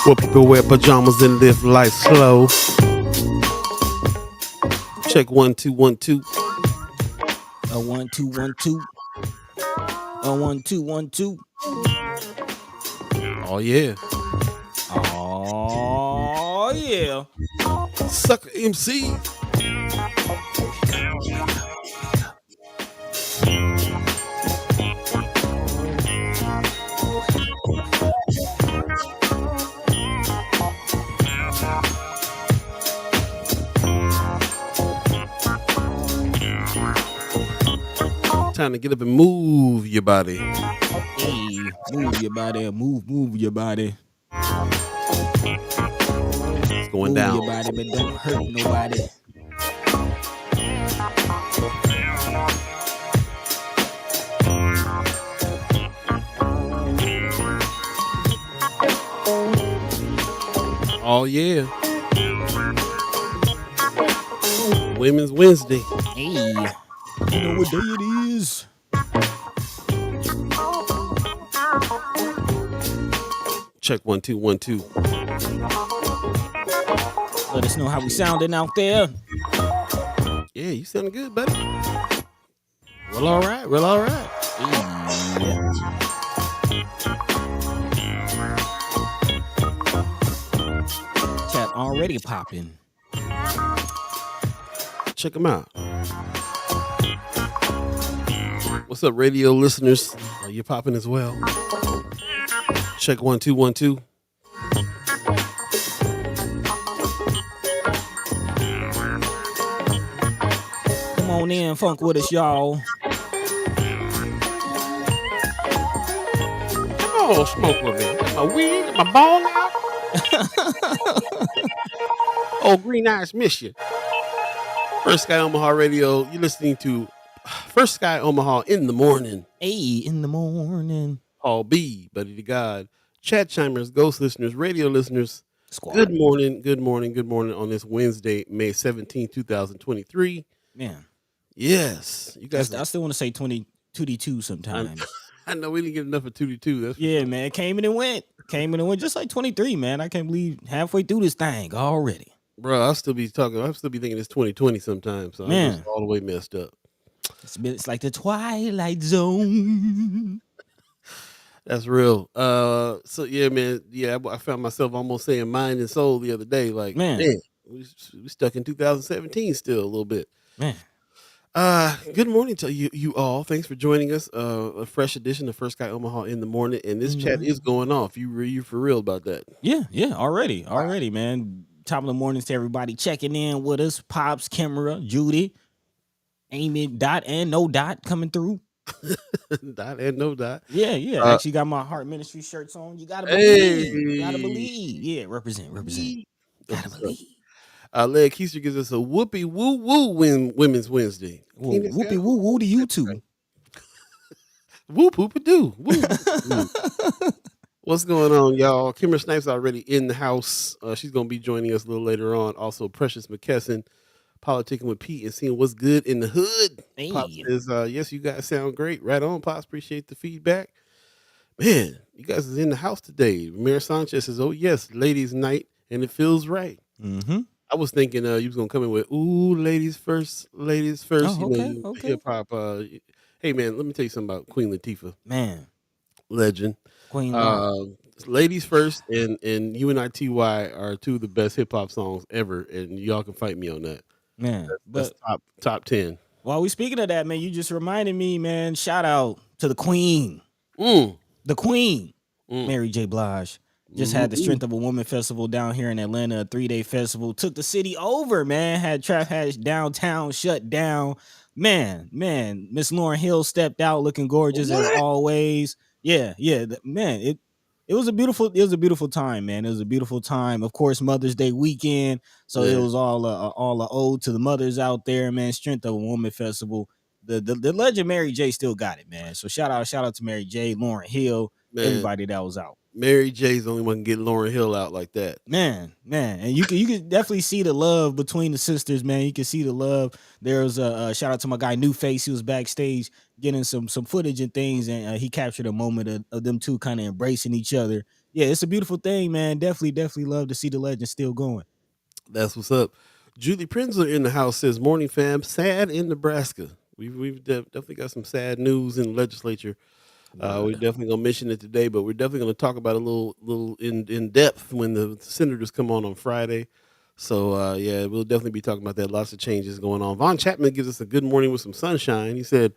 Where people wear pajamas and live life slow. Check 1 2 1 2. A 1 2 1 2. A 1 2 1 2. Oh yeah. Oh yeah. Sucker MC. Time to get up and move your body. Hey, move your body, move your body. It's going Move down. your body, but don't hurt nobody. Oh yeah. Women's Wednesday. Hey, you know what day it is? Check 1 2 1 2. Let us know how we sounding out there. Yeah, you sounding good, buddy. Well, all right. Well, all right. Hey. Chat already popping. Check them out. What's up, radio listeners? You're popping as well. Check 1 2 1 2. Come on in, funk with us, y'all. Oh, smoke with me. Got my weed, got my ball out. Oh, Green Eyes, miss you. First Sky Omaha Radio. You're listening to First Sky Omaha in the morning. Hey, in the morning. Paul B, Buddi3 Da Gawd, chat chimers, ghost listeners, radio listeners. Squad. Good morning, good morning, good morning on this Wednesday, May 17, 2023. Man. Yes. You guys. I still want to say 2D2 sometimes. I know we didn't get enough of 2D2. That's yeah, man. Came in and went. Just like 23, man. I can't believe halfway through this thing already. Bro, I'll still be thinking it's 2020 sometimes. So Man. I'm just all the way messed up. It's like the Twilight Zone. That's real. So yeah, man. Yeah, I found myself almost saying mind and soul the other day. Like, man, we stuck in 2017 still a little bit. Man. Good morning to you all. Thanks for joining us. A fresh edition of First Sky Omaha in the morning, and this chat is going off. You for real about that? Yeah. Already, man. Top of the mornings to everybody checking in with us. Pops, Kimara, Judy, Amy, Dot, and No Dot coming through. Dot and No Dot. Yeah. Actually got my Heart Ministry shirts on. You gotta believe. Gotta believe. Yeah, represent. Gotta believe. Leg Keister gives us a whoopee woo woo Women's Wednesday. Well, whoopee woo woo to you two. Whoop whoop do. What's going on, y'all? Kimara Snipes already in the house. She's gonna be joining us a little later on. Also, Precious McKesson, politicking with Pete and seeing what's good in the hood. Hey. Pops says, yes, you guys sound great. Right on, Pops. Appreciate the feedback. Man, you guys is in the house today. Mayor Sanchez says, oh yes, ladies' night, and it feels right. Mm-hmm. I was thinking you was gonna come in with ooh, ladies first. Oh, okay. Hip hop. Hey man, let me tell you something about Queen Latifah. Man. Legend. Queen Ladies First and UNITY are two of the best hip hop songs ever, and y'all can fight me on that. Man, that's top 10. While we speaking of that, man, you just reminded me, man. Shout out to the Queen. The Queen, Mary J. Blige. Just had the Strength of a Woman festival down here in Atlanta, a 3-day festival. Took the city over, man. Had Trap Hatch downtown shut down. Man, Miss Lauryn Hill stepped out looking gorgeous as always. Yeah, man. It was a beautiful time, man. It was a beautiful time. Of course, Mother's Day weekend, so it was all a ode to the mothers out there, man. Strength of a Woman festival. The legend Mary J still got it, man. So shout out to Mary J, Lauryn Hill, everybody that was out. Mary J's the only one can get Lauryn Hill out like that. Man, and you can definitely see the love between the sisters, man. You can see the love. There was a shout out to my guy New Face. He was backstage getting some footage and things, and he captured a moment of them two kind of embracing each other yeah, it's a beautiful thing, man. Definitely love to see the legend still going. That's what's up. Julie Prinzler in the house says, "Morning fam, sad in Nebraska. We've definitely got some sad news in the legislature. We're definitely gonna mention it today, but we're definitely gonna talk about it a little in depth when the senators come on Friday. So yeah, we'll definitely be talking about that. Lots of changes going on. Von Chapman gives us a good morning with some sunshine. He said,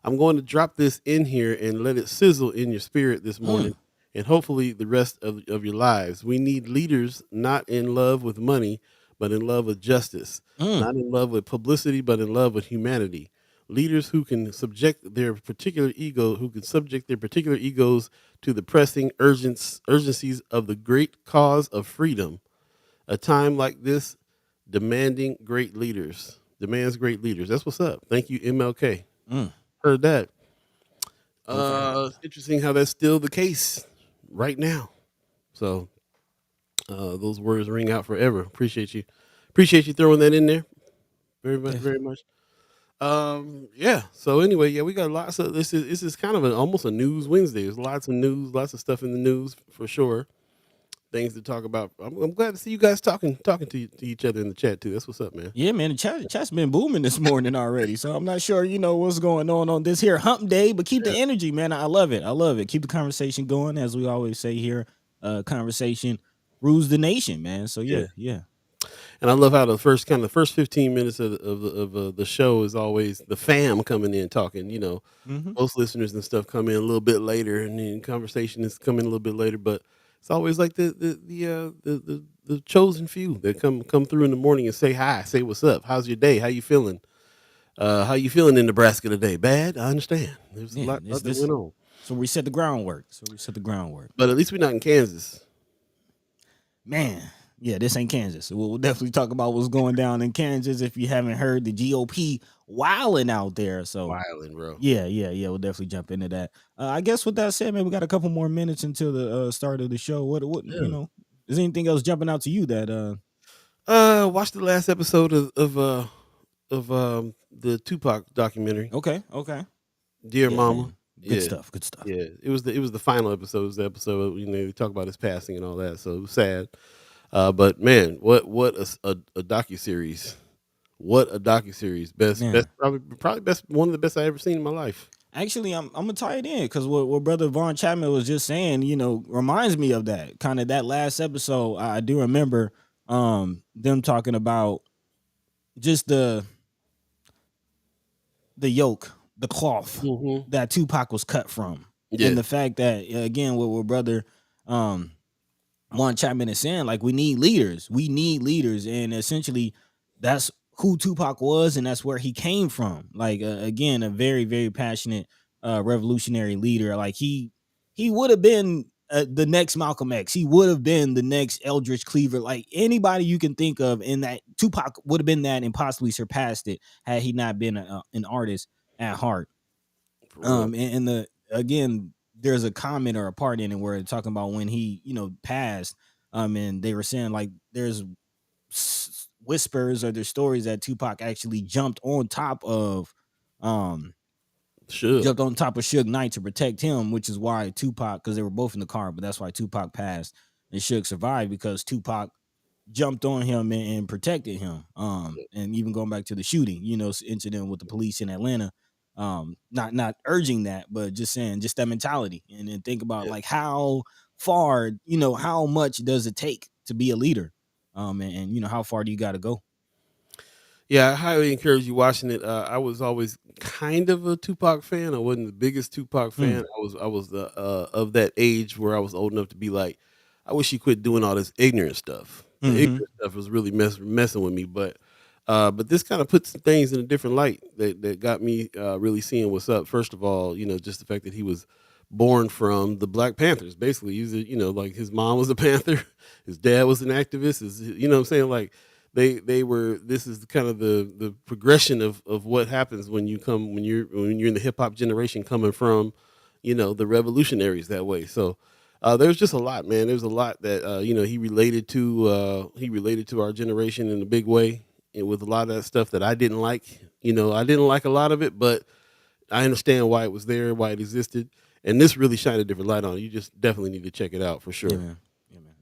"I'm going to drop this in here and let it sizzle in your spirit this morning, and hopefully the rest of your lives. We need leaders not in love with money, but in love with justice. Not in love with publicity, but in love with humanity. Leaders who can subject their particular egos to the pressing urgencies of the great cause of freedom. A time like this demands great leaders. That's what's up. Thank you, MLK. Heard that. It's interesting how that's still the case right now. So those words ring out forever. Appreciate you throwing that in there. Very much. Yeah. So anyway, yeah, we got lots of this is kind of almost a news Wednesday. There's lots of news, lots of stuff in the news for sure. Things to talk about. I'm glad to see you guys talking to each other in the chat too. That's what's up, man. Yeah, man, the chat's been booming this morning already. So I'm not sure, what's going on this here hump day, but keep the energy, man. I love it. Keep the conversation going, as we always say here. Conversation rules the nation, man. So yeah. And I love how the first 15 minutes of the show is always the fam coming in talking. Most listeners and stuff come in a little bit later, and then conversation is coming a little bit later. But it's always like the chosen few that come through in the morning and say hi, say what's up, how's your day, how you feeling, in Nebraska today? Bad, I understand. There's a lot that went on. So we set the groundwork. But at least we're not in Kansas, man. Yeah, this ain't Kansas. We'll definitely talk about what's going down in Kansas if you haven't heard the GOP wilding out there. So wilding, bro. Yeah. We'll definitely jump into that. I guess with that said, man, we got a couple more minutes until the start of the show. What is anything else jumping out to you that watched the last episode of the Tupac documentary. Okay. Dear Mama. Man. Good stuff. Yeah, it was the final episode. It was the episode we talk about his passing and all that. So it was sad. But man, what a docuseries. What a docuseries. Best probably best, one of the best I ever seen in my life. Actually, I'm gonna tie it in because what brother Von Chapman was just saying, reminds me of that kind of that last episode. I do remember them talking about just the yoke, the cloth that Tupac was cut from, and the fact that again, what brother Von Chapman is saying, like we need leaders, and essentially that's who Tupac was, and that's where he came from. Like again, a very very passionate revolutionary leader. Like he would have been the next Malcolm X. He would have been the next Eldridge Cleaver. Like anybody you can think of in that, Tupac would have been that and surpassed it had he not been an artist at heart. And again, there's a comment or a part in it where it's talking about when he passed. And they were saying like there's whispers or there's stories that Tupac actually jumped on top of Suge Knight to protect him, which is why Tupac, because they were both in the car, but that's why Tupac passed and Suge survived, because Tupac jumped on him and protected him. And even going back to the shooting, incident with the police in Atlanta, not urging that, but just saying just that mentality, and then think about like how far, how much does it take to be a leader, and how far do you got to go? Yeah, I highly encourage you watching it. I was always kind of a Tupac fan. I wasn't the biggest Tupac fan. I was of that age where I was old enough to be like, I wish he quit doing all this ignorant stuff. The ignorant stuff was really messing with me. But this kind of puts things in a different light that got me really seeing what's up. First of all, just the fact that he was born from the Black Panthers. Basically, he's like his mom was a Panther, his dad was an activist. What I'm saying, like. They were. This is kind of the progression of what happens when you're in the hip hop generation coming from, the revolutionaries that way. So there's just a lot, man. There's a lot that he related to our generation in a big way, and with a lot of that stuff that I didn't like. I didn't like a lot of it, but I understand why it was there, why it existed. and this really shined a different light on it. You just definitely need to check it out for sure. Yeah, man.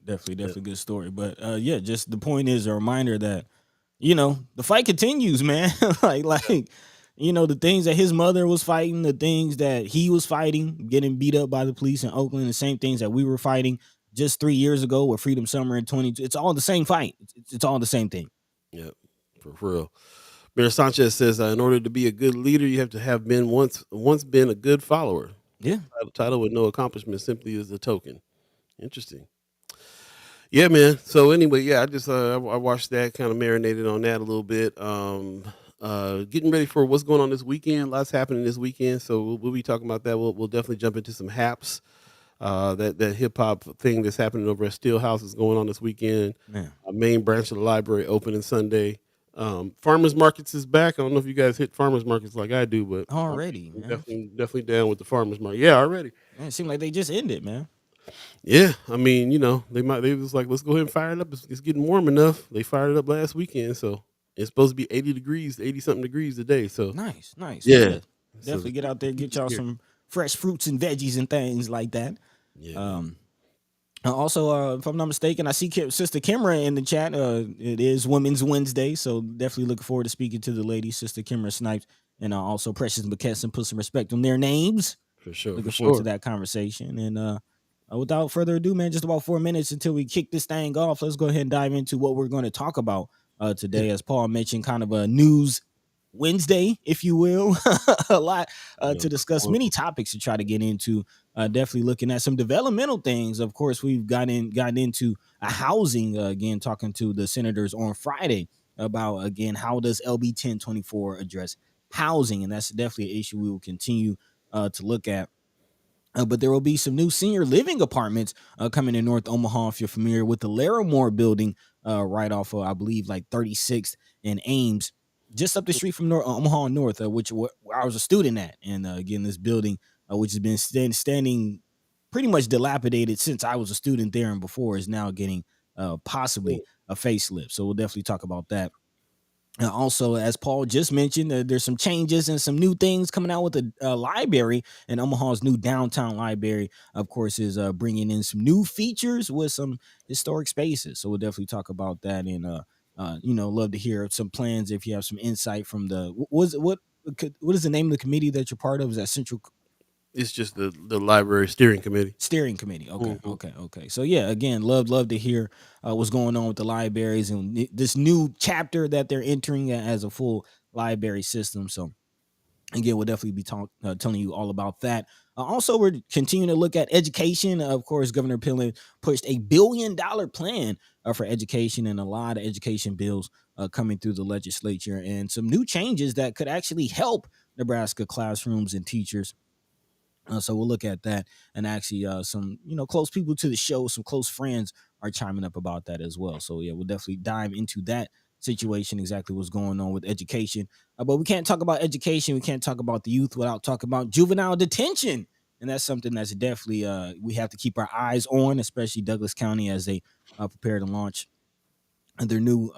Definitely good story. But just the point is a reminder that, the fight continues, man. like the things that his mother was fighting, the things that he was fighting, getting beat up by the police in Oakland, the same things that we were fighting just 3 years ago with Freedom Summer in 22. It's all the same fight. It's all the same thing. Yeah, for real. Mayor Sanchez says, in order to be a good leader, you have to have been once been a good follower. Yeah. Title with no accomplishment simply is a token. Interesting. Yeah, man. So anyway, yeah, I just I watched that, kind of marinated on that a little bit. Getting ready for what's going on this weekend. Lots happening this weekend, so we'll be talking about that. We'll definitely jump into some haps. That hip hop thing that's happening over at Steelhouse is going on this weekend. A main branch of the library opening Sunday. Farmers markets is back. I don't know if you guys hit farmers markets like I do, but already, I'm definitely down with the farmers market. Yeah, already. Man, it seemed like they just ended, man. Yeah, I mean, they was like, let's go ahead and fire it up. It's getting warm enough. They fired it up last weekend, so it's supposed to be 80 something degrees today. So nice. Yeah, definitely get out there, get y'all some fresh fruits and veggies and things like that. Yeah. Also, if I'm not mistaken, I see Sister Kimara in the chat. It is Women's Wednesday, so definitely looking forward to speaking to the lady, Sister Kimara Snipes, and also Precious McKesson. Put some respect on their names. For sure. Looking forward to that conversation. And without further ado, man, just about 4 minutes until we kick this thing off. Let's go ahead and dive into what we're going to talk about today. As Paul mentioned, kind of a news Wednesday, if you will. A lot to discuss, many topics to try to get into. Definitely looking at some developmental things. Of course, we've gotten into housing again, talking to the senators on Friday about, again, how does LB 1024 address housing? And that's definitely an issue we will continue to look at. But there will be some new senior living apartments coming in North Omaha, if you're familiar with the Larimore building, right off of, I believe, like 36th and Ames, just up the street from Omaha North, which I was a student at. And again, this building, which has been standing pretty much dilapidated since I was a student there and before, is now getting possibly a facelift. So we'll definitely talk about that. Also, as Paul just mentioned, there's some changes and some new things coming out with the library, and Omaha's new downtown library, of course, is bringing in some new features with some historic spaces. So we'll definitely talk about that, and love to hear some plans if you have some insight from what is the name of the committee that you're part of? Is that Central? It's just the library steering committee. Steering committee. Okay. Mm-hmm. Okay. So yeah, again, love to hear what's going on with the libraries and this new chapter that they're entering as a full library system. So again, we'll definitely be telling you all about that. Also, we're continuing to look at education. Of course, Governor Pillen pushed $1 billion plan for education, and a lot of education bills coming through the legislature, and some new changes that could actually help Nebraska classrooms and teachers. So we'll look at that, and actually some, close people to the show, some close friends are chiming up about that as well. So yeah, we'll definitely dive into that situation, exactly what's going on with education. But we can't talk about education, we can't talk about the youth without talking about juvenile detention. And that's something that's definitely we have to keep our eyes on, especially Douglas County as they prepare to launch their new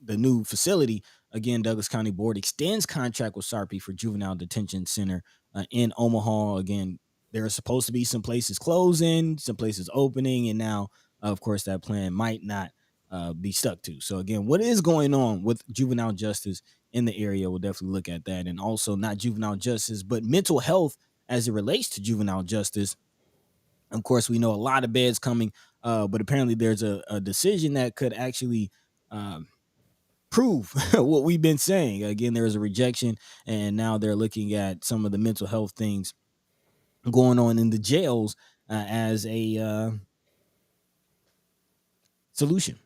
the new facility. Again, Douglas County Board extends contract with SARPI for juvenile detention center in Omaha. Again, there are supposed to be some places closing, some places opening, and now, of course, that plan might not be stuck to. So again, what is going on with juvenile justice in the area? We'll definitely look at that. And also not juvenile justice, but mental health as it relates to juvenile justice. Of course, we know a lot of beds coming, but apparently there's a decision that could actually prove what we've been saying. Again, there was a rejection, and now they're looking at some of the mental health things going on in the jails as a solution.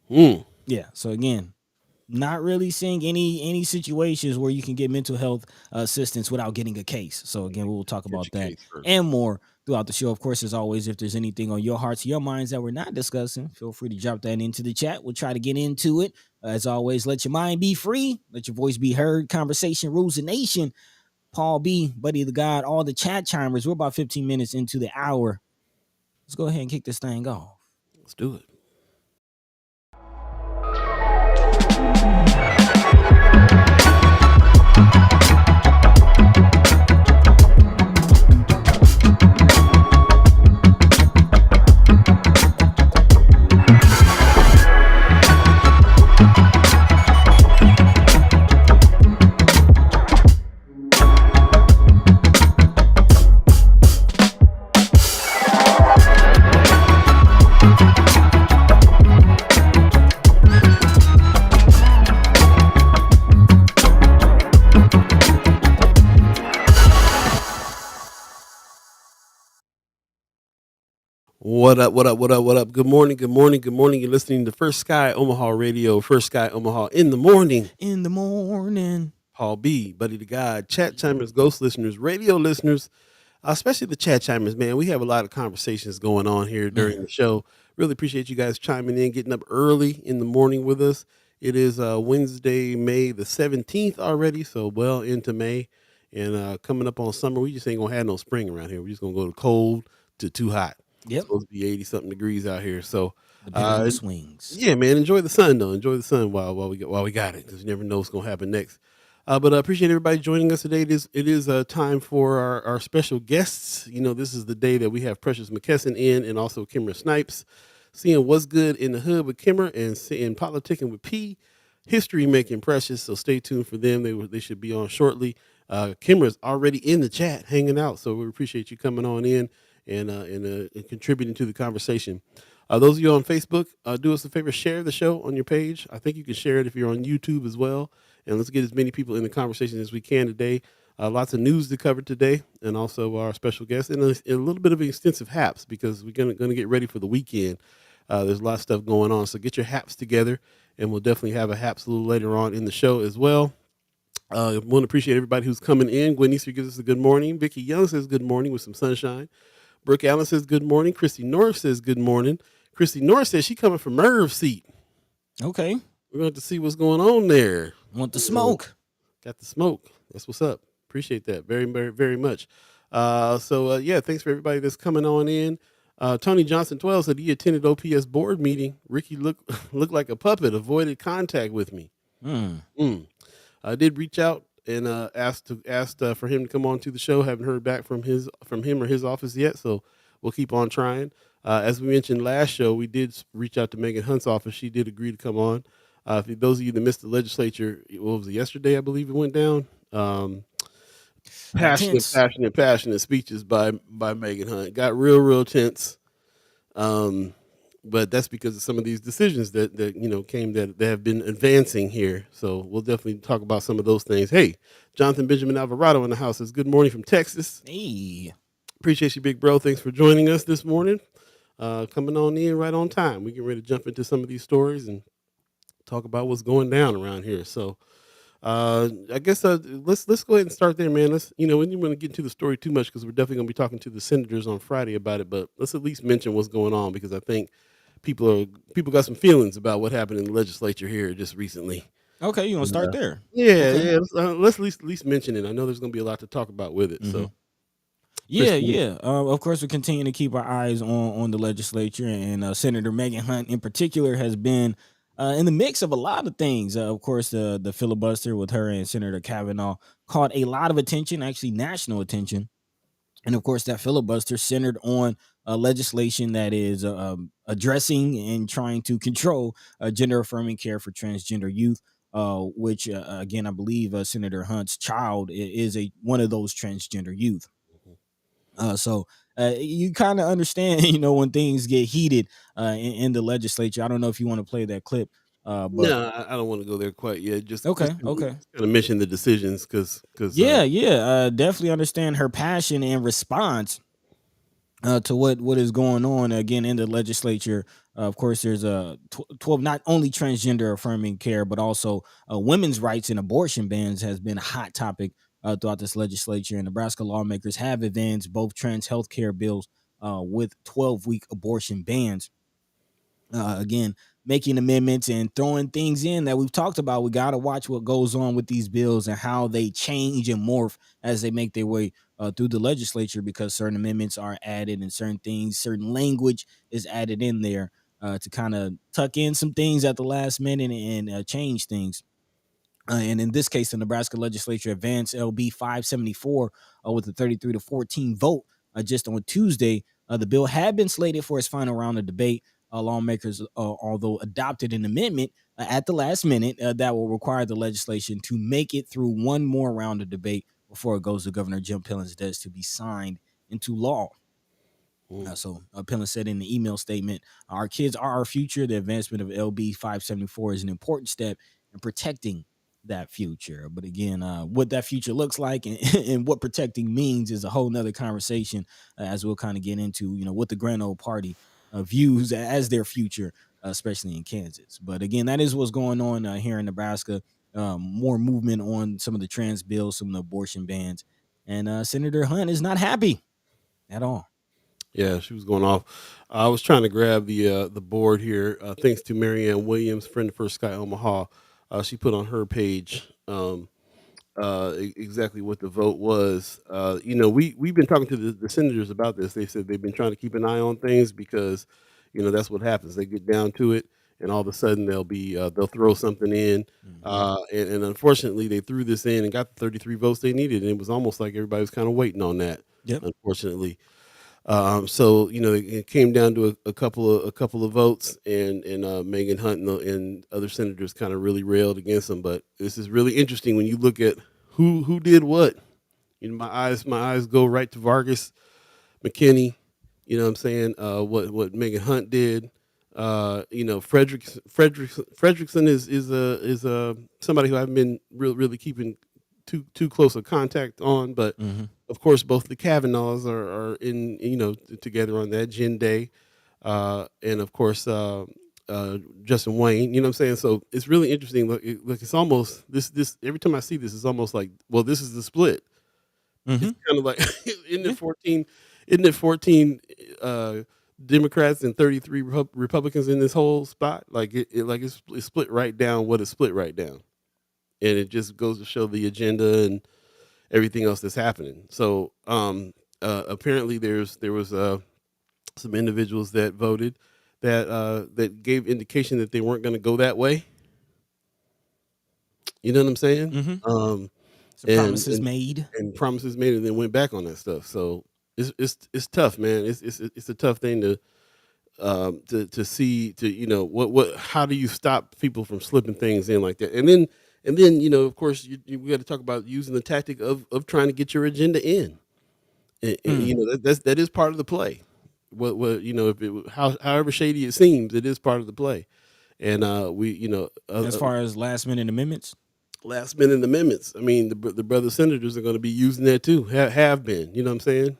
Yeah. So again, not really seeing any situations where you can get mental health assistance without getting a case. So again, we'll talk about that and more throughout the show. Of course, as always, if there's anything on your hearts, your minds that we're not discussing, feel free to drop that into the chat. We'll try to get into it. As always, let your mind be free. Let your voice be heard. Conversation rules the nation. Paul B, Buddi3 Da Gawd, all the chat chimers. We're about 15 minutes into the hour. Let's go ahead and kick this thing off. Let's do it. What up, what up, what up, what up? Good morning, good morning, good morning. You're listening to First Sky Omaha Radio, First Sky Omaha in the morning. In the morning. Paul B, Buddi3 Da Gawd, chat chimers, ghost listeners, radio listeners, especially the chat chimers, man. We have a lot of conversations going on here during Man. the show. Really appreciate you guys chiming in, getting up early in the morning with us. It is Wednesday, May the 17th already, so well into May. And coming up on summer, we just ain't going to have no spring around here. We're just going to go to cold to too hot. It's Yep. supposed to be 80 something degrees out here. So, The pendulum swings. yeah, man, enjoy the sun though. Enjoy the sun while we got it, because you never know what's gonna happen next. But I appreciate everybody joining us today. It is time for our special guests. You know, this is the day that we have Precious McKesson in, and also Kimara Snipes, seeing what's good in the hood with Kimara, and seeing politicking with P. History making Precious. So stay tuned for them. They should be on shortly. Kimara's already in the chat, hanging out. So we appreciate you coming on in and contributing to the conversation. Those of you on Facebook, do us a favor, share the show on your page. I think you can share it if you're on YouTube as well. And let's get as many people in the conversation as we can today. Lots of news to cover today, and also our special guest, and a little bit of extensive haps, because we're gonna get ready for the weekend. There's a lot of stuff going on, so get your haps together, and we'll definitely have a haps a little later on in the show as well. I want to appreciate everybody who's coming in. Gwen Easter gives us a good morning. Vicky Young says good morning with some sunshine. Brooke Allen says good morning. Christy Norris says good morning. Christy Norris says she coming from Merv's seat. Okay. We're going to have to see what's going on there. Want the smoke. Got the smoke. That's what's up. Appreciate that very, very, very much. Yeah, thanks for everybody that's coming on in. Tony Johnson 12 said he attended OPS board meeting. Ricky looked like a puppet, avoided contact with me. I did reach out and asked for him to come on to the show. Haven't heard back from him or his office yet, so we'll keep on trying. As we mentioned last show, we did reach out to Megan Hunt's office. She did agree to come on. For those of you that missed the legislature, what was it, yesterday, I believe it went down. Passionate speeches by Megan Hunt. Got real tense. But that's because of some of these decisions that came that have been advancing here. So we'll definitely talk about some of those things. Hey, Jonathan Benjamin Alvarado in the house says good morning from Texas. Hey. Appreciate you, big bro. Thanks for joining us this morning. Coming on in right on time. We get ready to jump into some of these stories and talk about what's going down around here. So I guess let's go ahead and start there, man. We didn't want to get into the story too much, because we're definitely going to be talking to the senators on Friday about it. But let's at least mention what's going on, because I think people got some feelings about what happened in the legislature here just recently. Okay, you want to start there? Yeah, Okay. yeah. Let's at least mention it. I know there's going to be a lot to talk about with it. So Yeah. Of course, we continue to keep our eyes on the legislature, and Senator Megan Hunt in particular has been in the mix of a lot of things. Of course, the filibuster with her and Senator Kavanaugh caught a lot of attention, actually national attention. And of course, that filibuster centered on legislation that is addressing and trying to control gender affirming care for transgender youth, which again, I believe Senator Hunt's child is one of those transgender youth. So you kind of understand, when things get heated in the legislature. I don't know if you want to play that clip, but no, I don't want to go there quite yet. Just okay. kind of mention the decisions, because Yeah. Definitely understand her passion and response to what is going on again in the legislature. Of course, there's a 12 not only transgender affirming care, but also women's rights and abortion bans has been a hot topic throughout this legislature. And Nebraska lawmakers have advanced both trans health care bills with 12-week abortion bans. Again, making amendments and throwing things in that we've talked about. We got to watch what goes on with these bills and how they change and morph as they make their way through the legislature, because certain amendments are added and certain things, certain language is added in there to kind of tuck in some things at the last minute and change things. And in this case, the Nebraska legislature advanced LB 574 with a 33-14 vote just on Tuesday. The bill had been slated for its final round of debate. Lawmakers, although adopted an amendment at the last minute that will require the legislation to make it through one more round of debate before it goes to Governor Jim Pillen's desk to be signed into law. So Pillen said in the email statement, "Our kids are our future. The advancement of LB 574 is an important step in protecting that future. But again, what that future looks like and what protecting means is a whole nother conversation, as we'll kind of get into, what the grand old party views as their future, especially in Kansas. But again, that is what's going on here in Nebraska. More movement on some of the trans bills, some of the abortion bans, and Senator Hunt is not happy at all. Yeah, she was going off. I was trying to grab the board here. Thanks to Marianne Williams, friend for Sky Omaha. She put on her page exactly what the vote was. We've been talking to the senators about this. They said they've been trying to keep an eye on things because, that's what happens. They get down to it, and all of a sudden they'll throw something in. And unfortunately, they threw this in and got the 33 votes they needed, and it was almost like everybody was kind of waiting on that. Yep. Unfortunately. So it came down to a couple of votes, and Megan Hunt and other senators kind of really railed against them. But this is really interesting when you look at who did what. My eyes go right to Vargas, McKinney. You know what I'm saying? What Megan Hunt did. Frederickson is somebody who I haven't been really keeping too close a contact on, but of course both the Kavanaughs are in together on that Jen Day, and of course Justin Wayne. You know what I'm saying? So it's really interesting. Look, it's almost this every time I see this, it's almost like, well, this is the split. It's kind of like isn't it 14? Isn't it 14 Democrats and 33 Republicans in this whole spot? Like it's split right down what is split right down. And it just goes to show the agenda and everything else that's happening. So apparently there was some individuals that voted that gave indication that they weren't going to go that way. You know what I'm saying? Promises made and promises made, and then went back on that stuff. So it's tough, man. It's a tough thing to see. What how do you stop people from slipping things in like that? And then of course we got to talk about using the tactic of trying to get your agenda in, and that is part of the play. What if however shady it seems, it is part of the play. And as far as last minute amendments. I mean, the brother senators are going to be using that too. Have been, you know what I'm saying?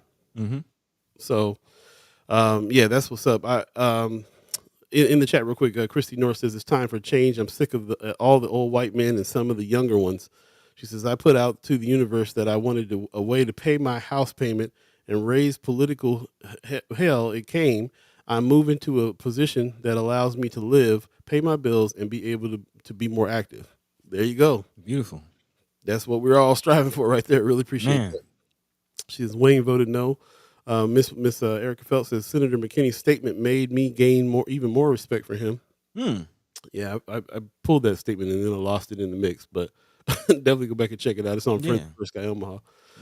So, that's what's up. In the chat real quick, Christy North says it's time for change. I'm sick of all the old white men and some of the younger ones. She says, I put out to the universe that I wanted a way to pay my house payment and raise political hell. It came. I'm moving to a position that allows me to live, pay my bills, and be able to be more active. There you go. Beautiful. That's what we're all striving for right there. Really appreciate that. She says, Wayne voted no. Miss Erica Phelps says Senator McKinney's statement made me gain even more respect for him. Yeah, I pulled that statement and then I lost it in the mix, but definitely go back and check it out. It's on Sky Omaha.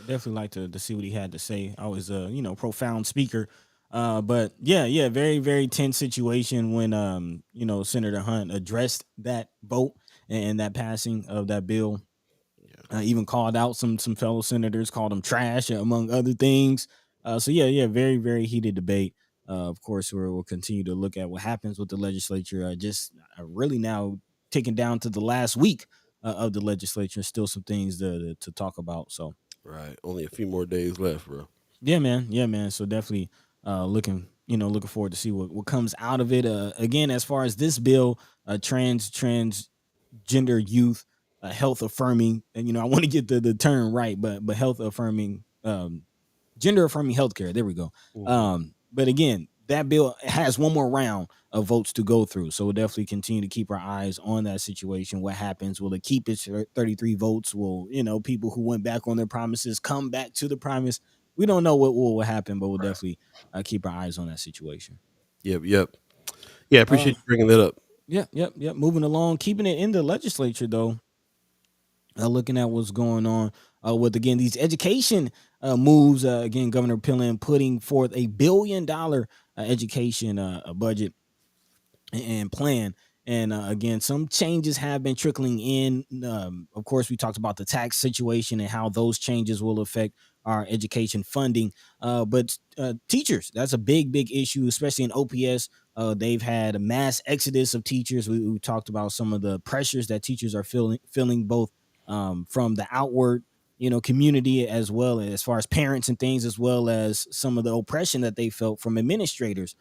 Definitely like to see what he had to say. Always a profound speaker. But very, very tense situation when Senator Hunt addressed that vote and that passing of that bill. Even called out some fellow senators, called them trash, among other things. Very, very heated debate. Of course, we'll continue to look at what happens with the legislature. Just really now taking down to the last week of the legislature. Still some things to talk about. So right, only a few more days left, bro. Yeah, man. So definitely looking forward to see what comes out of it. Again, as far as this bill, transgender youth. Health affirming, and I want to get the term right, but health affirming, gender affirming healthcare. There we go. But again, that bill has one more round of votes to go through, so we'll definitely continue to keep our eyes on that situation. What happens? Will it keep its 33 votes? Will people who went back on their promises come back to the promise? We don't know what will happen, but we'll definitely keep our eyes on that situation. Yep. Yeah, I appreciate you bringing that up. Yep. Moving along, keeping it in the legislature though. Looking at what's going on with, again, these education moves. Again, Governor Pillen putting forth $1 billion education budget and plan. And again, some changes have been trickling in. Of course, we talked about the tax situation and how those changes will affect our education funding. But teachers, that's a big issue, especially in OPS. They've had a mass exodus of teachers. We talked about some of the pressures that teachers are feeling both from the outward, community, as well as far as parents and things, as well as some of the oppression that they felt from administrators.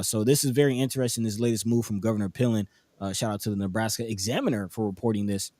So this is very interesting, this latest move from Governor Pillen. Shout out to the Nebraska Examiner for reporting this.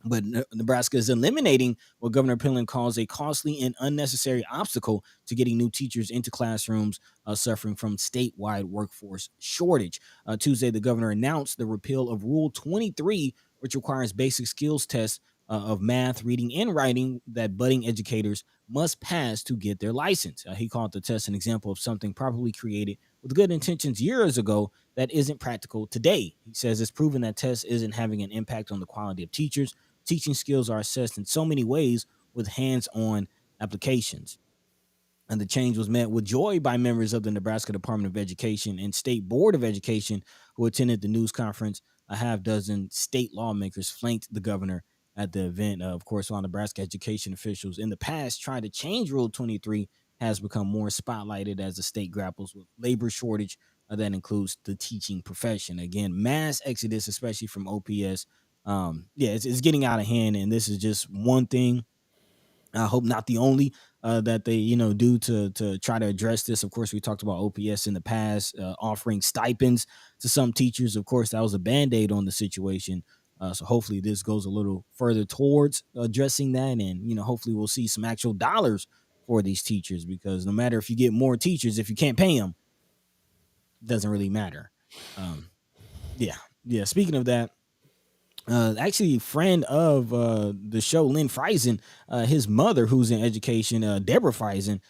But Nebraska is eliminating what Governor Pillen calls a costly and unnecessary obstacle to getting new teachers into classrooms suffering from statewide workforce shortage. Tuesday, the governor announced the repeal of Rule 23, which requires basic skills tests of math, reading, and writing that budding educators must pass to get their license. He called the test an example of something probably created with good intentions years ago that isn't practical today. He says it's proven that tests isn't having an impact on the quality of teachers. Teaching skills are assessed in so many ways with hands-on applications. And the change was met with joy by members of the Nebraska Department of Education and State Board of Education who attended the news conference. A half dozen state lawmakers flanked the governor at the event. Of course, while Nebraska education officials in the past tried to change Rule 23, has become more spotlighted as the state grapples with labor shortage that includes the teaching profession. Again, mass exodus, especially from OPS. It's getting out of hand, and this is just one thing. I hope not the only that they do to try to address this. Of course, we talked about OPS in the past, offering stipends to some teachers. Of course, that was a band-aid on the situation. So hopefully this goes a little further towards addressing that, and hopefully we'll see some actual dollars for these teachers, because no matter if you get more teachers, if you can't pay them, it doesn't really matter. Speaking of that, actually friend of the show, Lynn Friesen, his mother, who's in education, Deborah Friesen,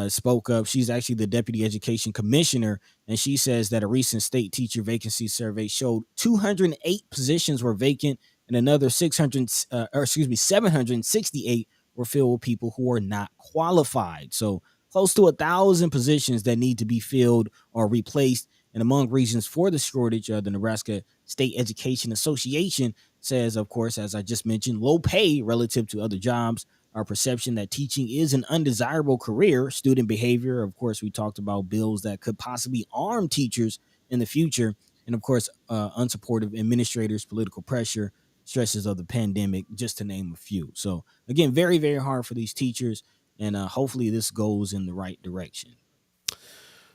spoke up. She's actually the deputy education commissioner, and she says that a recent state teacher vacancy survey showed 208 positions were vacant and another 768 were filled with people who are not qualified. So close to 1,000 positions that need to be filled or replaced. And among reasons for the shortage, the Nebraska State Education Association says, of course, as I just mentioned, low pay relative to other jobs, our perception that teaching is an undesirable career, student behavior. Of course, we talked about bills that could possibly arm teachers in the future. And of course, unsupportive administrators, political pressure, stresses of the pandemic, just to name a few. So again, very, very hard for these teachers. And hopefully this goes in the right direction.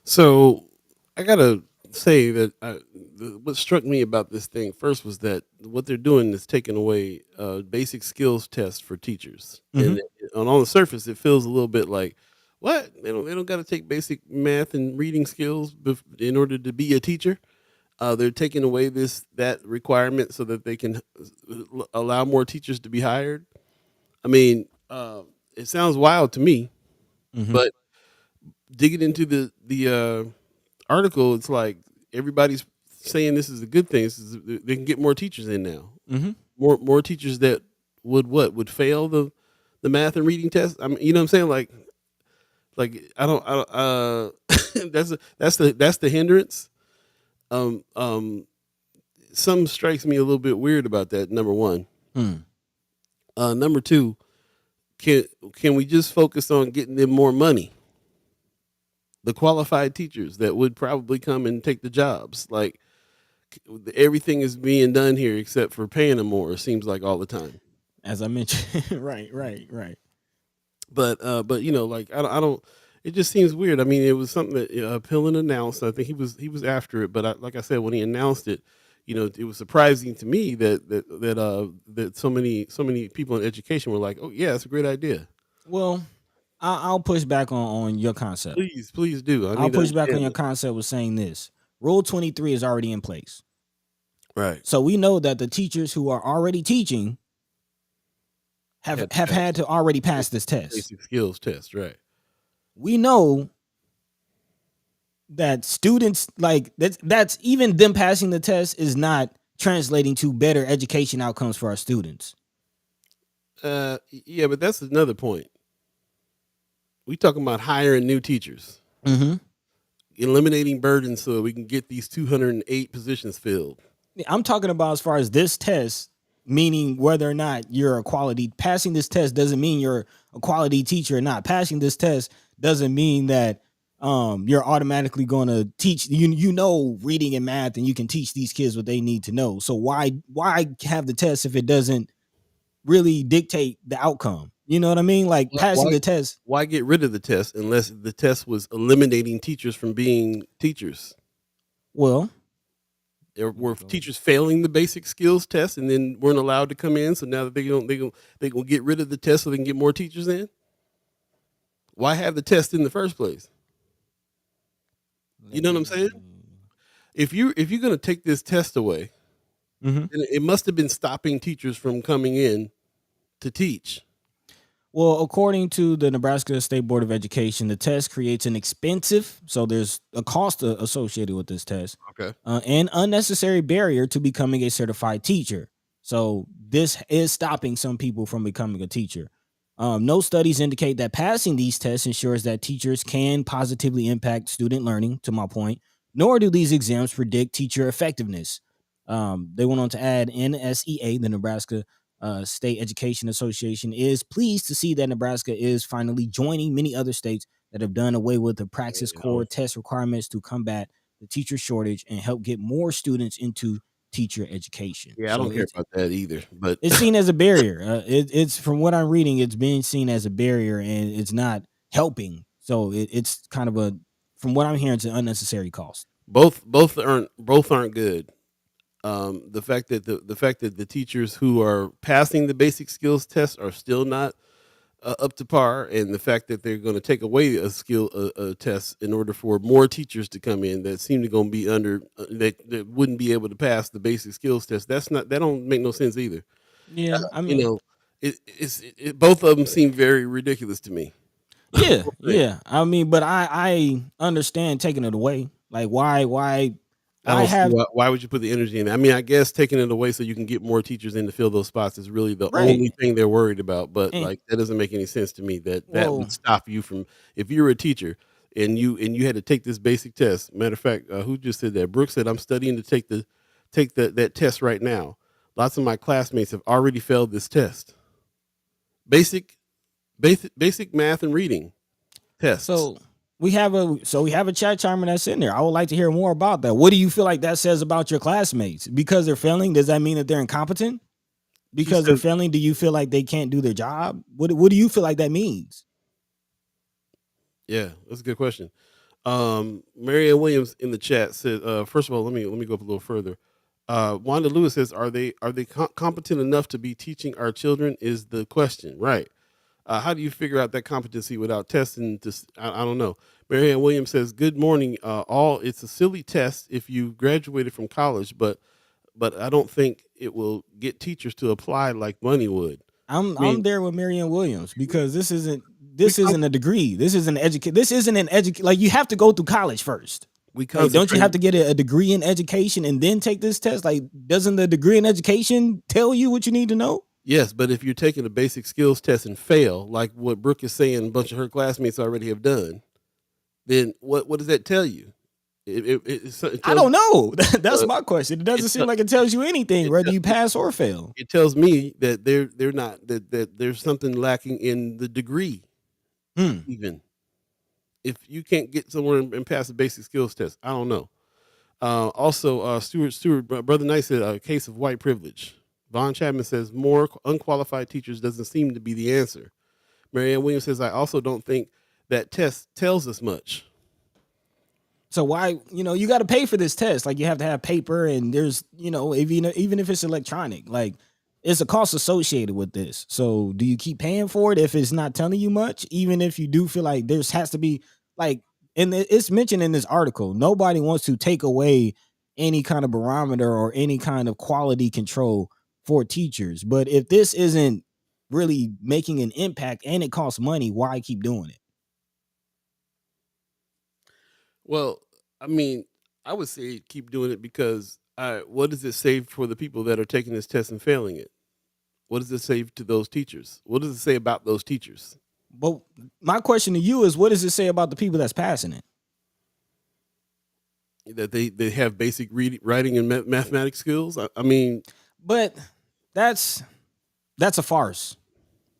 So I got to say that what struck me about this thing first was that what they're doing is taking away basic skills tests for teachers. Mm-hmm. And on the surface, it feels a little bit like, what? They don't got to take basic math and reading skills in order to be a teacher. They're taking away that requirement so that they can allow more teachers to be hired. I mean, it sounds wild to me, mm-hmm. but digging into the article, it's like everybody's saying this is a good thing. They can get more teachers in now. Mm-hmm. More teachers that would fail the math and reading test. I mean, you know what I'm saying? Like I don't that's the hindrance. Some strikes me a little bit weird about that. Number one. Number two, can we just focus on getting them more money? The qualified teachers that would probably come and take the jobs. Like, everything is being done here except for paying them more. It seems like all the time. As I mentioned, right. But like I don't. It just seems weird. I mean, it was something that Pillen announced. I think he was after it. But like I said, when he announced it, it was surprising to me that so many people in education were like, oh yeah, it's a great idea. Well, I'll push back on your concept. Please do. I'll push back on your concept with saying this. Rule 23 is already in place. Right. So we know that the teachers who are already teaching have had to already pass this test. Basic skills test, right. We know that students, like, that's even them passing the test is not translating to better education outcomes for our students. Yeah, but that's another point. We talking about hiring new teachers, mm-hmm. eliminating burdens so we can get these 208 positions filled. I'm talking about as far as this test, meaning whether or not you're a quality. Passing this test doesn't mean you're a quality teacher or not. Passing this test doesn't mean that you're automatically going to teach reading and math, and you can teach these kids what they need to know. So why have the test if it doesn't really dictate the outcome? You know what I mean? Like passing the test. Why get rid of the test unless the test was eliminating teachers from being teachers? Well, there were teachers failing the basic skills test and then weren't allowed to come in. So now that they gonna get rid of the test so they can get more teachers in. Why have the test in the first place? You know what I'm saying? If you're gonna take this test away, then it must have been stopping teachers from coming in to teach. Well, according to the Nebraska State Board of Education, the test creates an expensive, so there's a cost associated with this test, okay, an unnecessary barrier to becoming a certified teacher. So this is stopping some people from becoming a teacher. No studies indicate that passing these tests ensures that teachers can positively impact student learning, to my point, nor do these exams predict teacher effectiveness. They went on to add NSEA, the Nebraska State Education Association, is pleased to see that Nebraska is finally joining many other states that have done away with the praxis core test requirements to combat the teacher shortage and help get more students into teacher education. Yeah, I don't care about that either, but it's seen as a barrier. It's from what I'm reading, it's being seen as a barrier and it's not helping. So it's kind of from what I'm hearing, it's an unnecessary cost. Both aren't good. The fact that the teachers who are passing the basic skills test are still not up to par, and the fact that they're going to take away a test in order for more teachers to come in that seem to going to be under that wouldn't be able to pass the basic skills test. That don't make no sense either. Yeah, I mean, both of them seem very ridiculous to me. Yeah. I mean, but I understand taking it away. Like why why would you put the energy in it? I mean, I guess taking it away so you can get more teachers in to fill those spots is really the only thing they're worried about. But like that doesn't make any sense to me. That would stop you from, if you were a teacher and you had to take this basic test. Matter of fact, who just said that? Brooke said, I'm studying to take that test right now. Lots of my classmates have already failed this test. Basic math and reading tests. So we have a chat chimer that's in there. I would like to hear more about that. What do you feel like that says about your classmates? Because they're failing, does that mean that they're incompetent? Because they're failing, do you feel like they can't do their job? What do you feel like that means? Yeah, that's a good question. Marianne Williams in the chat said, first of all, let me go up a little further. Wanda Lewis says, are they competent enough to be teaching our children is the question, right? How do you figure out that competency without testing? I don't know. Marianne Williams says, good morning. It's a silly test if you graduated from college, but I don't think it will get teachers to apply like money would. I'm there with Marianne Williams because this isn't a degree. This isn't like you have to go through college first. Don't you have to get a degree in education and then take this test? Like, doesn't the degree in education tell you what you need to know? Yes, but if you're taking a basic skills test and fail, like what Brooke is saying, a bunch of her classmates already have done, then what does that tell you? I don't know. That's my question. It doesn't seem like it tells you anything, whether you pass or fail. It tells me that they're not that there's something lacking in the degree. Even if you can't get somewhere and pass a basic skills test, I don't know. Also, Stuart, Brother Knight said a case of white privilege. Vaughn Chapman says more unqualified teachers doesn't seem to be the answer. Marianne Williams says, I also don't think that test tells us much. So why, you got to pay for this test. Like you have to have paper and there's, even if it's electronic, like it's a cost associated with this. So do you keep paying for it if it's not telling you much? Even if you do feel like there has to be like, and it's mentioned in this article, nobody wants to take away any kind of barometer or any kind of quality control for teachers. But if this isn't really making an impact and it costs money, why keep doing it? Well, I mean, I would say keep doing it because what does it say for the people that are taking this test and failing it? What does it say to those teachers? What does it say about those teachers? But my question to you is, what does it say about the people that's passing it? That they have basic writing and mathematics skills? I mean... But that's a farce.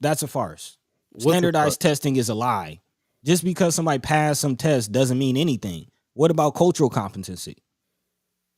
That's a farce. Standardized testing is a lie. Just because somebody passed some test doesn't mean anything. What about cultural competency?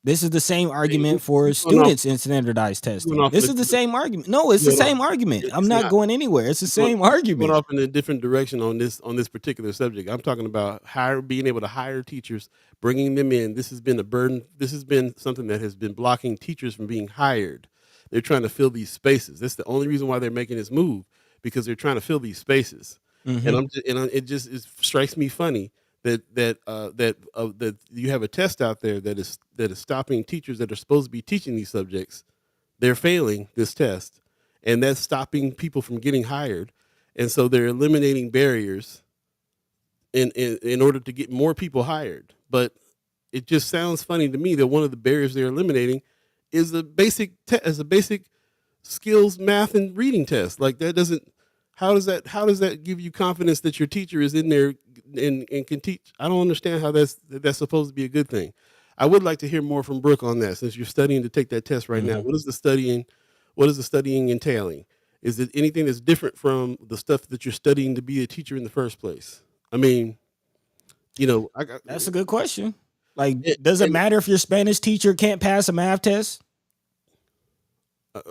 This is the same argument for students in standardized testing. This is the same argument. No, it's the same argument. I'm not going anywhere. It's the same argument. Going off in a different direction on this particular subject. I'm talking about being able to hire teachers, bringing them in. This has been a burden. This has been something that has been blocking teachers from being hired. They're trying to fill these spaces. That's the only reason why they're making this move, because they're trying to fill these spaces. And it strikes me funny that you have a test out there that is stopping teachers that are supposed to be teaching these subjects. They're failing this test, and that's stopping people from getting hired. And so they're eliminating barriers in order to get more people hired. But it just sounds funny to me that one of the barriers they're eliminating is a basic skills, math and reading test. Like that doesn't. How does that give you confidence that your teacher is in there and can teach? I don't understand how that's supposed to be a good thing. I would like to hear more from Brooke on that, since you're studying to take that test right now. What is the studying entailing? Is it anything that's different from the stuff that you're studying to be a teacher in the first place? I mean, that's a good question. Like, does it matter if your Spanish teacher can't pass a math test?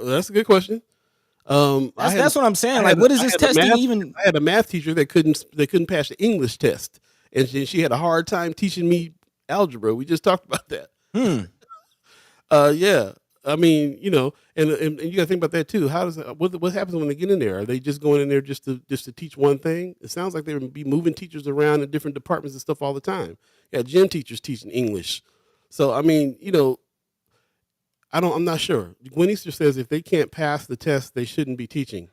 That's a good question. That's what I'm saying. Like, what is this testing even? I had a math teacher that couldn't pass the English test, and she had a hard time teaching me algebra. We just talked about that. Yeah. I mean, and you got to think about that too. What happens when they get in there? Are they just going in there just to teach one thing? It sounds like they would be moving teachers around in different departments and stuff all the time. Yeah, gym teachers teaching English. So I mean, I'm not sure. Gwen Easter says if they can't pass the test, they shouldn't be teaching.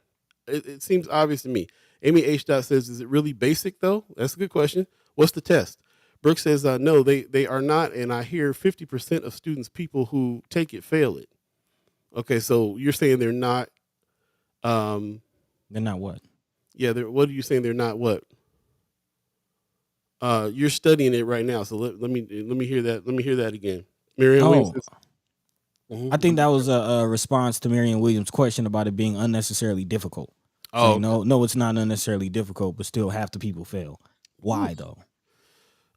It seems obvious to me. Amy H. says, is it really basic though? That's a good question. What's the test? Brooke says, no, they are not. And I hear 50% of people who take it fail it. Okay, so you're saying they're not. They're not what? Yeah, what are you saying? They're not what? You're studying it right now. So let me hear that. Let me hear that again. Miriam Williams says, I think that was a response to Marion Williams' question about it being unnecessarily difficult. So, no, it's not unnecessarily difficult, but still half the people fail. Why though?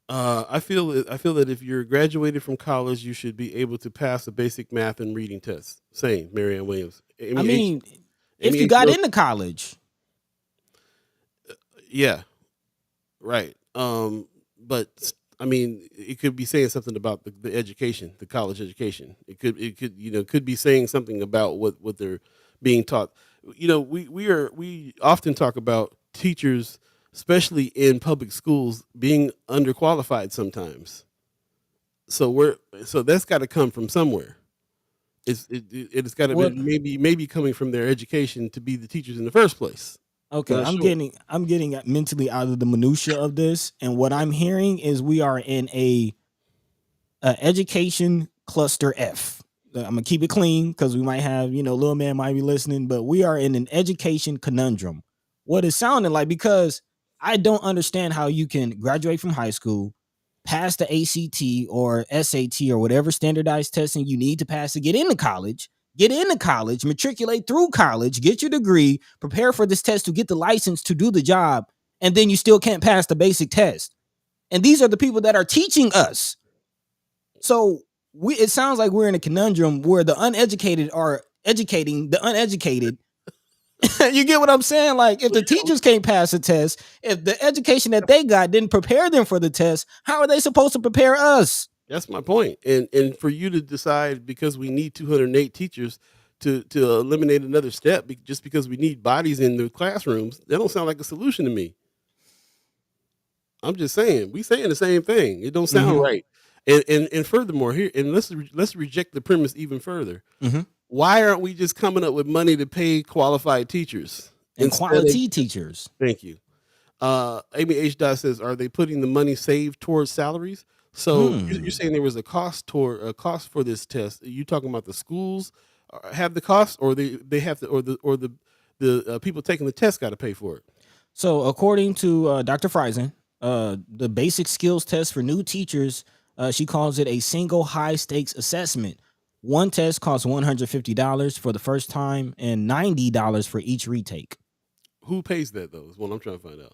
I feel that if you're graduated from college, you should be able to pass a basic math and reading test. Same, Marianne Williams. If you got into college. Yeah, right. But I mean, it could be saying something about the education, the college education. It could be saying something about what they're being taught. We often talk about teachers, especially in public schools, being underqualified sometimes. So that's got to come from somewhere. It's got to be maybe coming from their education to be the teachers in the first place. Okay, I'm getting mentally out of the minutia of this, and what I'm hearing is we are in a education cluster F. I'm gonna keep it clean because we might have little man might be listening, but we are in an education conundrum. What it sounded like, because I don't understand how you can graduate from high school, pass the ACT or SAT or whatever standardized testing you need to pass to get into college, matriculate through college, get your degree, prepare for this test to get the license to do the job, and then you still can't pass the basic test. And these are the people that are teaching us. So it sounds like we're in a conundrum where the uneducated are educating the uneducated. You get what I'm saying? Like, if the teachers can't pass a test, if the education that they got didn't prepare them for the test, how are they supposed to prepare us? That's my point. And for you to decide, because we need 208 teachers to eliminate another step just because we need bodies in the classrooms, that don't sound like a solution to me. I'm just saying, we saying the same thing. It don't sound right. And furthermore, here, and let's reject the premise even further. Why aren't we just coming up with money to pay qualified teachers and quality teachers? Thank you. Amy H. says, are they putting the money saved towards salaries? So you're saying there was a cost for this test. Are you talking about the schools have the cost, or they have to, or the people taking the test got to pay for it? So according to Dr. Friesen, the basic skills test for new teachers, she calls it a single high stakes assessment. One test costs $150 for the first time and $90 for each retake. Who pays that though? Is what I'm trying to find out.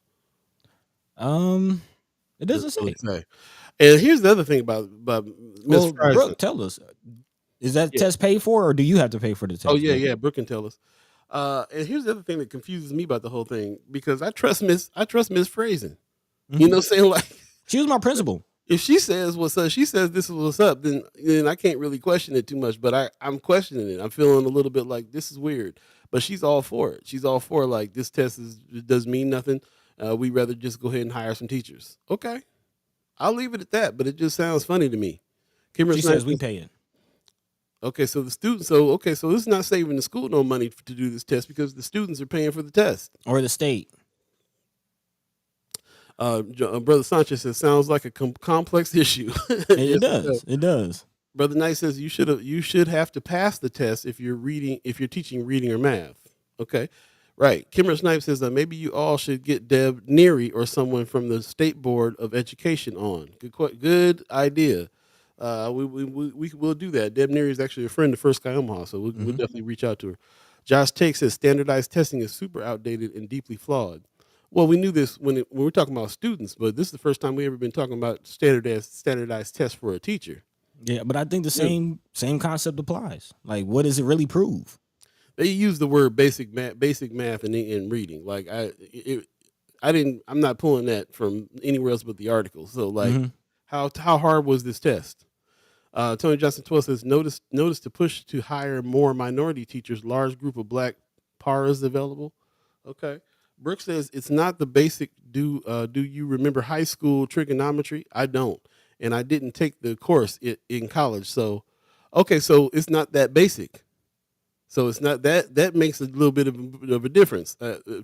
It doesn't say. Say. And here's the other thing about Miss Well, Friesen. Brooke, tell us. Is that Yeah. test paid for, or do you have to pay for the test? Oh yeah, Brooke can tell us. And here's the other thing that confuses me about the whole thing, because I trust Miss Friesen. You know what I'm saying? Like, she was my principal. If she says what's up, she says this is what's up, then I can't really question it too much. But I'm questioning it. I'm feeling a little bit like this is weird. But she's all for it. She's all for, like, this test it doesn't mean nothing. We'd rather just go ahead and hire some teachers. Okay, I'll leave it at that. But it just sounds funny to me. Kimara Snipes says we pay it. Okay, so the students. So this is not saving the school no money to do this test, because the students are paying for the test, or the state. Brother Sanchez says sounds like a complex issue. It does. It does. Brother Knight says you should have to pass the test if you're teaching reading or math. Okay, right. Kimara Snipes says that maybe you all should get Deb Neary or someone from the State Board of Education on. Good idea. We'll do that. Deb Neary is actually a friend of First Sky Omaha, so we'll definitely reach out to her. Josh Take says standardized testing is super outdated and deeply flawed. Well, we knew this when we were talking about students, but this is the first time we ever been talking about standardized tests for a teacher. Yeah, but I think the same concept applies. Like, what does it really prove? They use the word basic math in reading. Like I'm not pulling that from anywhere else but the article. So like, how hard was this test? Tony Johnson 12 says notice to push to hire more minority teachers. Large group of black paras available. Okay. Brooke says it's not the basic. Do you remember high school trigonometry? I don't, and I didn't take the course in college. So, okay, so it's not that basic. So it's not that makes a little bit of a difference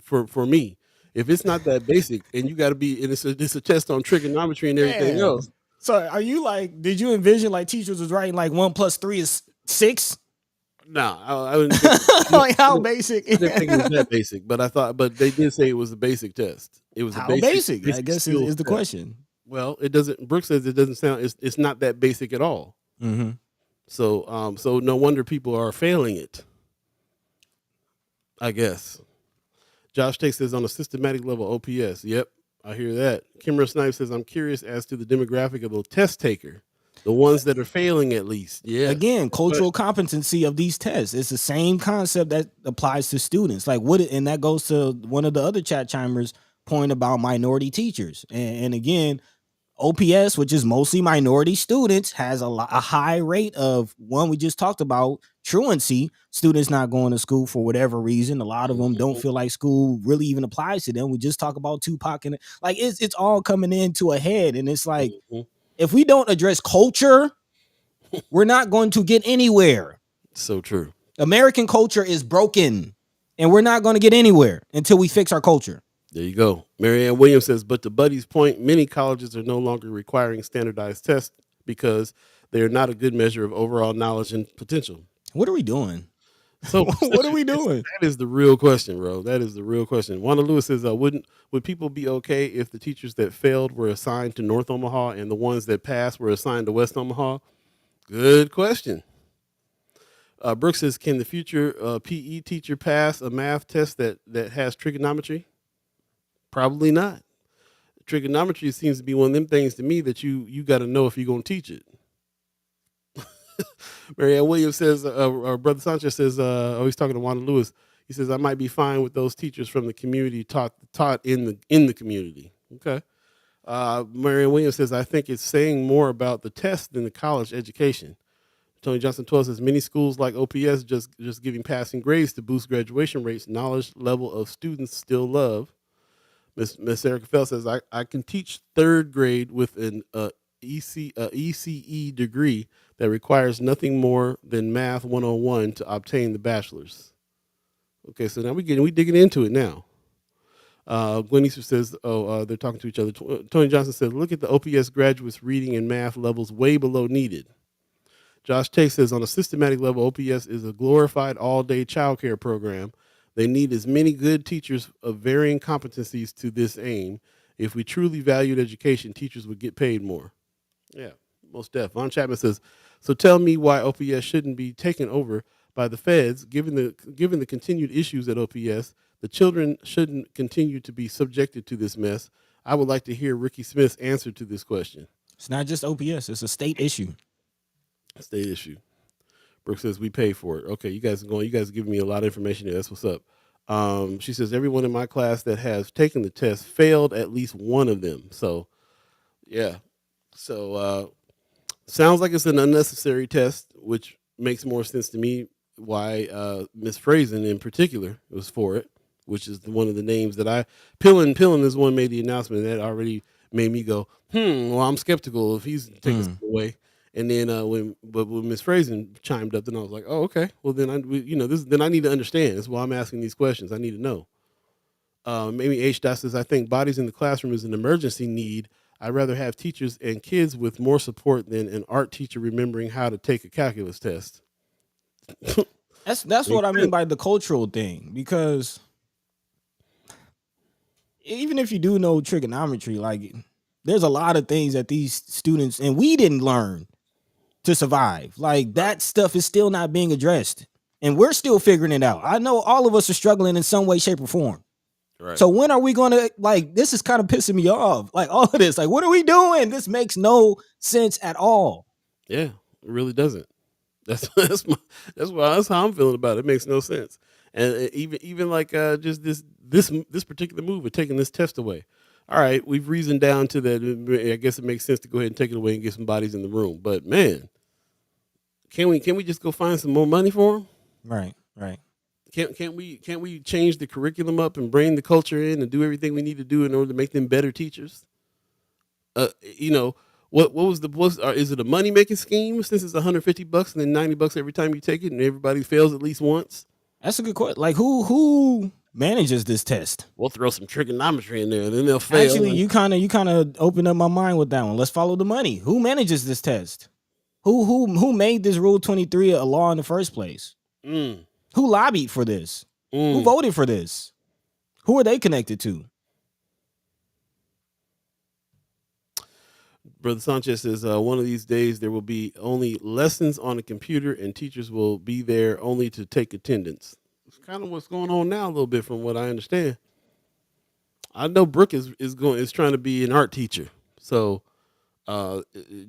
for me. If it's not that basic, and you got to be, and it's a test on trigonometry and everything else. So are you like? Did you envision like teachers was writing like 1 + 3 is 6? No, I wouldn't think, like how basic? I didn't think it was that basic, but they did say it was a basic test. It was how a basic I guess is the question. Well, it doesn't. Brooke says it doesn't sound. It's not that basic at all. So so no wonder people are failing it, I guess. Josh Tate says on a systematic level, OPS. Yep, I hear that. Kimara Snipes says I'm curious as to the demographic of the test taker. The ones that are failing, at least. Yeah. Again, cultural competency of these tests. It's the same concept that applies to students. Like and that goes to one of the other chat chimers' point about minority teachers. And again, OPS, which is mostly minority students, has a high rate of one we just talked about, truancy. Students not going to school for whatever reason. A lot of them don't feel like school really even applies to them. We just talk about Tupac and like it's all coming into a head, and it's like. If we don't address culture, we're not going to get anywhere. So true. American culture is broken, and we're not going to get anywhere until we fix our culture. There you go. Marianne Williams says, but to Buddy's point, many colleges are no longer requiring standardized tests because they are not a good measure of overall knowledge and potential. What are we doing? So what are we doing? That is the real question, bro. That is the real question. Wanda Lewis says, would people be okay if the teachers that failed were assigned to North Omaha and the ones that passed were assigned to West Omaha? Good question. Brooks says, can the future PE teacher pass a math test that has trigonometry? Probably not. Trigonometry seems to be one of them things to me that you got to know if you're going to teach it. Marianne Williams says, Brother Sanchez says, he's talking to Wanda Lewis. He says, I might be fine with those teachers from the community taught in the community. Okay. Marianne Williams says, I think it's saying more about the test than the college education. Tony Johnson 12 says, many schools like OPS just giving passing grades to boost graduation rates, knowledge level of students still love. Miss Erica Fell says, I can teach third grade with an ECE degree that requires nothing more than math 101 to obtain the bachelor's. Okay, so now we digging into it now. Gwen Easter says, they're talking to each other. Tony Johnson says, look at the OPS graduates reading and math levels way below needed. Josh Tate says, on a systematic level, OPS is a glorified all-day childcare program. They need as many good teachers of varying competencies to this aim. If we truly valued education, teachers would get paid more. Yeah, most def. Von Chapman says, so tell me why OPS shouldn't be taken over by the feds. Given the continued issues at OPS, the children shouldn't continue to be subjected to this mess. I would like to hear Ricky Smith's answer to this question. It's not just OPS; it's a state issue. State issue. Brooke says we pay for it. Okay, you guys are going. You guys are giving me a lot of information here. That's what's up. She says everyone in my class that has taken the test failed at least one of them. So, yeah. So sounds like it's an unnecessary test, which makes more sense to me. Why Miss Frazen in particular was for it, which is one of the names that Pillen is one made the announcment that already made me go, well, I'm skeptical if he's taking it away. And then when Miss Frazen chimed up, then I was like, oh, okay. Well, then then I need to understand. That's why I'm asking these questions. I need to know. Maybe H. Dot says, I think bodies in the classroom is an emergency need. I'd rather have teachers and kids with more support than an art teacher remembering how to take a calculus test. That's what I mean by the cultural thing, because even if you do know trigonometry, like there's a lot of things that these students and we didn't learn to survive. Like that stuff is still not being addressed, and we're still figuring it out. I know all of us are struggling in some way, shape, or form. Right. So when are we going to, like, this is kind of pissing me off. Like all of this, like, what are we doing? This makes no sense at all. Yeah, it really doesn't. That's how I'm feeling about it. It makes no sense. And even like just this particular move of taking this test away. All right, we've reasoned down to that. I guess it makes sense to go ahead and take it away and get some bodies in the room. But man, can we just go find some more money for them? Right. Can't we change the curriculum up and bring the culture in and do everything we need to do in order to make them better teachers? What is it a money making scheme since it's $150 and then $90 every time you take it and everybody fails at least once? That's a good question. Like who manages this test? We'll throw some trigonometry in there and then they'll fail. Actually, you kind of opened up my mind with that one. Let's follow the money. Who manages this test? Who made this Rule 23 a law in the first place? Who lobbied for this? Who voted for this? Who are they connected to? Brother Sanchez says, one of these days there will be only lessons on a computer and teachers will be there only to take attendance. It's kind of what's going on now a little bit from what I understand. I know Brooke is trying to be an art teacher. So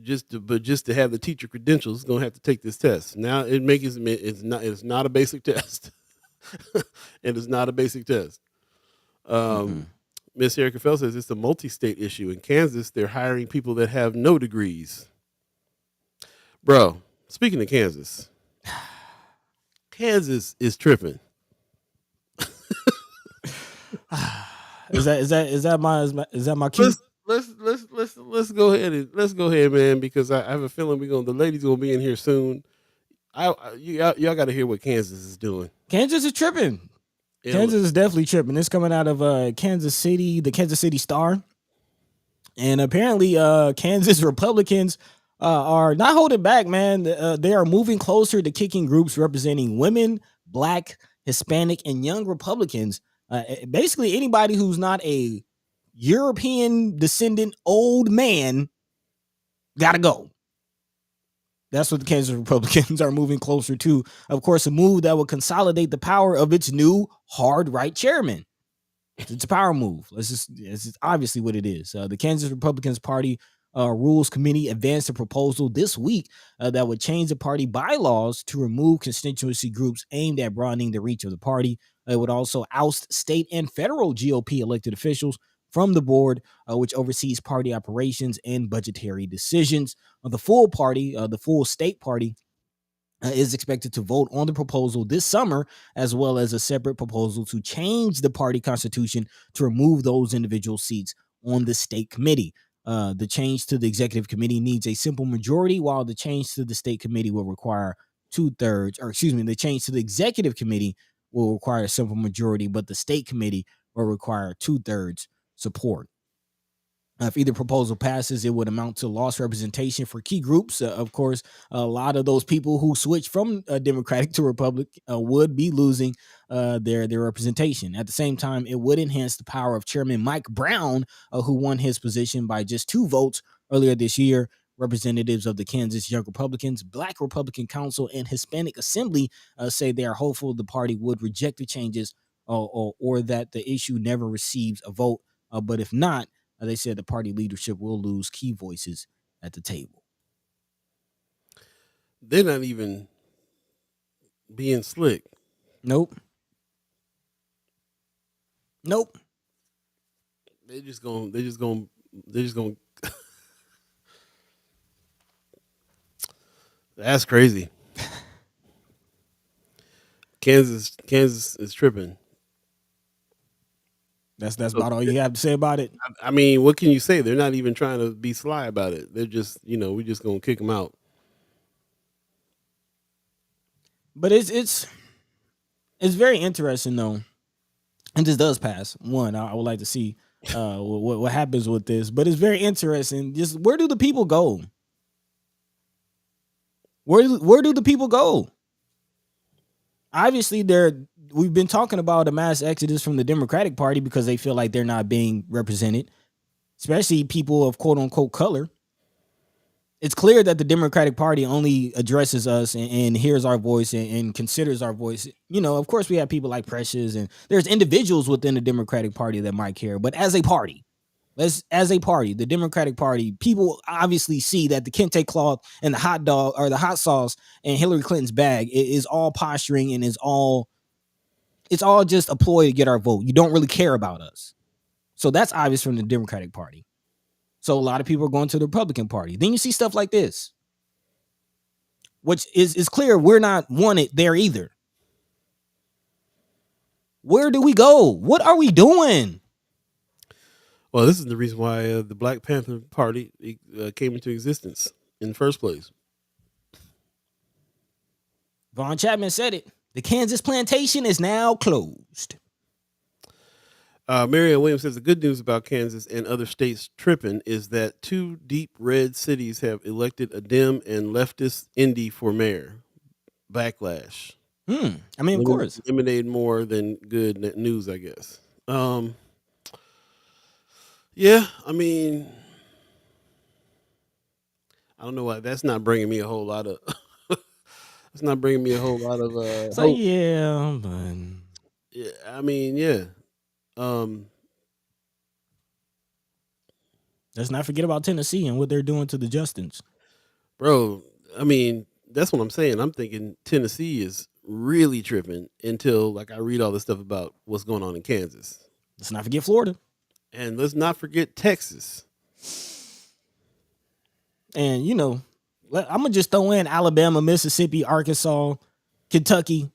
just to have the teacher credentials, going to have to take this test. Now it's not a basic test. It is not a basic test. Miss Erica Fell says it's a multi-state issue. In Kansas, they're hiring people that have no degrees. Bro, speaking of Kansas, Kansas is tripping. Is that my cue? Let's go ahead, man, because I have a feeling the ladies gonna be in here soon. Y'all got to hear what Kansas is doing. Kansas is tripping. Kansas is definitely tripping. It's coming out of Kansas City, the Kansas City Star. And apparently Kansas Republicans are not holding back, man. They are moving closer to kicking groups representing women, Black, Hispanic, and young Republicans. Basically anybody who's not a European descendant old man gotta go. That's what the Kansas Republicans are moving closer to. Of course, a move that will consolidate the power of its new hard right chairman. It's a power move. It's obviously what it is. The Kansas Republicans Party Rules Committee advanced a proposal this week that would change the party bylaws to remove constituency groups aimed at broadening the reach of the party. It would also oust state and federal GOP elected officials from the board, which oversees party operations and budgetary decisions. The full state party, is expected to vote on the proposal this summer, as well as a separate proposal to change the party constitution to remove those individual seats on the state committee. The change to the executive committee needs a simple majority, while the change to the state committee will require the change to the executive committee will require a simple majority, but the state committee will require 2/3 support. If either proposal passes, it would amount to lost representation for key groups. Of course, a lot of those people who switch from Democratic to Republican would be losing their representation. At the same time, it would enhance the power of Chairman Mike Brown, who won his position by just 2 votes earlier this year. Representatives of the Kansas Young Republicans, Black Republican Council, and Hispanic Assembly say they are hopeful the party would reject the changes or that the issue never receives a vote. But if not, they said the party leadership will lose key voices at the table. They're not even being slick. Nope. They just going. That's crazy. Kansas is tripping. That's about all you have to say about it. I mean, what can you say? They're not even trying to be sly about it. They're just, we're just gonna kick them out. But it's very interesting though, and this does pass. One, I would like to see what happens with this, but it's very interesting. Just where do the people go? Where do the people go? Obviously, we've been talking about a mass exodus from the Democratic Party because they feel like they're not being represented, especially people of quote unquote color. It's clear that the Democratic Party only addresses us and hears our voice and considers our voice. Of course, we have people like Precious, and there's individuals within the Democratic Party that might care. But as a party, the Democratic Party, people obviously see that the kente cloth and the hot dog or the hot sauce in Hillary Clinton's bag is all posturing and it's all just a ploy to get our vote. You don't really care about us. So that's obvious from the Democratic Party. So a lot of people are going to the Republican Party. Then you see stuff like this, which is clear we're not wanted there either. Where do we go? What are we doing? Well, this is the reason why the Black Panther Party came into existence in the first place. Vaughn Chapman said it. The Kansas plantation is now closed. Marianne Williams says the good news about Kansas and other states tripping is that two deep red cities have elected a Dem and leftist Indy for mayor. Backlash. I mean, of course. Eliminated more than good news, I guess. Yeah, I mean, I don't know why that's not bringing me a whole lot of. It's not bringing me a whole lot of. So hope. Yeah, but yeah, I mean, yeah. Let's not forget about Tennessee and what they're doing to the Justins. Bro, I mean, that's what I'm saying. I'm thinking Tennessee is really tripping until I read all this stuff about what's going on in Kansas. Let's not forget Florida. And let's not forget Texas. And, I'm going to just throw in Alabama, Mississippi, Arkansas, Kentucky,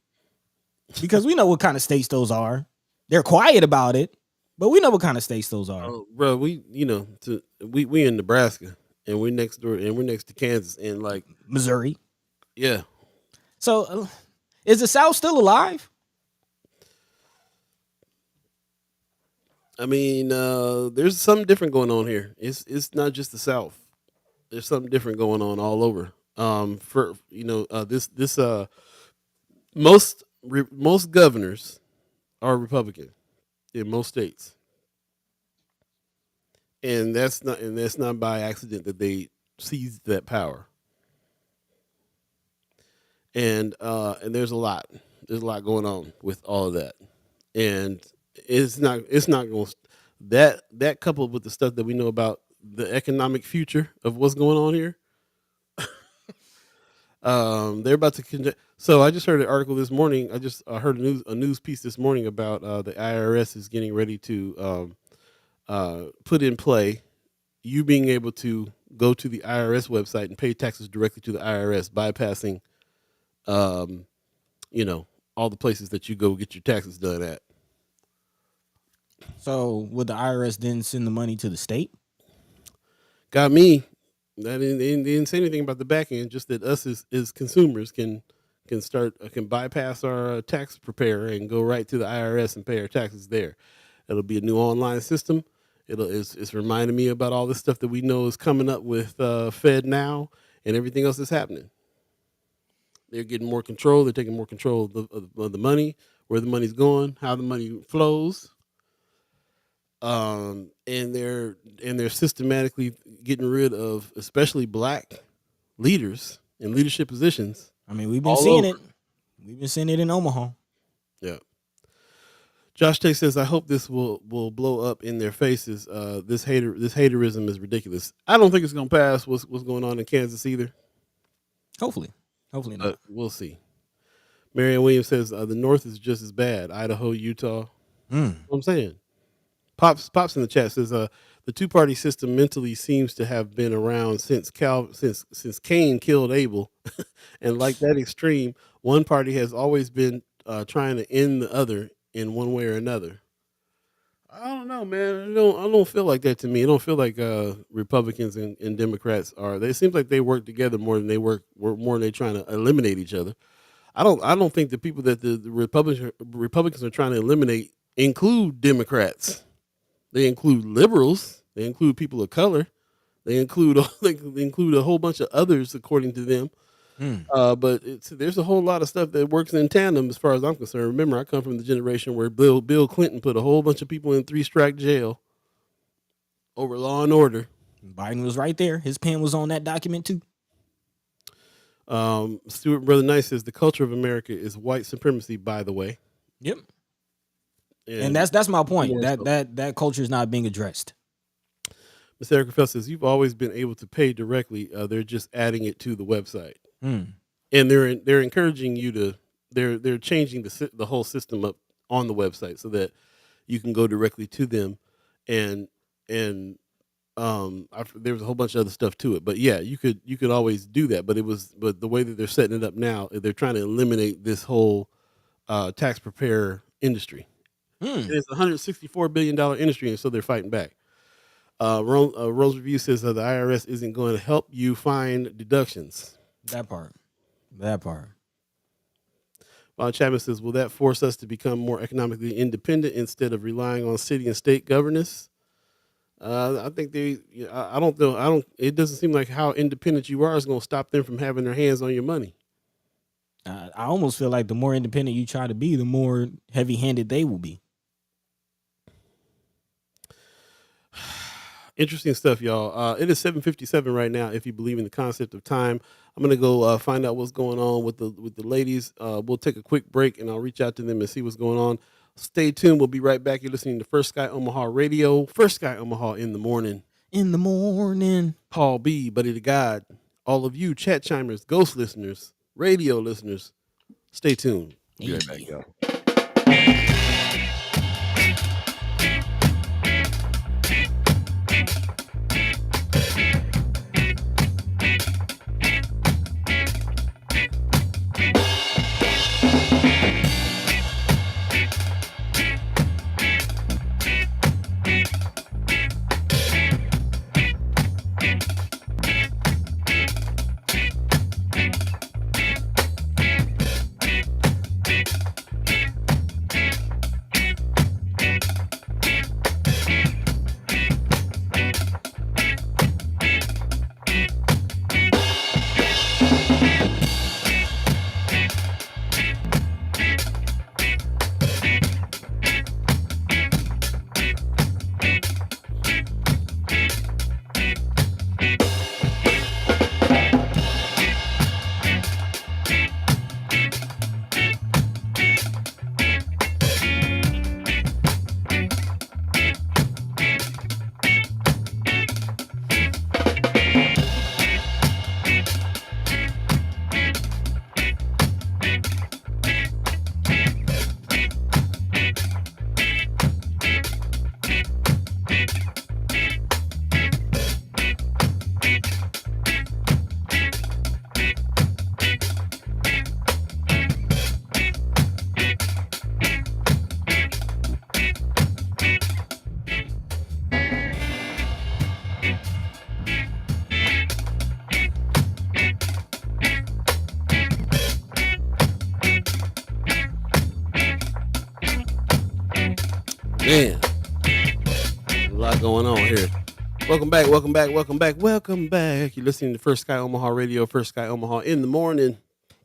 because we know what kind of states those are. They're quiet about it, but we know what kind of states those are. Oh, bro, we in Nebraska and we're next door and we're next to Kansas and Missouri. Yeah. So is the South still alive? I mean, there's something different going on here. It's not just the South. There's something different going on all over. Most governors are Republican in most states, and that's not by accident that they seized that power. And there's a lot going on with all of that, and it's not going that coupled with the stuff that we know about the economic future of what's going on here. They're about to so I just heard an article this morning. I just heard a news piece this morning about the IRS is getting ready to put in play you being able to go to the IRS website and pay taxes directly to the IRS, bypassing all the places that you go get your taxes done at. So would the IRS then send the money to the state? Got me. They didn't say anything about the back end, just that us as consumers can bypass our tax preparer and go right to the IRS and pay our taxes there. It'll be a new online system. It's reminding me about all this stuff that we know is coming up with Fed Now and everything else that's happening. They're getting more control. They're taking more control of the money, where the money's going, how the money flows. and they're systematically getting rid of especially black leaders in leadership positions. I mean, we've been seeing it. We've been seeing it in Omaha. Yeah. Josh Tate says, "I hope this will blow up in their faces. This haterism is ridiculous. I don't think it's gonna pass. What's going on in Kansas either. Hopefully not. But we'll see." Marianne Williams says, "The North is just as bad. Idaho, Utah." What I'm saying. Pops in the chat says, "The two-party system mentally seems to have been around since Cain killed Abel, and like that extreme, one party has always been trying to end the other in one way or another." I don't know, man. I don't feel like that to me. I don't feel like Republicans and Democrats are. It seems like they work together more than they're trying to eliminate each other. I don't think the people that the Republicans are trying to eliminate include Democrats. They include liberals. They include people of color. They include a whole bunch of others, according to them. But there's a whole lot of stuff that works in tandem, as far as I'm concerned. Remember, I come from the generation where Bill Clinton put a whole bunch of people in 3-strike jail over law and order. Biden was right there. His pen was on that document too. Stuart Brother Nice says, "The culture of America is white supremacy, by the way." Yep. And that's my point. That culture is not being addressed. Ms. Erica Fell says, "You've always been able to pay directly. They're just adding it to the website." And they're encouraging you to. They're changing the whole system up on the website so that you can go directly to them, and there was a whole bunch of other stuff to it. But yeah, you could always do that. But the way that they're setting it up now, they're trying to eliminate this whole tax preparer industry. It's a $164 billion industry, and so they're fighting back. Rose Review says that the IRS isn't going to help you find deductions. That part. Von Chapman says, "Will that force us to become more economically independent instead of relying on city and state governance?" I think I don't know. It doesn't seem like how independent you are is going to stop them from having their hands on your money. I almost feel like the more independent you try to be, the more heavy-handed they will be. Interesting stuff, y'all. It is 7:57 right now. If you believe in the concept of time, I'm gonna go find out what's going on with the ladies. We'll take a quick break, and I'll reach out to them and see what's going on. Stay tuned. We'll be right back. You're listening to First Sky Omaha Radio. First Sky Omaha in the morning. In the morning. Paul B, Buddi3 Da Gawd. All of you chat chimers, ghost listeners, radio listeners, stay tuned. We'll be right back, y'all. Man, a lot going on here. Welcome back. You're listening to First Sky Omaha Radio, First Sky Omaha in the morning.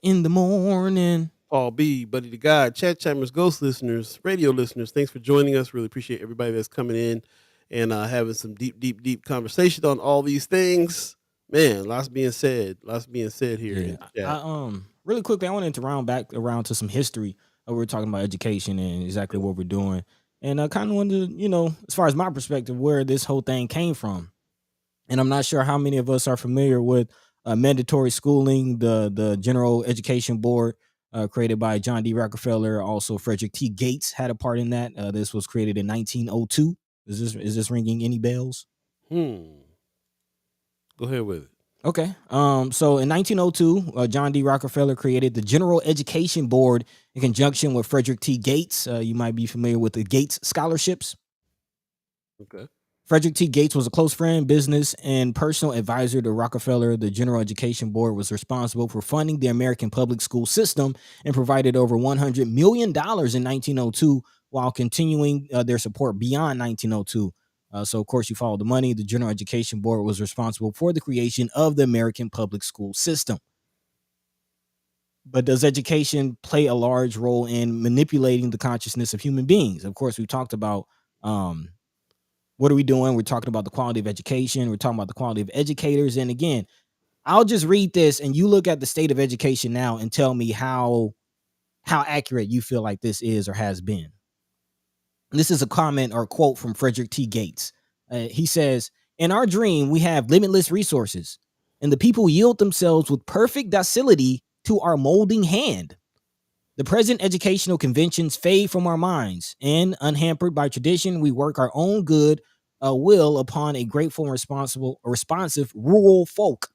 In the morning. Paul B, Buddi3 Da Gawd, Chat Chimers, Ghost listeners, radio listeners. Thanks for joining us. Really appreciate everybody that's coming in and having some deep conversation on all these things. Man, lots being said. Lots being said here in the chat. Really quickly, I wanted to round back around to some history. We were talking about education and exactly what we're doing. And I kind of wanted to, as far as my perspective, where this whole thing came from. And I'm not sure how many of us are familiar with mandatory schooling, the General Education Board created by John D. Rockefeller. Also, Frederick T. Gates had a part in that. This was created in 1902. Is this ringing any bells? Go ahead with it. Okay. So in 1902, John D. Rockefeller created the General Education Board in conjunction with Frederick T. Gates. You might be familiar with the Gates scholarships. Okay. Frederick T. Gates was a close friend, business, and personal advisor to Rockefeller. The General Education Board was responsible for funding the American public school system and provided over $100 million in 1902 while continuing their support beyond 1902. So, of course, you follow the money. The General Education Board was responsible for the creation of the American public school system. But does education play a large role in manipulating the consciousness of human beings? Of course, we talked about what are we doing? We're talking about the quality of education. We're talking about the quality of educators. And again, I'll just read this and you look at the state of education now and tell me how accurate you feel like this is or has been. This is a comment or a quote from Frederick T. Gates. He says, "In our dream, we have limitless resources, and the people yield themselves with perfect docility to our molding hand. The present educational conventions fade from our minds, and unhampered by tradition, we work our own good will upon a grateful and responsive rural folk.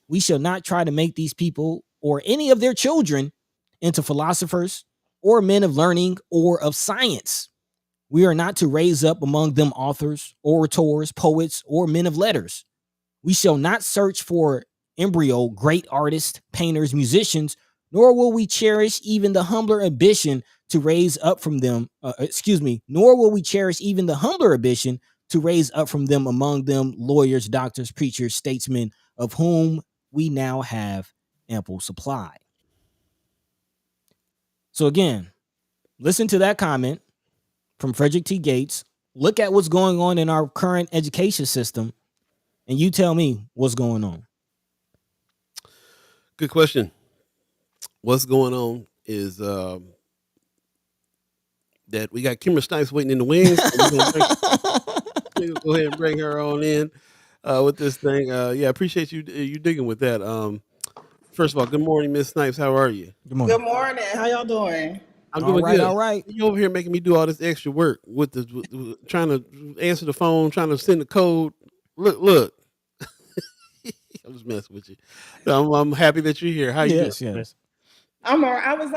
We shall not try to make these people or any of their children into philosophers or men of learning or of science. We are not to raise up among them authors, orators, poets, or men of letters. We shall not search for embryo great artists, painters, musicians, nor will we cherish even the humbler ambition to raise up from them. Nor will we cherish even the humbler ambition to raise up from them among them lawyers, doctors, preachers, statesmen, of whom we now have ample supply." So again, listen to that comment from Frederick T. Gates. Look at what's going on in our current education system, and you tell me what's going on. Good question. What's going on is that we got Kimara Snipes waiting in the wings. Go ahead and bring her on in with this thing. Yeah, appreciate you digging with that. First of all, good morning, Miss Snipes. How are you? Good morning. Good morning. How y'all doing? I'm doing good. All right. You over here making me do all this extra work with trying to answer the phone, trying to send the code. Look. I'm just messing with you. I'm happy that you're here. How you doing? Yes. I'm all right. I was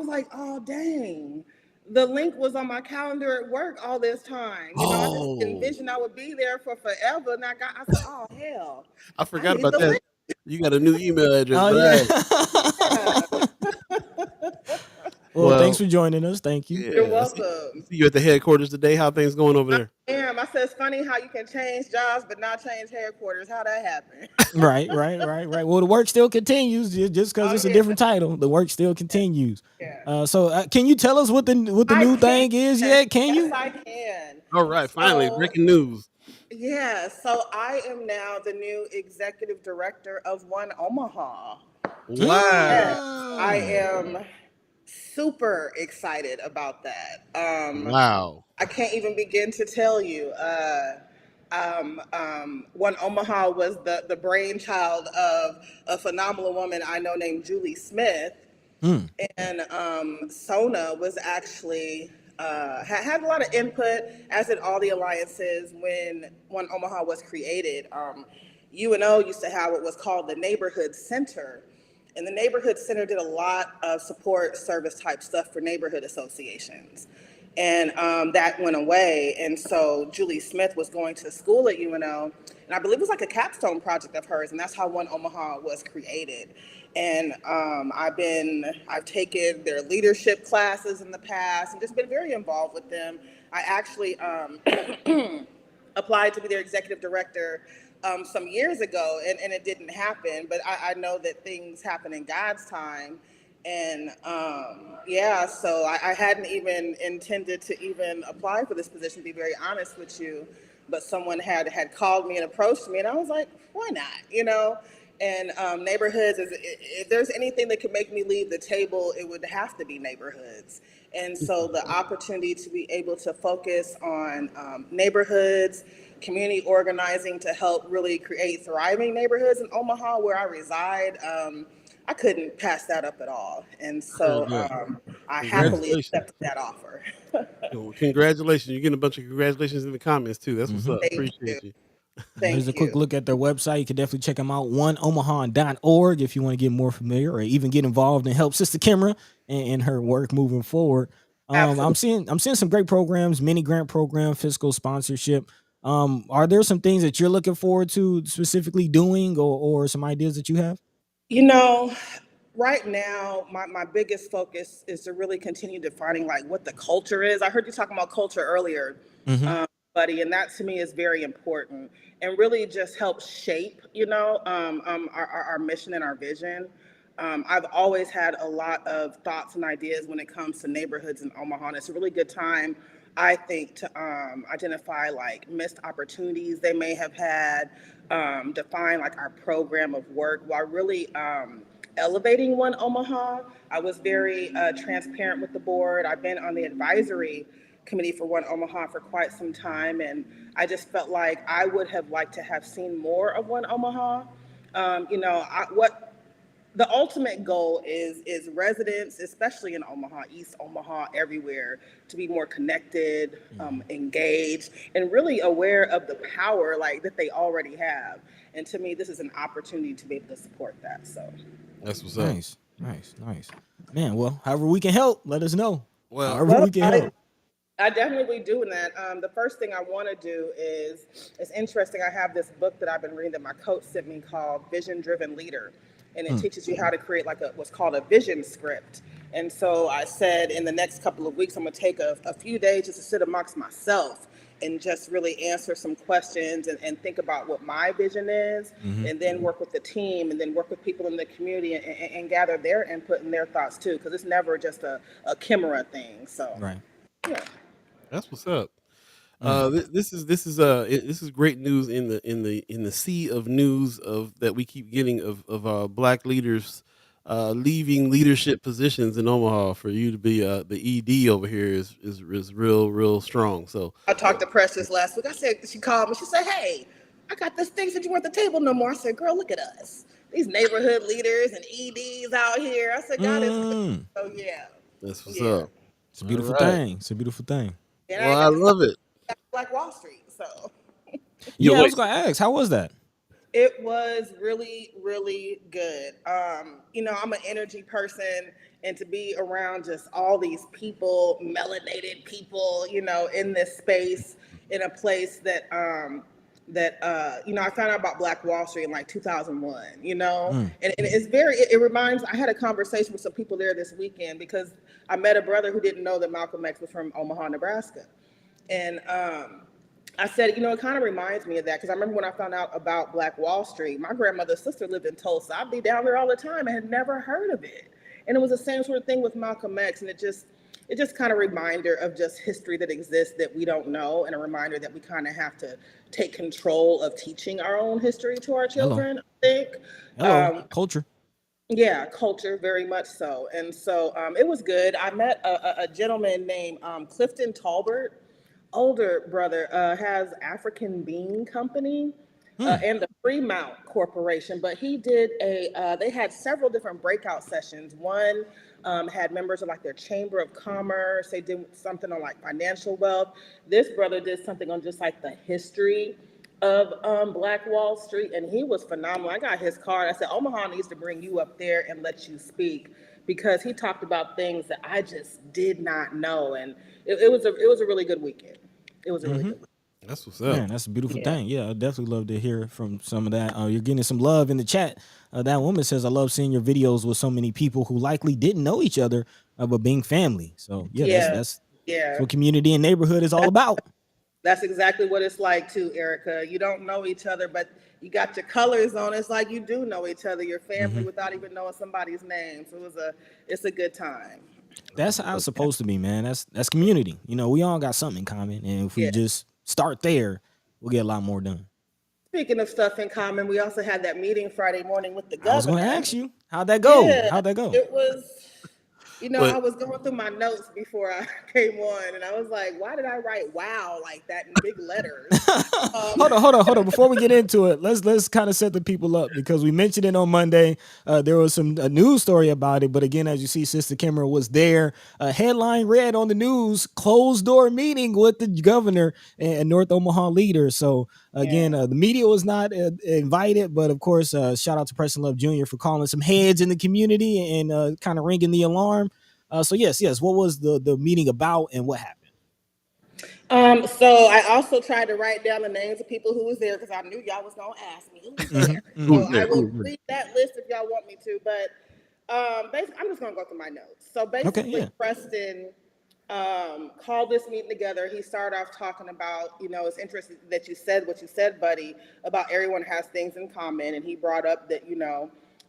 like, oh dang. The link was on my calendar at work all this time. I just envisioned I would be there for forever. And I said, oh hell. I forgot about that. Link. You got a new email address. Well, thanks for joining us. Thank you. Yeah, you're welcome. See you at the headquarters today. How things going over there? I said it's funny how you can change jobs but not change headquarters. How that happened? Right. Well, the work still continues just because it's a different title. The work still continues. Yeah. So can you tell us what the new thing is yet? Can you? Yes, I can. All right. Finally, breaking news. Yeah. So I am now the new executive director of One Omaha. Wow. Yes, I am super excited about that. Wow. I can't even begin to tell you. One Omaha was the brainchild of a phenomenal woman I know named Julie Smith. And Sona was actually had a lot of input, as did all the alliances when One Omaha was created. UNO used to have what was called the Neighborhood Center. And the Neighborhood Center did a lot of support service type stuff for neighborhood associations. And that went away. And so Julie Smith was going to school at UNO. And I believe it was like a capstone project of hers. And that's how One Omaha was created. And I've taken their leadership classes in the past and just been very involved with them. I actually applied to be their executive director some years ago, and it didn't happen. But I know that things happen in God's time. And yeah, so I hadn't even intended to even apply for this position, to be very honest with you. But someone had called me and approached me, and I was like, why not? You know? And neighborhoods, if there's anything that could make me leave the table, it would have to be neighborhoods. And so the opportunity to be able to focus on neighborhoods, community organizing to help really create thriving neighborhoods in Omaha, where I reside, I couldn't pass that up at all. And so I happily accepted that offer. Well, congratulations. You're getting a bunch of congratulations in the comments, too. That's what's up. Appreciate you. There's a quick look at their website. You can definitely check them out, oneomaha.org, if you want to get more familiar or even get involved and help Sister Kimara and her work moving forward. I'm seeing some great programs, mini grant program, fiscal sponsorship. Are there some things that you're looking forward to specifically doing or some ideas that you have? You know, right now, my biggest focus is to really continue defining like what the culture is. I heard you talking about culture earlier, Buddy, and that to me is very important and really just help shape, our mission and our vision. I've always had a lot of thoughts and ideas when it comes to neighborhoods in Omaha. And it's a really good time, I think, to identify like missed opportunities they may have had, define like our program of work while really elevating One Omaha. I was very transparent with the board. I've been on the advisory committee for One Omaha for quite some time, and I just felt like I would have liked to have seen more of One Omaha. What the ultimate goal is residents, especially in Omaha, East Omaha, everywhere, to be more connected, engaged, and really aware of the power like that they already have. And to me, this is an opportunity to be able to support that. So that's what's up. Nice. Man, well, however we can help, let us know. Well, however we can help. I definitely do in that. The first thing I want to do is, it's interesting, I have this book that I've been reading that my coach sent me called Vision Driven Leader. And it teaches you how to create like what's called a vision script. And so I said in the next couple of weeks, I'm going to take a few days just to sit amongst myself and just really answer some questions and think about what my vision is, and then work with the team and then work with people in the community and gather their input and their thoughts too, because it's never just a Kimara thing. So yeah, that's what's up. This is great news in the sea of news that we keep getting of Black leaders leaving leadership positions in Omaha. For you to be the ED over here is real strong. So I talked to Precious last week. I said, she called me. She said, "Hey, I got this thing since you weren't at the table no more." I said, "Girl, look at us, these neighborhood leaders and EDs out here." I said, "God is good." So yeah, that's what's up. It's a beautiful thing. It's a beautiful thing. And well, I love it. Black Wall Street. So I was gonna ask, how was that? It was really, really good. I'm an energy person, and to be around just all these people, melanated people, in this space, in a place that I found out about Black Wall Street in like 2001, and it reminds, I had a conversation with some people there this weekend because I met a brother who didn't know that Malcolm X was from Omaha, Nebraska. And I said, it kind of reminds me of that, because I remember when I found out about Black Wall Street, my grandmother's sister lived in Tulsa. I'd be down there all the time. I had never heard of it. And it was the same sort of thing with Malcolm X. And it just kind of reminder of just history that exists that we don't know, and a reminder that we kind of have to take control of teaching our own history to our children, I think. Culture. Yeah, culture, very much so. And so it was good. I met a gentleman named Clifton Talbert. Older brother has African Bean Company and the Fremont Corporation, but he did they had several different breakout sessions. One had members of like their Chamber of Commerce. They did something on like financial wealth. This brother did something on just like the history of Black Wall Street, and he was phenomenal. I got his card. I said, Omaha needs to bring you up there and let you speak, because he talked about things that I just did not know, and it was a really good weekend. It was a really good weekend. That's what's up. Man, that's a beautiful thing. Yeah, I'd definitely love to hear from some of that. You're getting some love in the chat. That woman says, "I love seeing your videos with so many people who likely didn't know each other, but being family." So that's what community and neighborhood is all about. That's exactly what it's like too, Erica. You don't know each other, but you got your colors on. It's like you do know each other, your family, without even knowing somebody's name. So it's a good time. That's how it's supposed to be, man. That's community. You know, we all got something in common, and if we Yeah. just start there, we'll get a lot more done. Speaking of stuff in common, we also had that meeting Friday morning with the I was going to governor. ask you, how'd that go? Yeah, How'd that go? it was. But I was going through my notes before I came on, and I was like, "Why did I write wow like that in big letters?" Hold on. Before we get into it, let's kind of set the people up because we mentioned it on Monday. There was a news story about it, but again, as you see, Sister Kimara was there. Headline read on the news: closed door meeting with the governor and North Omaha leader. So again, Yeah. the media was not invited, but of course, shout out to Preston Love Jr. for calling some heads in the community and kind of ringing the alarm. So yes. What was the meeting about and what happened? So I also tried to write down the names of people who was there because I knew y'all was gonna ask me who was there. who's So I there? will read that list if y'all want me to. But basically, I'm just gonna go through my notes. So Okay, basically, yeah. Preston called this meeting together. He started off talking about, it's interesting that you said what you said, Buddy, about everyone has things in common, and he brought up that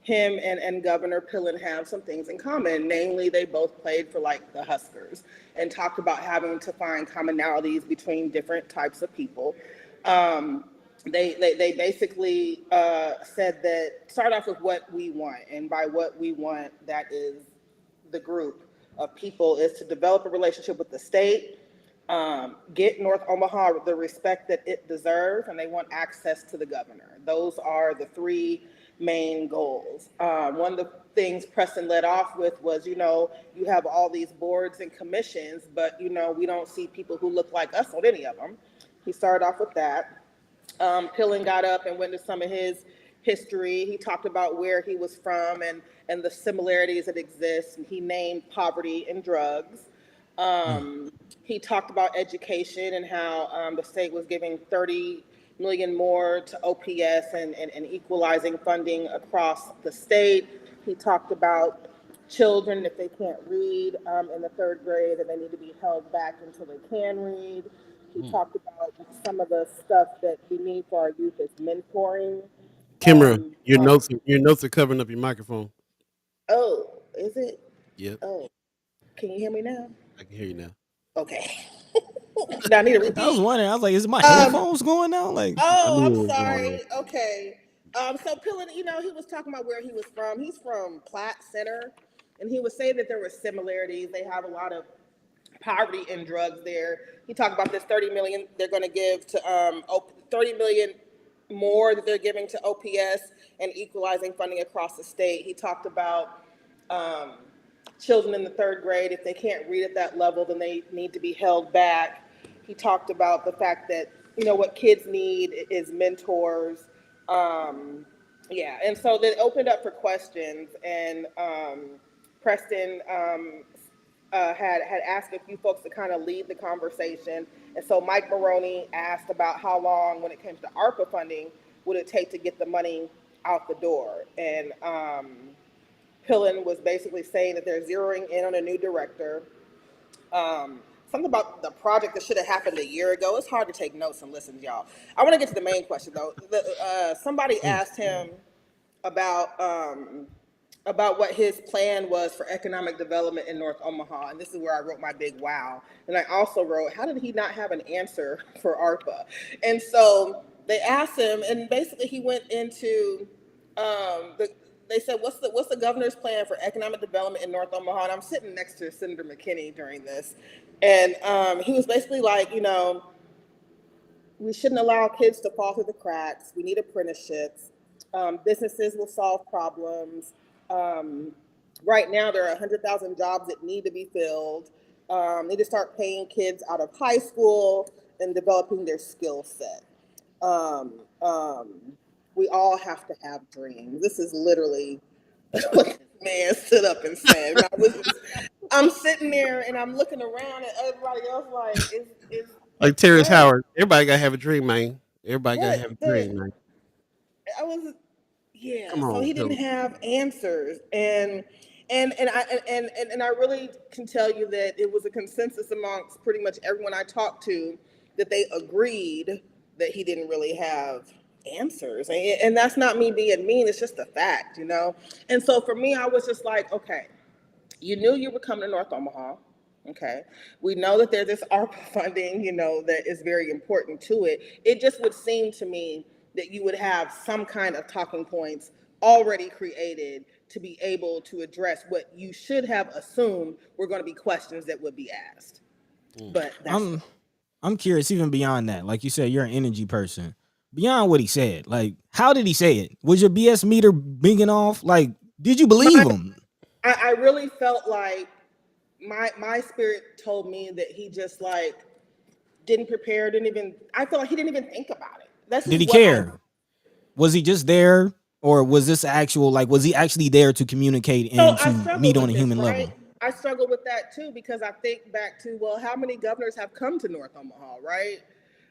him and Governor Pillen have some things in common. Namely, they both played for like the Huskers and talked about having to find commonalities between different types of people. They basically said that start off with what we want, and by what we want, that is the group of people is to develop a relationship with the state, get North Omaha the respect that it deserves, and they want access to the governor. Those are the three main goals. One of the things Preston led off with was, you have all these boards and commissions, but, we don't see people who look like us on any of them. He started off with that. Pillen got up and went into some of his history. He talked about where he was from and the similarities that exist. And he named poverty and drugs. He talked about education and how the state was giving 30 million more to OPS and equalizing funding across the state. He talked about children, if they can't read in the third grade, that they need to be held back until they can read. He talked about some of the stuff that we need for our youth is mentoring. Kimara, your Um, notes are covering up your microphone. oh, is it? Yep, Oh, can you hear me now? I can hear you now. Okay. Now I need to I was repeat. wondering. I was like, is my Um, headphones going out? Like, I knew oh, it I'm was going on. sorry. Okay. So Pillen, he was talking about where he was from. He's from Platte Center, and he was saying that there were similarities. They have a lot of poverty and drugs there. He talked about this 30 million they're going to give to 30 million more that they're giving to OPS and equalizing funding across the state. He talked about um, children in the third grade, if they can't read at that level, then they need to be held back. He talked about the fact that, what kids need is mentors. Yeah, and so they opened up for questions, and Preston had asked a few folks to kind of lead the conversation. And so Mike Maroney asked about how long, when it comes to ARPA funding, would it take to get the money out the door. And Pillen was basically saying that they're zeroing in on a new director. Something about the project that should have happened a year ago. It's hard to take notes and listen, y'all. I want to get to the main question though. Somebody asked him about what his plan was for economic development in North Omaha, and this is where I wrote my big wow. And I also wrote, how did he not have an answer for ARPA? And so they asked him, and basically he went into they said, what's the governor's plan for economic development in North Omaha? And I'm sitting next to Senator McKinney during this, and he was basically like, we shouldn't allow kids to fall through the cracks. We need apprenticeships. Businesses will solve problems. Right now, there are 100,000 jobs that need to be filled. Need to start paying kids out of high school and developing their skill set. Um, um, we all have to have dreams. This is literally what this man stood up and said. I'm sitting there and I'm looking around at everybody else like, is Like Terrence what? Howard, everybody gotta have a dream, man. Everybody gotta have What? a dream, man. I was, yeah. Come So on, he didn't Pillen. have answers, and I really can tell you that it was a consensus amongst pretty much everyone I talked to that they agreed that he didn't really have answers. And that's not me being mean, it's just a fact, you know? And so for me, I was just like, okay, you knew you were coming to North Omaha. Okay. We know that there's this ARPA funding, you know, that is very important to it. It just would seem to me that you would have some kind of talking points already created to be able to address what you should have assumed were going to be questions that would be asked. But I'm curious, even beyond that. Like you said, you're an energy person. Beyond what he said, like, how did he say it? Was your BS meter binging off? Like, did you believe him? I really felt like my spirit told me that he just like didn't prepare, I felt like he didn't even think about it. Did he care? Was he just there, or was this actual, like, was he actually there to communicate and to meet on a human level? I struggle with that too, because I think back to, well, how many governors have come to North Omaha, right?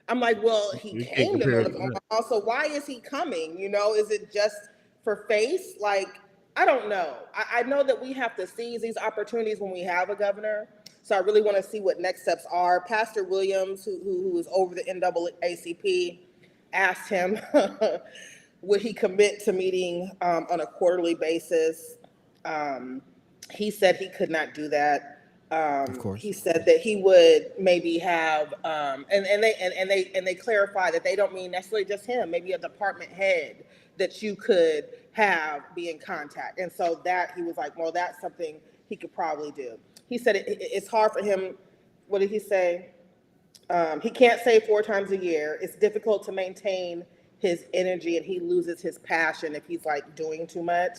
I'm like, well, he came to North Omaha, so why is he coming? You know, is it just for face? Like, I don't know. I know that we have to seize these opportunities when we have a governor. So I really want to see what next steps are. Pastor Williams, who is over the NAACP, asked him, would he commit to meeting on a quarterly basis? He said he could not do that. Of course. He said that he would maybe have, and they clarify that they don't mean necessarily just him, maybe a department head that you could have be in contact. And so that he was like, well, that's something he could probably do. He said it's hard for him. What did he say? He can't say 4 times a year. It's difficult to maintain his energy, and he loses his passion if he's like doing too much.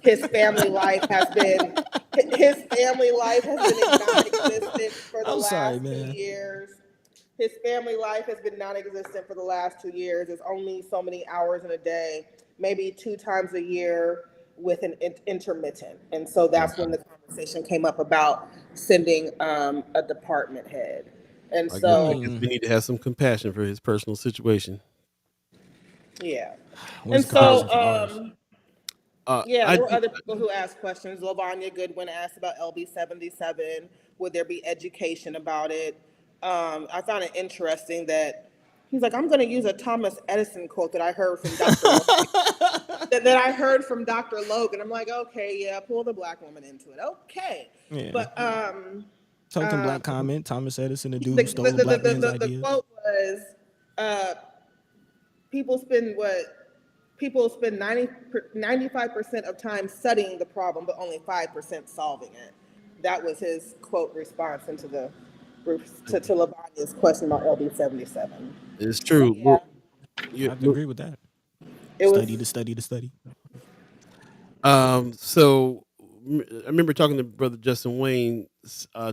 His family life has been non-existent for the last 2 years. His family life has been non-existent for the last 2 years. There's only so many hours in a day, maybe 2 times a year with an intermittent. And so that's when the conversation came up about sending a department head. And so I guess we need to have some compassion for his personal situation. Yeah. And so there were other people who asked questions. Lavanya Goodwin asked about LB 77. Would there be education about it? I found it interesting that he's like, I'm going to use a Thomas Edison quote that I heard from Dr. Logan. I'm like, okay, yeah, pull the black woman into it. Okay. Yeah. But token black comment, Thomas Edison, the dude who stole the black man's ideas. The quote was, people spend 95% of time studying the problem, but only 5% solving it. That was his quote response into to Lavanya's question about LB 77. It's true. Yeah. Well, I have to agree with that. Study. So I remember talking to Brother Justin Wayne,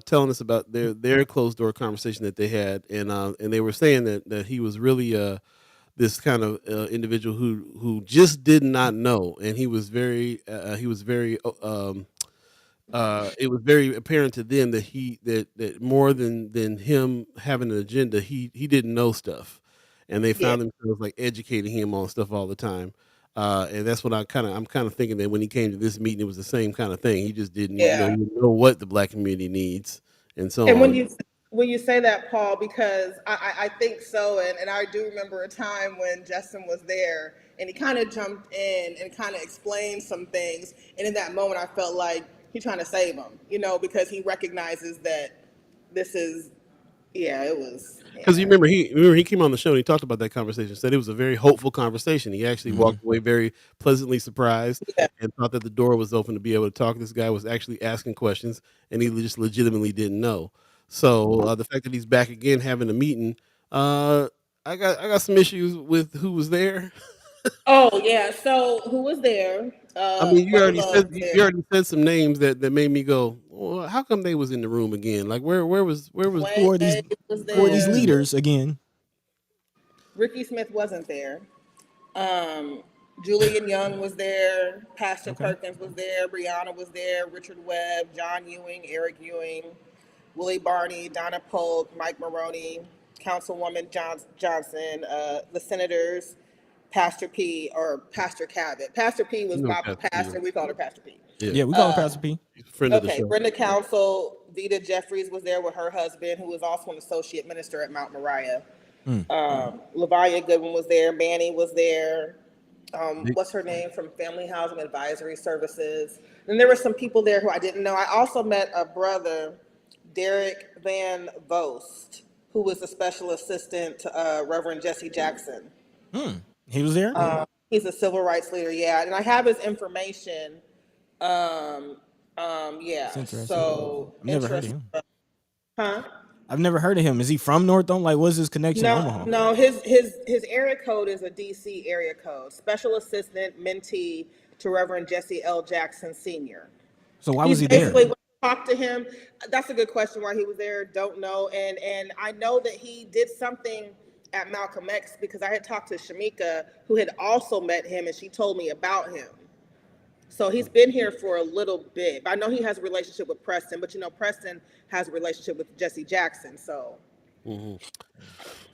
telling us about their closed door conversation that they had, and they were saying that he was really this kind of individual who just did not know, and it was very apparent to them that more than him having an agenda, he didn't know stuff, and they found themselves like educating him on stuff all the time. And that's what I'm kind of thinking, that when he came to this meeting, it was the same kind of thing. He just didn't know what the black community needs, and so. And when you say that, Paul, because I think so, and I do remember a time when Justin was there, and he kind of jumped in and kind of explained some things, and in that moment, I felt like he's trying to save him, because he recognizes that this is. Yeah, it was. Because you remember he came on the show and he talked about that conversation. Said it was a very hopeful conversation. He actually walked away very pleasantly surprised and thought that the door was open to be able to talk. This guy was actually asking questions, and he just legitimately didn't know. So the fact that he's back again having a meeting, I got some issues with who was there. Oh yeah, so who was there? I mean, you already said some names that made me go, well, how come they was in the room again? Like where was who are these leaders again? Ricky Smith wasn't there. Julian Young was there. Pastor Perkins was there. Brianna was there. Richard Webb, John Ewing, Eric Ewing, Willie Barney, Donna Polk, Mike Maroney, Councilwoman Johnson, the senators, Pastor P or Pastor Cabot. Pastor P was my pastor. We called her Pastor P. Yeah, we call her Pastor P. Friend of the show. Brenda Council, Vita Jeffries was there with her husband, who was also an associate minister at Mount Moriah. Lavanya Goodwin was there. Manny was there. What's her name from Family Housing Advisory Services? And there were some people there who I didn't know. I also met a brother, Derek Van Vost, who was the special assistant to Reverend Jesse Jackson. He was there? He's a civil rights leader, yeah. And I have his information. Yeah. So I've never heard of him. Huh? I've never heard of him. Is he from North Omaha? Like, what's his connection to Omaha? No, his area code is a DC area code. Special assistant mentee to Reverend Jesse L. Jackson Sr. So why was he there? Basically, when I talked to him, that's a good question why he was there. Don't know. And I know that he did something at Malcolm X because I had talked to Shamika, who had also met him, and she told me about him. So he's been here for a little bit. But I know he has a relationship with Preston, but Preston has a relationship with Jesse Jackson. So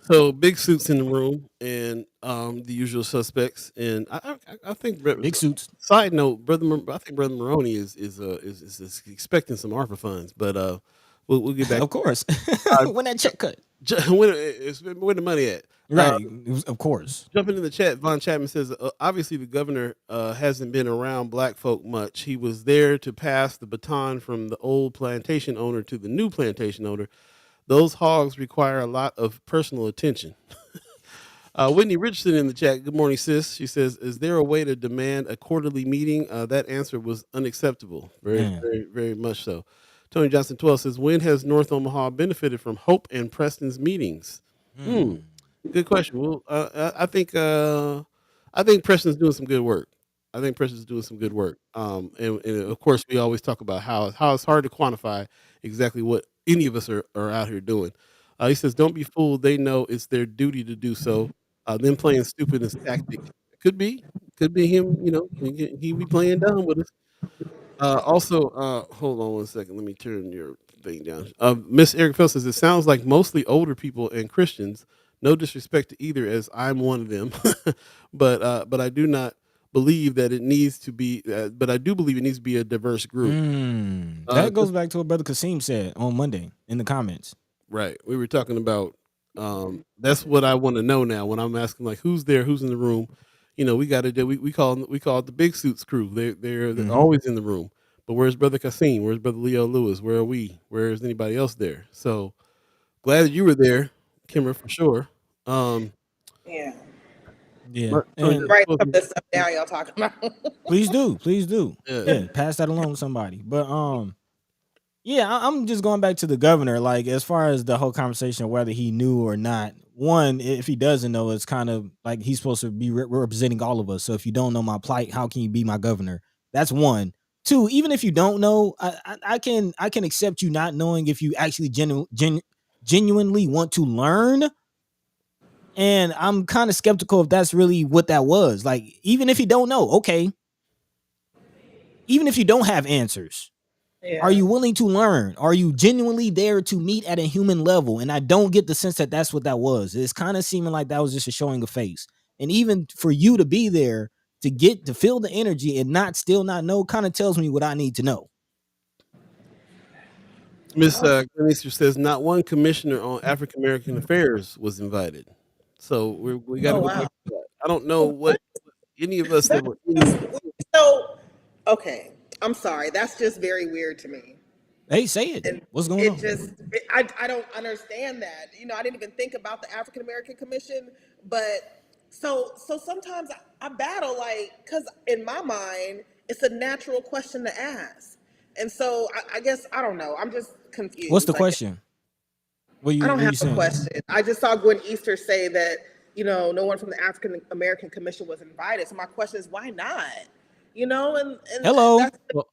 So big suits in the room and the usual suspects. And I think Big suits. Side note, I think Brother Maroney is expecting some ARPA funds, but we'll get back. Of course. When that check cut. Where the money at? Right. Of course. Jumping in the chat, Von Chapman says, obviously the governor hasn't been around black folk much. He was there to pass the baton from the old plantation owner to the new plantation owner. Those hogs require a lot of personal attention. Whitney Richardson in the chat, good morning, sis. She says, is there a way to demand a quarterly meeting? That answer was unacceptable. Very, very much so. Tony Johnson 12 says, when has North Omaha benefited from Hope and Preston's meetings? Good question. Well, I think Preston's doing some good work. And of course, we always talk about how it's hard to quantify exactly what any of us are out here doing. He says, don't be fooled. They know it's their duty to do so. Them playing stupid is tactic. Could be him. He be playing dumb with us. Also, hold on one second. Let me turn your thing down. Miss Eric Phil says, it sounds like mostly older people and Christians. No disrespect to either, as I'm one of them, but I do not believe that it needs to be. But I do believe it needs to be a diverse group. That goes back to what Brother Kasim said on Monday in the comments. Right, we were talking about. That's what I want to know now. When I'm asking, like, who's there, who's in the room, we got to do. We call it the big suits crew. They're always in the room. But where's Brother Kasim? Where's Brother Leo Lewis? Where are we? Where is anybody else there? So glad that you were there, Kimmer, for sure. yeah. And write some of this stuff down y'all talking about. please do. Yeah. Pass that along to somebody. But I'm just going back to the governor. Like, as far as the whole conversation, whether he knew or not. One, if he doesn't know, it's kind of like he's supposed to be representing all of us. So if you don't know my plight, how can you be my governor? That's one. Two, even if you don't know, I can accept you not knowing if you actually genuinely want to learn. And I'm kind of skeptical if that's really what that was. Like, even if you don't know, okay. Even if you don't have answers, are you willing to learn? Are you genuinely there to meet at a human level? And I don't get the sense that that's what that was. It's kind of seeming like that was just a showing of face. And even for you to be there to feel the energy and still not know kind of tells me what I need to know. Miss Gleneaster says not one commissioner on African American affairs was invited. So we got to go back to that. I don't know what any of us that were in. So, okay, I'm sorry. That's just very weird to me. Hey, say it. What's going on? I don't understand that. I didn't even think about the African American Commission, but so sometimes I battle, like, because in my mind it's a natural question to ask, and so I guess I don't know. I'm just confused. What's the question? I don't have a question. I just saw Gwen Easter say that no one from the African American Commission was invited. So my question is, why not? And hello. Well,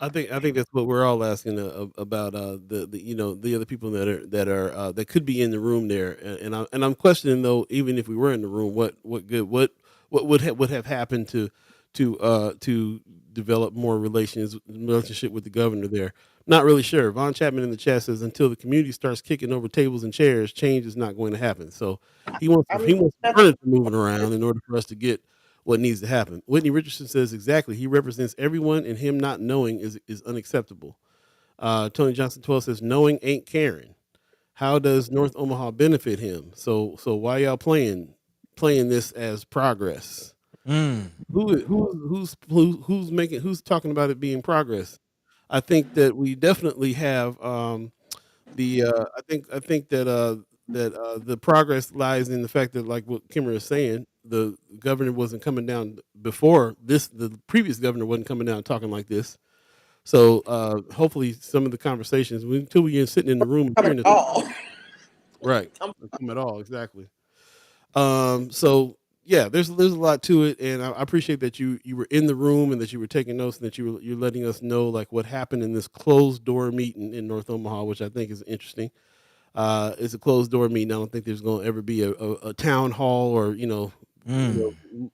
I think that's what we're all asking about the other people that could be in the room there, and I'm questioning, though, even if we were in the room, what would have happened to develop more relationship with the governor there. Not really sure. Von Chapman in the chat says until the community starts kicking over tables and chairs, change is not going to happen. So he wants furniture moving around in order for us to get what needs to happen. Whitney Richardson says exactly. He represents everyone, and him not knowing is unacceptable. Tony Johnson 12 says, knowing ain't caring. How does North Omaha benefit him? So why y'all playing this as progress? Who's talking about it being progress? I think that we definitely have I think that the progress lies in the fact that, like what Kimmer is saying, the governor wasn't coming down before this. The previous governor wasn't coming down talking like this. So hopefully, some of the conversations until we get sitting in the room and hearing this, right, come at all exactly. So yeah, there's a lot to it, and I appreciate that you were in the room and that you were taking notes and that you're letting us know like what happened in this closed door meeting in North Omaha, which I think is interesting. It's a closed door meeting. I don't think there's going to ever be a town hall or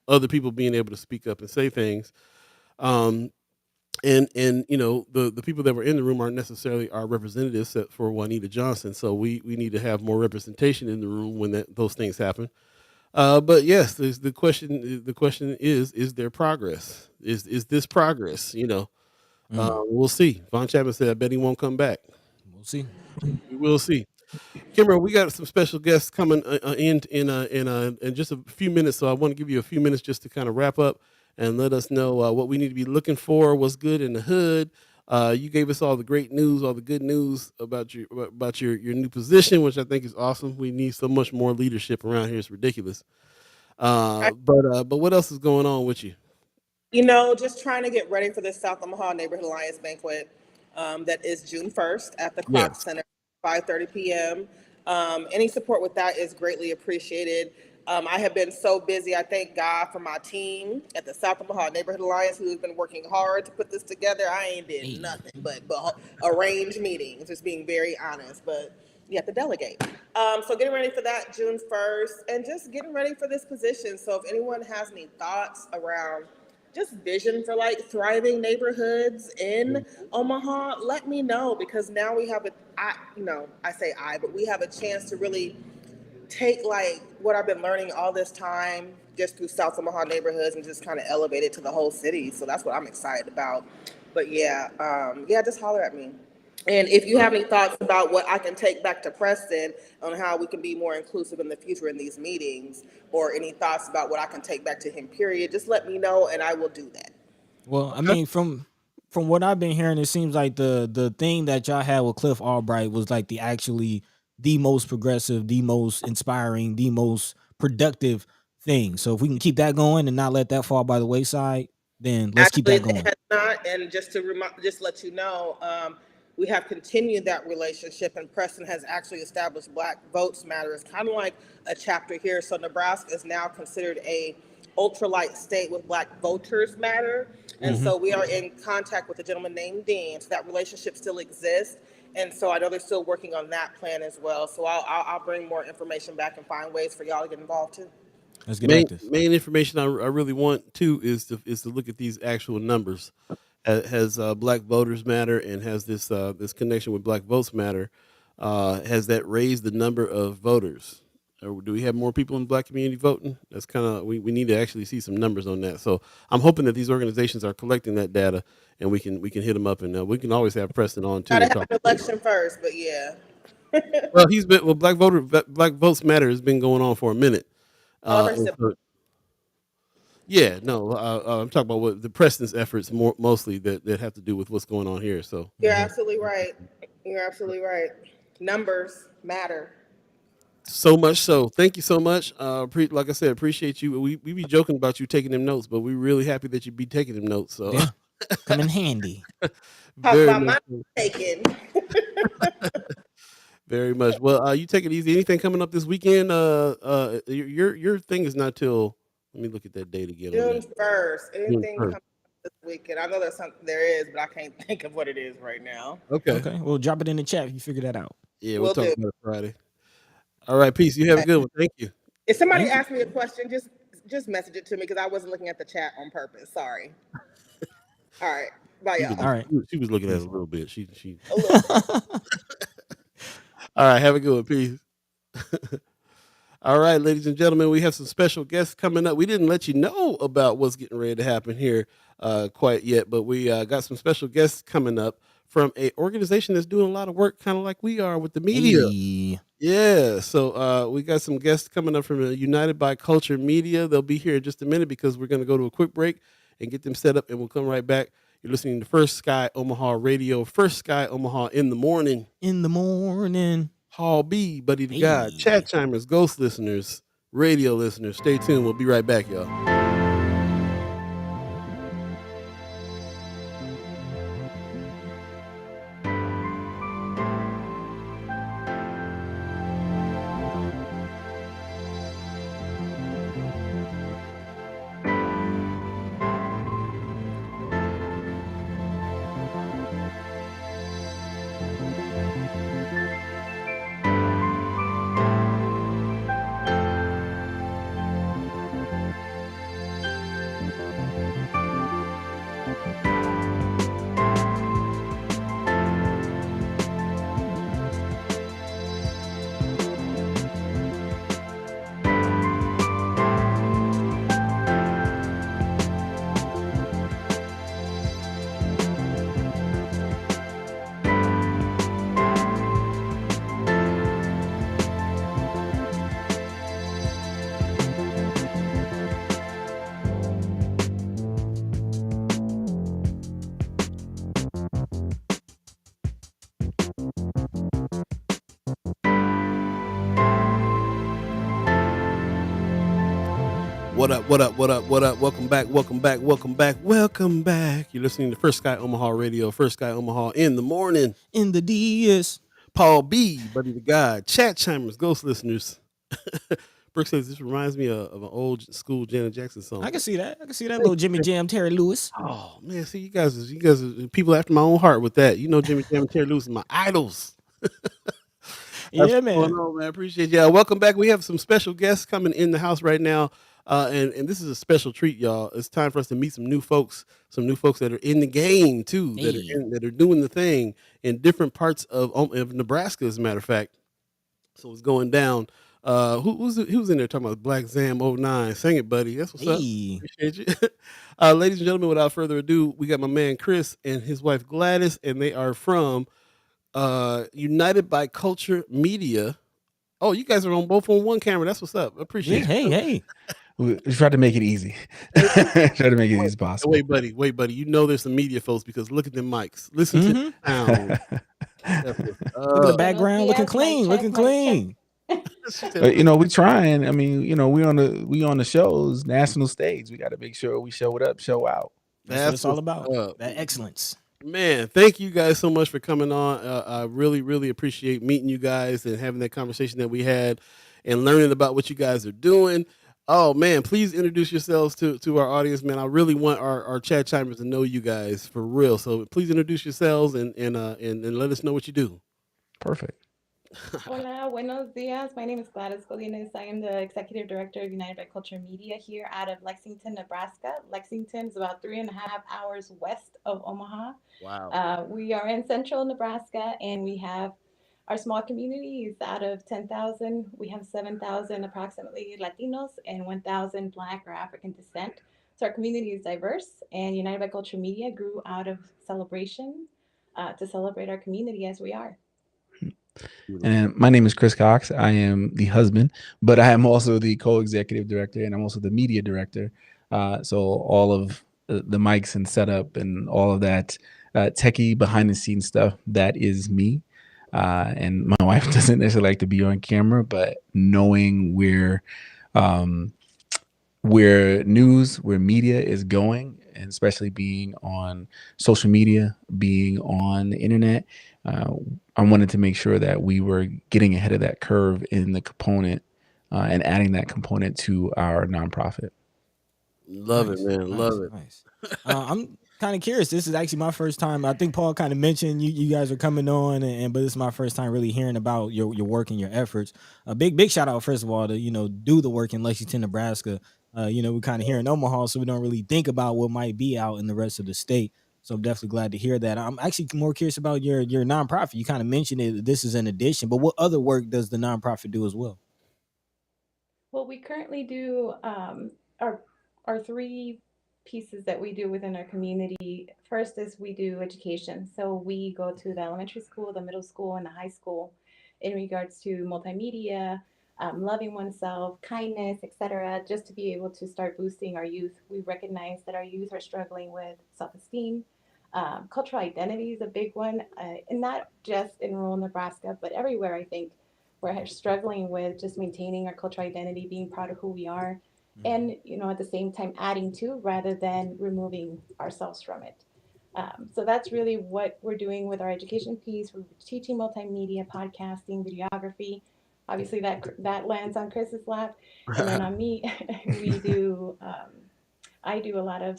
other people being able to speak up and say things. And the people that were in the room aren't necessarily our representatives except for Juanita Johnson. So we need to have more representation in the room when those things happen. But yes, the question. The question is there progress? Is this progress? We'll see. Von Chapman said, "I bet he won't come back." We'll see. We will see. Kimber, we got some special guests coming in just a few minutes. So I want to give you a few minutes just to kind of wrap up and let us know what we need to be looking for, what's good in the hood. You gave us all the great news, all the good news about your new position, which I think is awesome. We need so much more leadership around here. It's ridiculous. But what else is going on with you? Just trying to get ready for the South Omaha Neighborhood Alliance banquet that is June 1st at the Kroc Center, 5:30 p.m. Any support with that is greatly appreciated. I have been so busy. I thank God for my team at the South Omaha Neighborhood Alliance who's been working hard to put this together. I ain't did nothing but arrange meetings, just being very honest. But you have to delegate. So getting ready for that June 1st and just getting ready for this position. So if anyone has any thoughts around just vision for like thriving neighborhoods in Omaha, let me know, because now we have but we have a chance to really take like what I've been learning all this time just through South Omaha neighborhoods and just kind of elevate it to the whole city. So that's what I'm excited about. But just holler at me. And if you have any thoughts about what I can take back to Preston on how we can be more inclusive in the future in these meetings, or any thoughts about what I can take back to him, period, just let me know and I will do that. Well, I mean, from what I've been hearing, it seems like the thing that y'all had with Cliff Albright was like the most progressive, the most inspiring, the most productive thing. So if we can keep that going and not let that fall by the wayside, then let's keep that going. It has not, and just let you know, we have continued that relationship, and Preston has actually established Black Votes Matter as kind of like a chapter here. So Nebraska is now considered a ultralight state with Black Voters Matter, and so we are in contact with a gentleman named Dean. So that relationship still exists, and so I know they're still working on that plan as well. So I'll bring more information back and find ways for y'all to get involved too. Let's get at this. Main information I really want too is to look at these actual numbers. Has Black Voters Matter and has this connection with Black Votes Matter, has that raised the number of voters? Or do we have more people in the Black community voting? That's kind of we need to actually see some numbers on that. So I'm hoping that these organizations are collecting that data and we can hit them up, and we can always have Preston on too. Gotta have an election first, but yeah. Well, Black Votes Matter has been going on for a minute. Yeah, no, I'm talking about what the Preston's efforts mostly that have to do with what's going on here. So you're absolutely right. Numbers matter. So much so. Thank you so much. Like I said, appreciate you. We be joking about you taking them notes, but we're really happy that you be taking them notes. So yeah. Come in handy. Talk about my taking. Very much. Well, you take it easy. Anything coming up this weekend? Your thing is not till. Let me look at that date again. June 1st. Anything coming up this weekend? I know there's something there is, but I can't think of what it is right now. Okay. Well, drop it in the chat if you figure that out. Yeah, we'll talk about it Friday. All right, peace. You have a good one. Thank you. If somebody asks me a question, just message it to me because I wasn't looking at the chat on purpose. Sorry. All right. Bye, y'all. All right. She was looking at it a little bit. She. A little. All right. Have a good one. Peace. All right, ladies and gentlemen, we have some special guests coming up. We didn't let you know about what's getting ready to happen here quite yet, but we got some special guests coming up from a organization that's doing a lot of work, kind of like we are with the media. Hey. Yeah, so we got some guests coming up from United by Culture Media. They'll be here in just a minute because we're going to go to a quick break and get them set up, and we'll come right back. You're listening to First Sky Omaha Radio, First Sky Omaha in the morning. In the morning. Hall B, Buddi3 Da Gawd, Hey. chat chimers, ghost listeners, radio listeners. Stay tuned. We'll be right back, y'all. What up, what up, what up, what up? Welcome back, welcome back, welcome back, welcome back. You're listening to First Sky Omaha Radio, First Sky Omaha in the morning. In the DS. Paul B, Buddi3 Da Gawd, chat chimers, ghost listeners. Brooke says this reminds me of an old school Janet Jackson song. I can see that. I can see that little Jimmy Jam, Terry Lewis. Oh man, see you guys are people after my own heart with that. You know Jimmy Jam and Terry Lewis are my idols. Yeah, man. Going on, man. Appreciate y'all. Welcome back. We have some special guests coming in the house right now. And this is a special treat, y'all. It's time for us to meet some new folks that are in the game too, that are doing the thing in different parts of Nebraska, as a matter of fact. So it's going down. Who's in there talking about Black Zam 09? Sing it, buddy. That's what's up. Appreciate you. Ladies and gentlemen, without further ado, we got my man Chris and his wife Gladys, and they are from United by Culture Media. Oh, you guys are both on one camera. That's what's up. I appreciate it. Hey. We tried to make it easy. Try to make it easy as possible. Wait, buddy. You know there's some media folks because look at them mics. Listen to the sound. Look at the background, looking clean. But, we trying. I mean, we on the shows, national stage. We got to make sure we show it up, show out. That's what it's all about. That excellence. Man, thank you guys so much for coming on. I really, really appreciate meeting you guys and having that conversation that we had and learning about what you guys are doing. Oh man, please introduce yourselves to our audience, man. I really want our chat chimers to know you guys for real. So please introduce yourselves and let us know what you do. Perfect. Hola, buenos dias. My name is Gladys Godinez. I am the Executive Director of United by Culture Media here out of Lexington, Nebraska. Lexington is about 3.5 hours west of Omaha. Wow. We are in central Nebraska, and we have our small community is out of 10,000. We have 7,000 approximately Latinos and 1,000 Black or African descent. So our community is diverse, and United by Culture Media grew out of celebration to celebrate our community as we are. And my name is Chris Cox. I am the husband, but I am also the co-executive director, and I'm also the media director. So all of the mics and setup and all of that techie behind the scenes stuff, that is me. And my wife doesn't necessarily like to be on camera, but knowing where news, where media is going, and especially being on social media, being on the internet, I wanted to make sure that we were getting ahead of that curve in the component and adding that component to our nonprofit. Love it, man. Love it. Nice. I'm kind of curious. This is actually my first time. I think Paul kind of mentioned you guys are coming on, but this is my first time really hearing about your work and your efforts. A big shout out, first of all, to do the work in Lexington, Nebraska. We're kind of here in Omaha, so we don't really think about what might be out in the rest of the state. So I'm definitely glad to hear that. I'm actually more curious about your nonprofit. You kind of mentioned it. This is an addition, but what other work does the nonprofit do as well? Well, we currently do our three pieces that we do within our community. First is we do education. So we go to the elementary school, the middle school, and the high school in regards to multimedia, loving oneself, kindness, etc., just to be able to start boosting our youth. We recognize that our youth are struggling with self-esteem. Cultural identity is a big one, and not just in rural Nebraska, but everywhere. I think we're struggling with just maintaining our cultural identity, being proud of who we are, and at the same time adding to rather than removing ourselves from it. So that's really what we're doing with our education piece. We're teaching multimedia, podcasting, videography. Obviously, that lands on Chris's lap, and then on me, we do. I do a lot of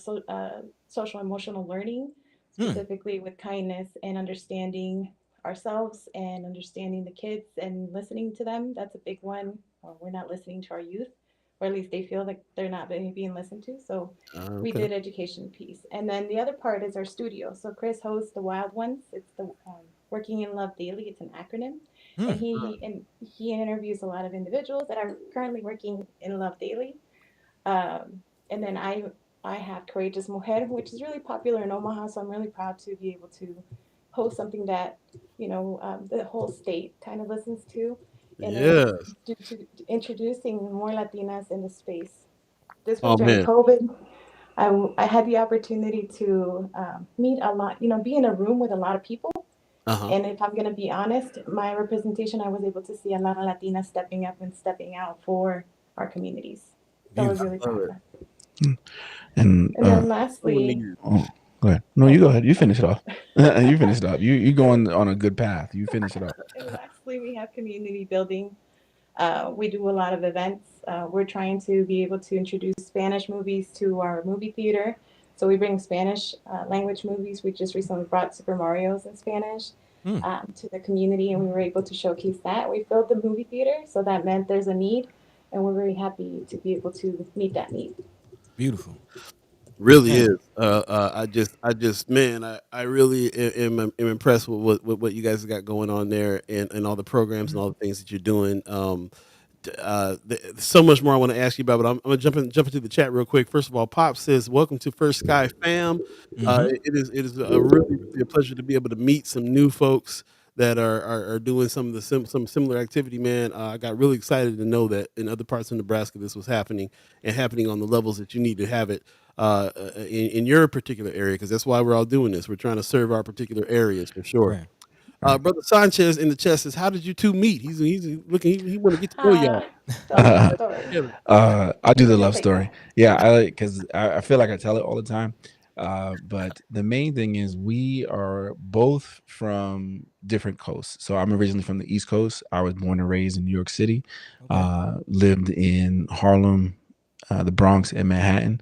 social emotional learning, specifically with kindness and understanding ourselves and understanding the kids and listening to them. That's a big one. We're not listening to our youth, or at least they feel like they're not being listened to. So we Okay. did education piece, and then the other part is our studio. So Chris hosts the Wild Ones. It's the Working in Love Daily. It's an acronym, and he interviews a lot of individuals that are currently working in love daily. And then I have Courageous Mujer, which is really popular in Omaha. So I'm really proud to be able to host something that the whole state kind of listens to, and it's Yes. due to introducing more Latinas in the space. This was Oh during man. COVID. I had the opportunity to meet a lot, be in a room with a lot of people. Uh-huh. And if I'm going to be honest, my representation, I was able to see a lot of Latinas stepping up and stepping out for our communities. So I was really proud of that. And And then lastly, oh, go ahead. No, you go ahead. You finish it off. You finish it off. You going on a good path. You finish it off. and lastly, we have community building. We do a lot of events. We're trying to be able to introduce Spanish movies to our movie theater. So we bring Spanish language movies. We just recently brought Super Mario's in Spanish to the community, and we were able to showcase that. We filled the movie theater, so that meant there's a need, and we're very happy to be able to meet that need. Beautiful. Really Man. is. Man, I really am impressed with what you guys got going on there, and all the programs and all the things that you're doing. There's so much more I want to ask you about, but I'm gonna jump into the chat real quick. First of all, Pop says, "Welcome to First Sky Fam." It is a really a pleasure to be able to meet some new folks that are doing some of the some similar activity. Man, I got really excited to know that in other parts of Nebraska this was happening, and happening on the levels that you need to have it in your particular area, because that's why we're all doing this. We're trying to serve our particular areas for sure. Right. Brother Sanchez in the chat says, "How did you two meet?" He's looking. He want to get to know y'all. The love story. I do the You'll love take story. Yeah, I because I feel like I tell it all the time. But the main thing is we are both from different coasts. So I'm originally from the East Coast. I was born and raised in New York City. Lived in Harlem, the Bronx, and Manhattan.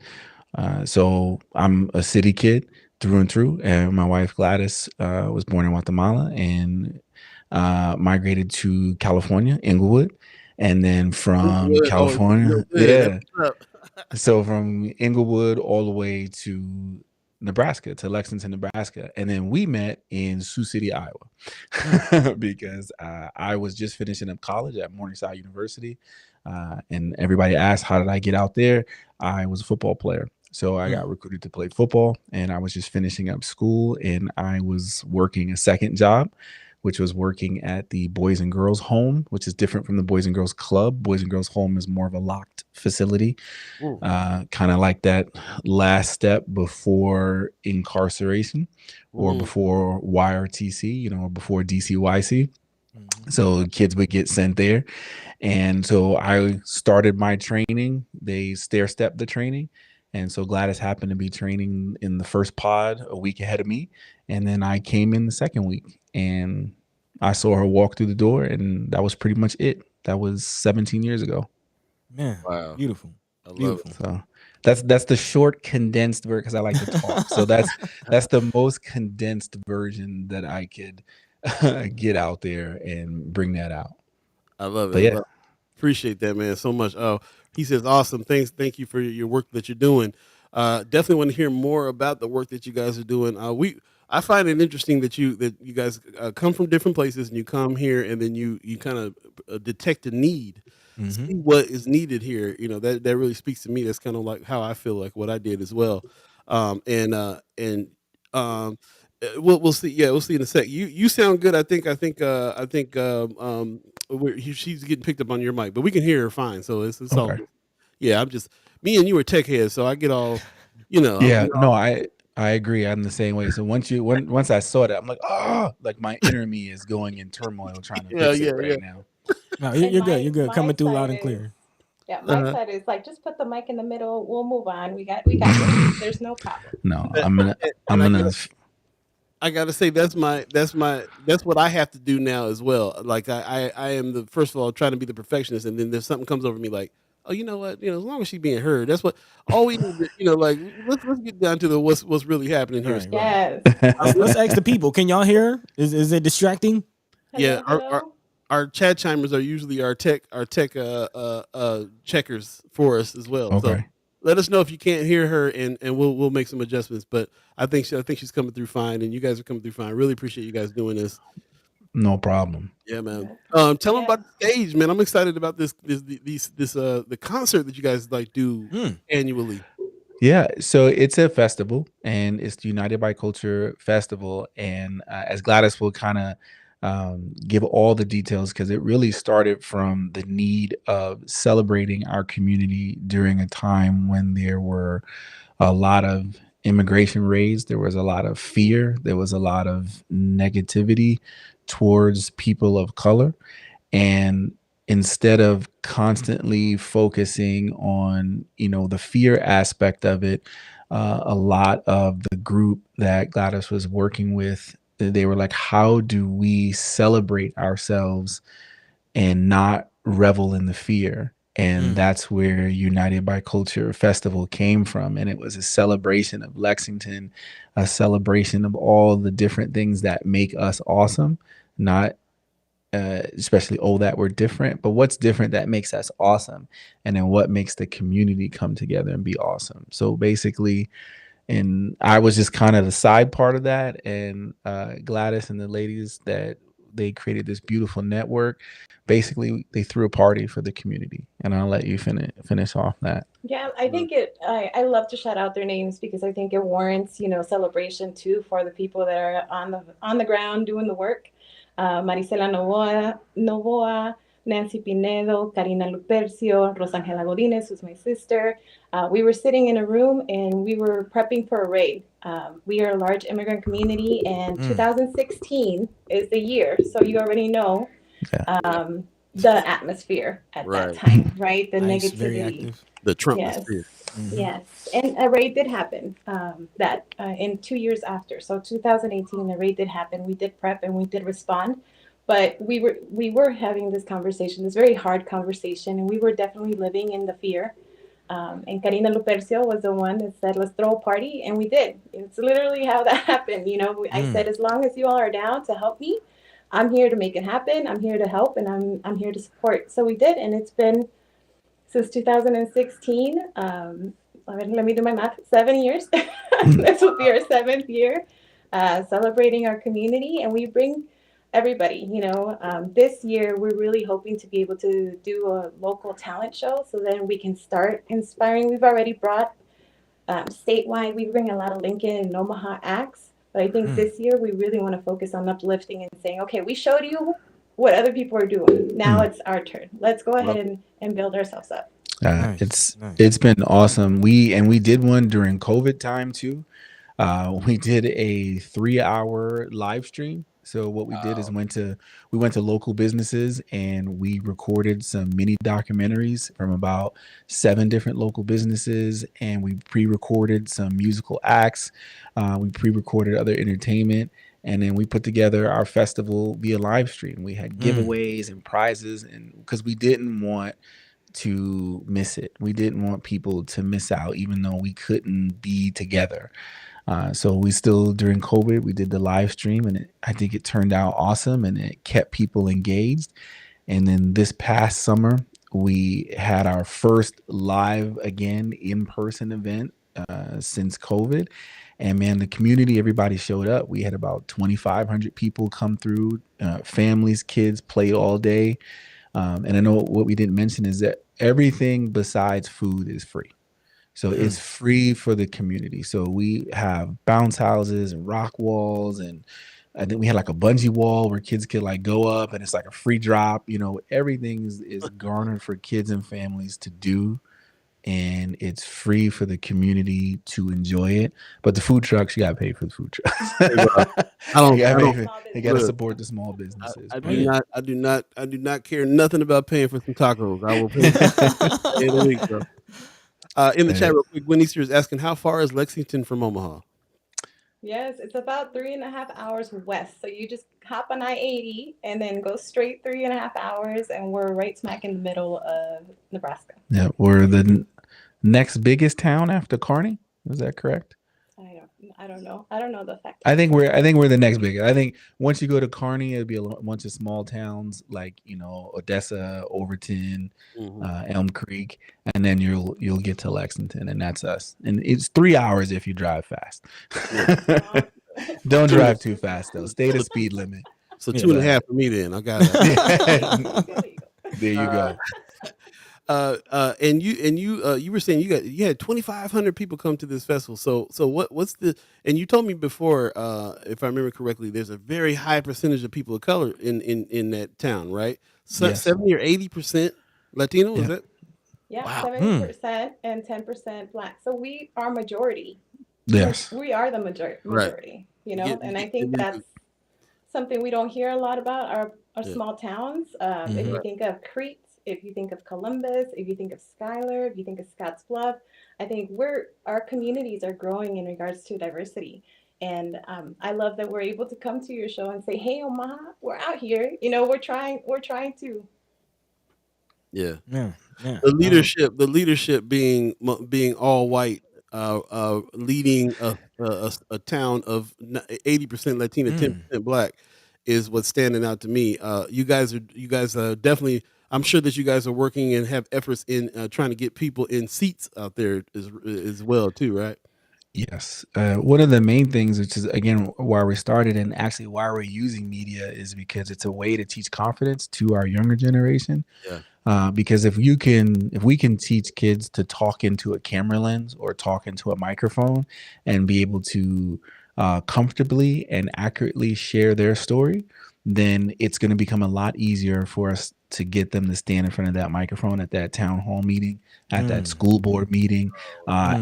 So I'm a city kid through and through. And my wife Gladys was born in Guatemala and migrated to California, Inglewood. And then from Good. Oh, California, good. yeah. That's what's up. So from Inglewood all the way to Nebraska, to Lexington, Nebraska. And then we met in Sioux City, Iowa, because I was just finishing up college at Morningside University. And everybody asked, how did I get out there? I was a football player. So I got recruited to play football, and I was just finishing up school, and I was working a second job, which was working at the Boys and Girls Home, which is different from the Boys and Girls Club. Boys and Girls Home is more of a locked facility, kind of like that last step before incarceration or before YRTC, or before DCYC. So kids would get sent there. And so I started my training. They stair-stepped the training. And so Gladys happened to be training in the first pod a week ahead of me. And then I came in the second week and I saw her walk through the door, and that was pretty much it. That was 17 years ago. Man, Wow. beautiful. I love Beautiful. it. So that's the short condensed version, because I like to talk. So that's the most condensed version that I could get out there and bring that out. I love it. But I yeah. love it. Appreciate that, man, so much. Oh, he says, awesome. Thank you for your work that you're doing. Definitely want to hear more about the work that you guys are doing. I find it interesting that you guys come from different places and you come here, and then you kind of detect a need, see what is needed here. You know, that really speaks to me. That's kind of like how I feel like what I did as well. And we'll see. Yeah, we'll see in a sec. You sound good. She's getting picked up on your mic, but we can hear her fine. So it's all. Yeah, I'm just me and you are tech heads, so I get all, you know. Yeah, no, I agree. I'm the same way. So once I saw that, I'm like, oh, like my inner me is going in turmoil trying to fix it right now. No, you're good. You're good. Coming through loud and clear. Yeah, my side is like, just put the mic in the middle. We'll move on. We got this. There's no problem. No, I'm gonna. I gotta say that's what I have to do now as well. Like I am the first of all trying to be the perfectionist, and then there's something comes over me like, oh, you know what, as long as she's being heard, that's what all we need to, like let's get down to the what's really happening here. Right, yes. Let's ask the people. Can y'all hear? Is it distracting? Yeah, our chat chimers are usually our tech checkers for us as well. Okay. So let us know if you can't hear her, and we'll make some adjustments. But I think she's coming through fine, and you guys are coming through fine. Really appreciate you guys doing this. No problem. Yeah, man. Tell them about the stage, man. I'm excited about this the concert that you guys like do annually. Yeah, so it's a festival, and it's the United by Culture Festival, and as Gladys will kind of give all the details, because it really started from the need of celebrating our community during a time when there were a lot of immigration raids, there was a lot of fear, there was a lot of negativity towards people of color. And instead of constantly focusing on, the fear aspect of it, a lot of the group that Gladys was working with, they were like, how do we celebrate ourselves and not revel in the fear? And that's where United by Culture Festival came from. And it was a celebration of Lexington, a celebration of all the different things that make us awesome, not especially, that we're different, but what's different that makes us awesome? And then what makes the community come together and be awesome? So basically, and I was just kind of the side part of that. And Gladys and the ladies that they created this beautiful network. Basically, they threw a party for the community, and I'll let you finish off that. Yeah, I think I love to shout out their names because I think it warrants, celebration too for the people that are on the ground doing the work. Marisela Novoa, Nancy Pinedo, Karina Lupercio, Rosangela Godinez, who's my sister. We were sitting in a room and we were prepping for a raid. We are a large immigrant community, and 2016 is the year. So you already know the atmosphere at that time, right? The nice, negativity. very active. The Trump atmosphere. Yes. And a raid did happen in 2 years after. So 2018, the raid did happen. We did prep and we did respond. But we were having this conversation, this very hard conversation, and we were definitely living in the fear. And Karina Lupercio was the one that said, let's throw a party, and we did. It's literally how that happened. I said, as long as you all are down to help me, I'm here to make it happen. I'm here to help, and I'm here to support. So we did, and it's been since 2016. Let me do my math. 7 years. This will be our 7th year celebrating our community, and we bring everybody. This year we're really hoping to be able to do a local talent show, so then we can start inspiring. We've already brought statewide. We bring a lot of Lincoln and Omaha acts, but I think this year we really want to focus on uplifting and saying, okay, we showed you what other people are doing. Now it's our turn. Let's go ahead and build ourselves up. It's been awesome. We did one during COVID time too. We did a 3-hour live stream. So what we did is we went to local businesses and we recorded some mini documentaries from about 7 different local businesses, and we pre-recorded some musical acts. We pre-recorded other entertainment, and then we put together our festival via live stream. We had giveaways and prizes, and because we didn't want to miss it. We didn't want people to miss out, even though we couldn't be together. So we still, during COVID, we did the live stream, and I think it turned out awesome, and it kept people engaged. And then this past summer, we had our first live again in-person event since COVID. And man, the community, everybody showed up. We had about 2,500 people come through, families, kids played all day. And I know what we didn't mention is that everything besides food is free. So it's free for the community. So we have bounce houses and rock walls, and I think we had like a bungee wall where kids could like go up and it's like a free drop. Everything is garnered for kids and families to do. And it's free for the community to enjoy it. But the food trucks, you got to pay for the food trucks. You got to support the small businesses. I do not care nothing about paying for some tacos. I will pay for in a week, bro. In the chat real quick, Winnie is asking, how far is Lexington from Omaha? Yes, it's about 3.5 hours west. So you just hop on I-80 and then go straight 3.5 hours, and we're right smack in the middle of Nebraska. Yeah, we're the next biggest town after Kearney. Is that correct? I don't know. I don't know the fact. I think we're the next biggest. I think once you go to Kearney, it'll be a bunch of small towns like Odessa, Overton, Elm Creek, and then you'll get to Lexington, and that's us. And it's 3 hours if you drive fast. Don't drive too fast though. Stay the speed limit. So 2.5 for me then. I got it. There you go. And you were saying you had 2,500 people come to this festival. So what's the, and you told me before, if I remember correctly, there's a very high percentage of people of color in that town, right? So Yes. 70 or 80% Latino, is that? Yeah, Wow. 70% and 10% Black. So we are majority. Yes. We are the majority, and I think that's something we don't hear a lot about our small towns. If you think of Crete, if you think of Columbus, if you think of Schuyler, if you think of Scottsbluff, I think our communities are growing in regards to diversity. And I love that we're able to come to your show and say, hey, Omaha, we're out here. We're trying to. Yeah. Yeah. The leadership being all white, leading a town of 80% Latina, 10% Black is what's standing out to me. You guys are definitely, I'm sure that you guys are working and have efforts in trying to get people in seats out there as well too, right? Yes. One of the main things, which is again why we started and actually why we're using media, is because it's a way to teach confidence to our younger generation. Yeah. Because if we can teach kids to talk into a camera lens or talk into a microphone and be able to comfortably and accurately share their story, then it's going to become a lot easier for us to get them to stand in front of that microphone at that town hall meeting, at that school board meeting, in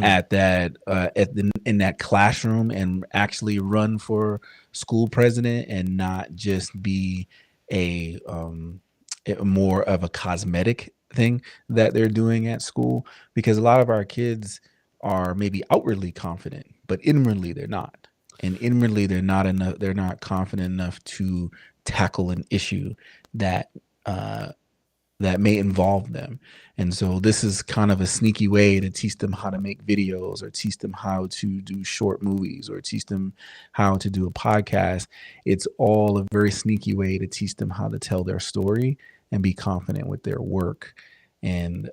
that classroom, and actually run for school president and not just be a more of a cosmetic thing that they're doing at school. Because a lot of our kids are maybe outwardly confident, but inwardly they're not. And inwardly they're not confident enough to tackle an issue that may involve them. And so this is kind of a sneaky way to teach them how to make videos, or teach them how to do short movies, or teach them how to do a podcast. It's all a very sneaky way to teach them how to tell their story and be confident with their work. And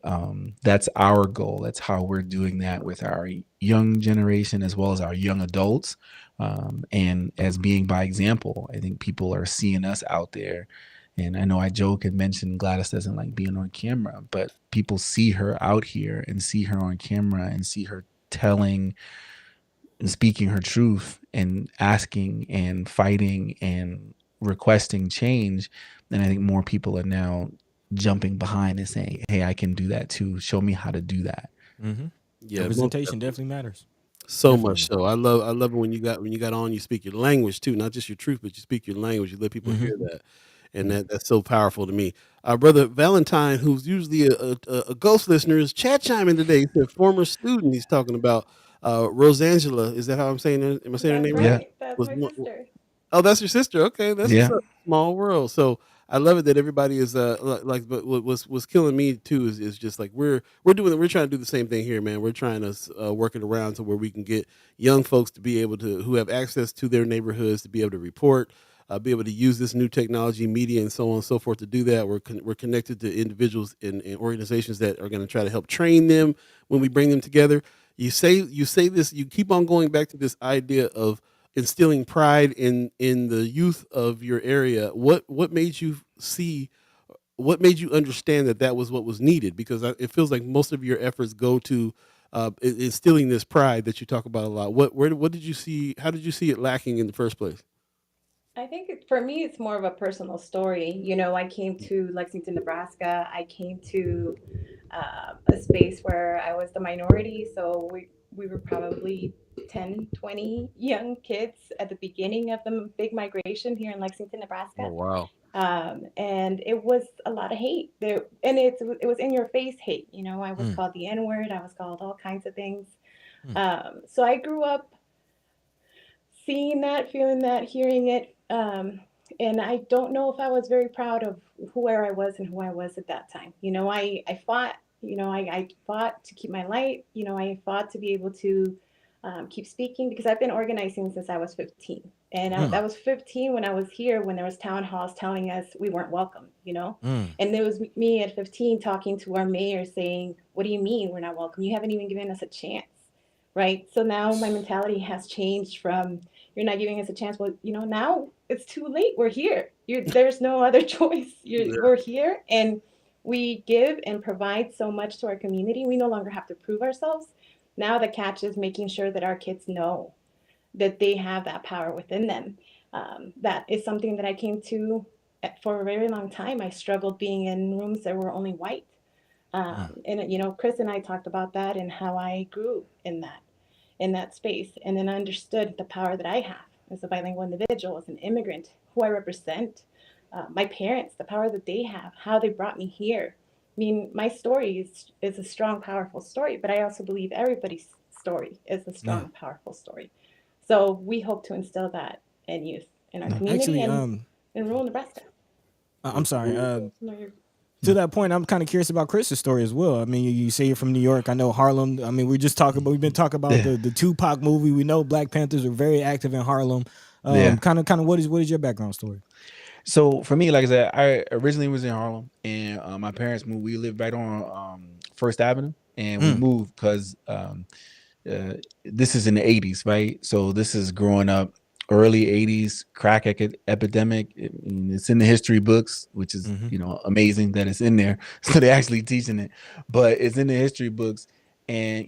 that's our goal. That's how we're doing that with our young generation as well as our young adults. And as being by example, I think people are seeing us out there. And I know I joke and mentioned Gladys doesn't like being on camera, but people see her out here and see her on camera and see her telling and speaking her truth and asking and fighting and requesting change. And I think more people are now jumping behind and saying, hey, I can do that too. Show me how to do that. Mm-hmm. Yeah, representation definitely matters. So much so. I love it when you got on, you speak your language too, not just your truth, but you speak your language. You let people hear that. And that's so powerful to me. Our brother Valentine, who's usually a ghost listener, is chat chiming today. He said former student. He's talking about Rosangela. Is that how I'm saying it? Am I saying her name right? Yeah, that's my sister. Oh, that's your sister. Okay, that's what's up. Small world. So I love it that everybody is like. But what's killing me too is just like we're trying to do the same thing here, man. We're trying to work it around to where we can get young folks to be able to, who have access to their neighborhoods, to be able to report. Be able to use this new technology, media, and so on and so forth to do that. We're connected to individuals and organizations that are going to try to help train them when we bring them together. You say this. You keep on going back to this idea of instilling pride in the youth of your area. What made you see what made you understand that that was what was needed? Because it feels like most of your efforts go to instilling this pride that you talk about a lot. What did you see? How did you see it lacking in the first place? I think for me, it's more of a personal story. You know, I came to Lexington, Nebraska. I came to a space where I was the minority. So we were probably 10, 20 young kids at the beginning of the big migration here in Lexington, Oh Nebraska. wow. And it was a lot of hate there, and it was in your face hate. You know, I was Mm, called the N word. I was called all kinds of things. mm, So I grew up seeing that, feeling that, hearing it. And I don't know if I was very proud of where I was and who I was at that time. You know, I fought, I fought to keep my light. You know, I fought to be able to keep speaking because I've been organizing since I was 15. And mm, I was 15 when I was here, when there was town halls telling us we weren't welcome, you know? mm. And there was me at 15 talking to our mayor saying, what do you mean we're not welcome? You haven't even given us a chance, right? So now my mentality has changed from you're not giving us a chance. Well, you know, now it's too late. We're here. There's no other choice. We're here, and we give and provide so much to our community. We no longer have to prove ourselves. Now the catch is making sure that our kids know that they have that power within them. That is something that I came to for a very long time. I struggled being in rooms that were only white. Mm. And you know, Chris and I talked about that and how I grew in that space, and then I understood the power that I have as a bilingual individual, as an immigrant, who I represent, my parents, the power that they have, how they brought me here. I mean, my story is a strong, powerful story, but I also believe everybody's story is a Yeah. strong, powerful story. So we hope to instill that in youth in our No. community Actually, and in rural Nebraska. I'm sorry. No, you're To that point, I'm kind of curious about Chris's story as well. I mean, you say you're from New York. I know Harlem. I mean, we've been talking about Yeah. the Tupac movie. We know Black Panthers are very active in Harlem. Yeah. Kind of what is your background story? So for me, like I said, I originally was in Harlem, and my parents moved. We lived right on First Avenue, and we Mm, moved because this is in the '80s, right? So this is growing up early '80s crack epidemic. It's in the history books, which is mm-hmm, amazing that it's in there. So they're actually teaching it, but it's in the history books. And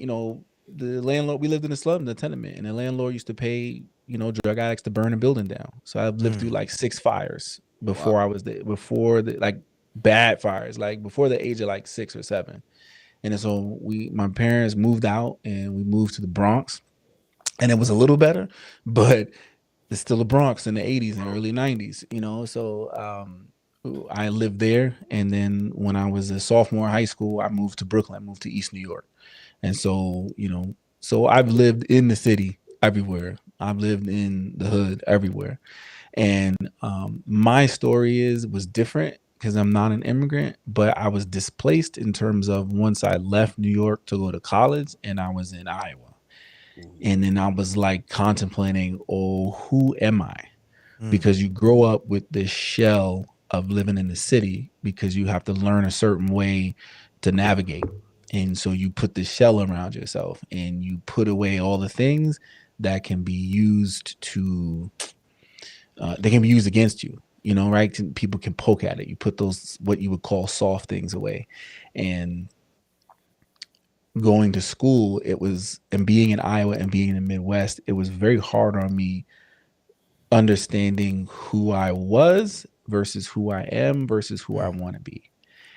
the landlord, we lived in a slum, the tenement, and the landlord used to pay drug addicts to burn a building down. So I've lived mm, through like 6 fires Wow. before I was there, before the like bad fires, like before the age of like 6 or 7. And then so my parents moved out and we moved to the Bronx, and it was a little better, but it's still the Bronx in the '80s and early '90s, So I lived there, and then when I was a sophomore in high school, I moved to Brooklyn, I moved to East New York, and so I've lived in the city everywhere. I've lived in the hood everywhere, and my story was different because I'm not an immigrant, but I was displaced in terms of once I left New York to go to college, and I was in Iowa. And then I was like contemplating, oh, who am I? mm, Because you grow up with this shell of living in the city because you have to learn a certain way to navigate. And so you put this shell around yourself and you put away all the things that can be used they can be used against you, right? People can poke at it. You put those, what you would call soft things, away. And going to school, and being in Iowa and being in the Midwest, it was very hard on me understanding who I was versus who I am versus who I mm, want to be.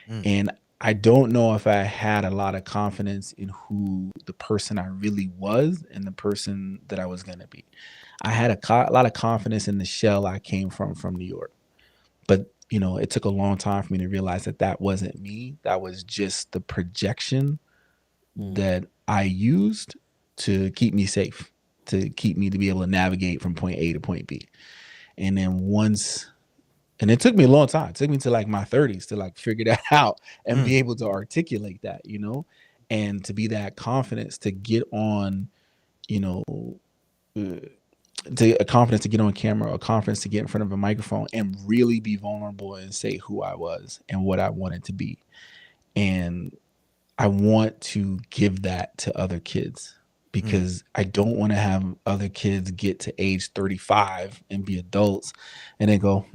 mm, And I don't know if I had a lot of confidence in who the person I really was and the person that I was going to be. I had a lot of confidence in the shell I came from New York. But, it took a long time for me to realize that that wasn't me. That was just the projection that I used to keep me safe, to keep me to be able to navigate from point A to point B. And then and it took me a long time. It took me to like my 30s to like figure that out and mm, be able to articulate that, and to be that confidence to get on, you know, uh, a confidence to get on camera, a confidence to get in front of a microphone and really be vulnerable and say who I was and what I wanted to be. And I want to give that to other kids mm, because I don't want to have other kids get to age 35 and be adults and then go,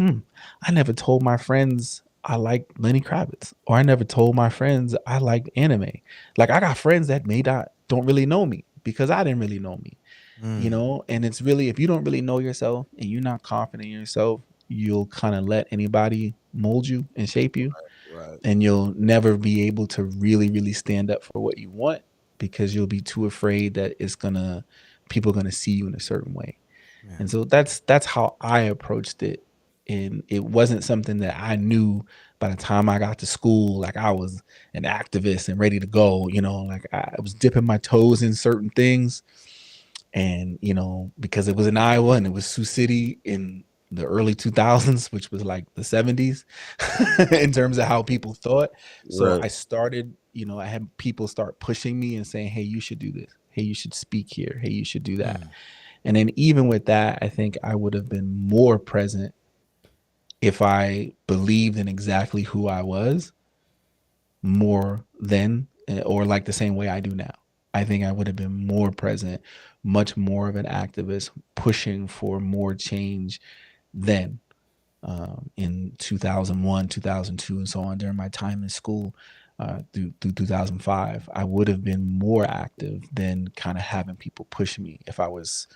I never told my friends I like Lenny Kravitz, or I never told my friends I liked anime. Like I got friends that don't really know me because I didn't really know me, you know. And it's really, if you don't really know yourself and you're not confident in yourself, you'll kind of let anybody mold you and shape you, Right. and you'll never be able to really, really stand up for what you want because you'll be too afraid that people are gonna see you in a certain way. Yeah. And so that's how I approached it. And it wasn't something that I knew by the time I got to school. Like I was an activist and ready to go, you know, like I was dipping my toes in certain things. And, you know, because it was in Iowa and it was Sioux City in the early 2000s, which was like the 70s in terms of how people thought. So Right. I started, you know, I had people start pushing me and saying, hey, you should do this. Hey, you should speak here. Hey, you should do that. And then even with that, I think I would have been more present if I believed in exactly who I was more then, or like the same way I do now. I think I would have been more present, much more of an activist, pushing for more change then, in 2001, 2002, and so on, during my time in school, through 2005. I would have been more active than kind of having people push me if I was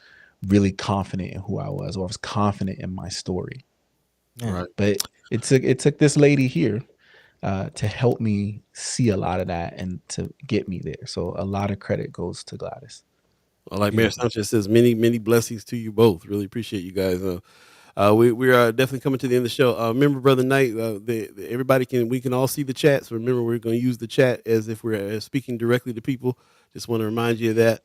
really confident in who I was, or I was confident in my story. Right. But it took this lady here to help me see a lot of that and to get me there. So a lot of credit goes to Gladys. Well, like Mayor Sanchez says, many, many blessings to you both. Really appreciate you guys. We are definitely coming to the end of the show. Remember, Brother Knight, we can all see the chat. So remember, we're going to use the chat as if we're speaking directly to people. Just want to remind you of that.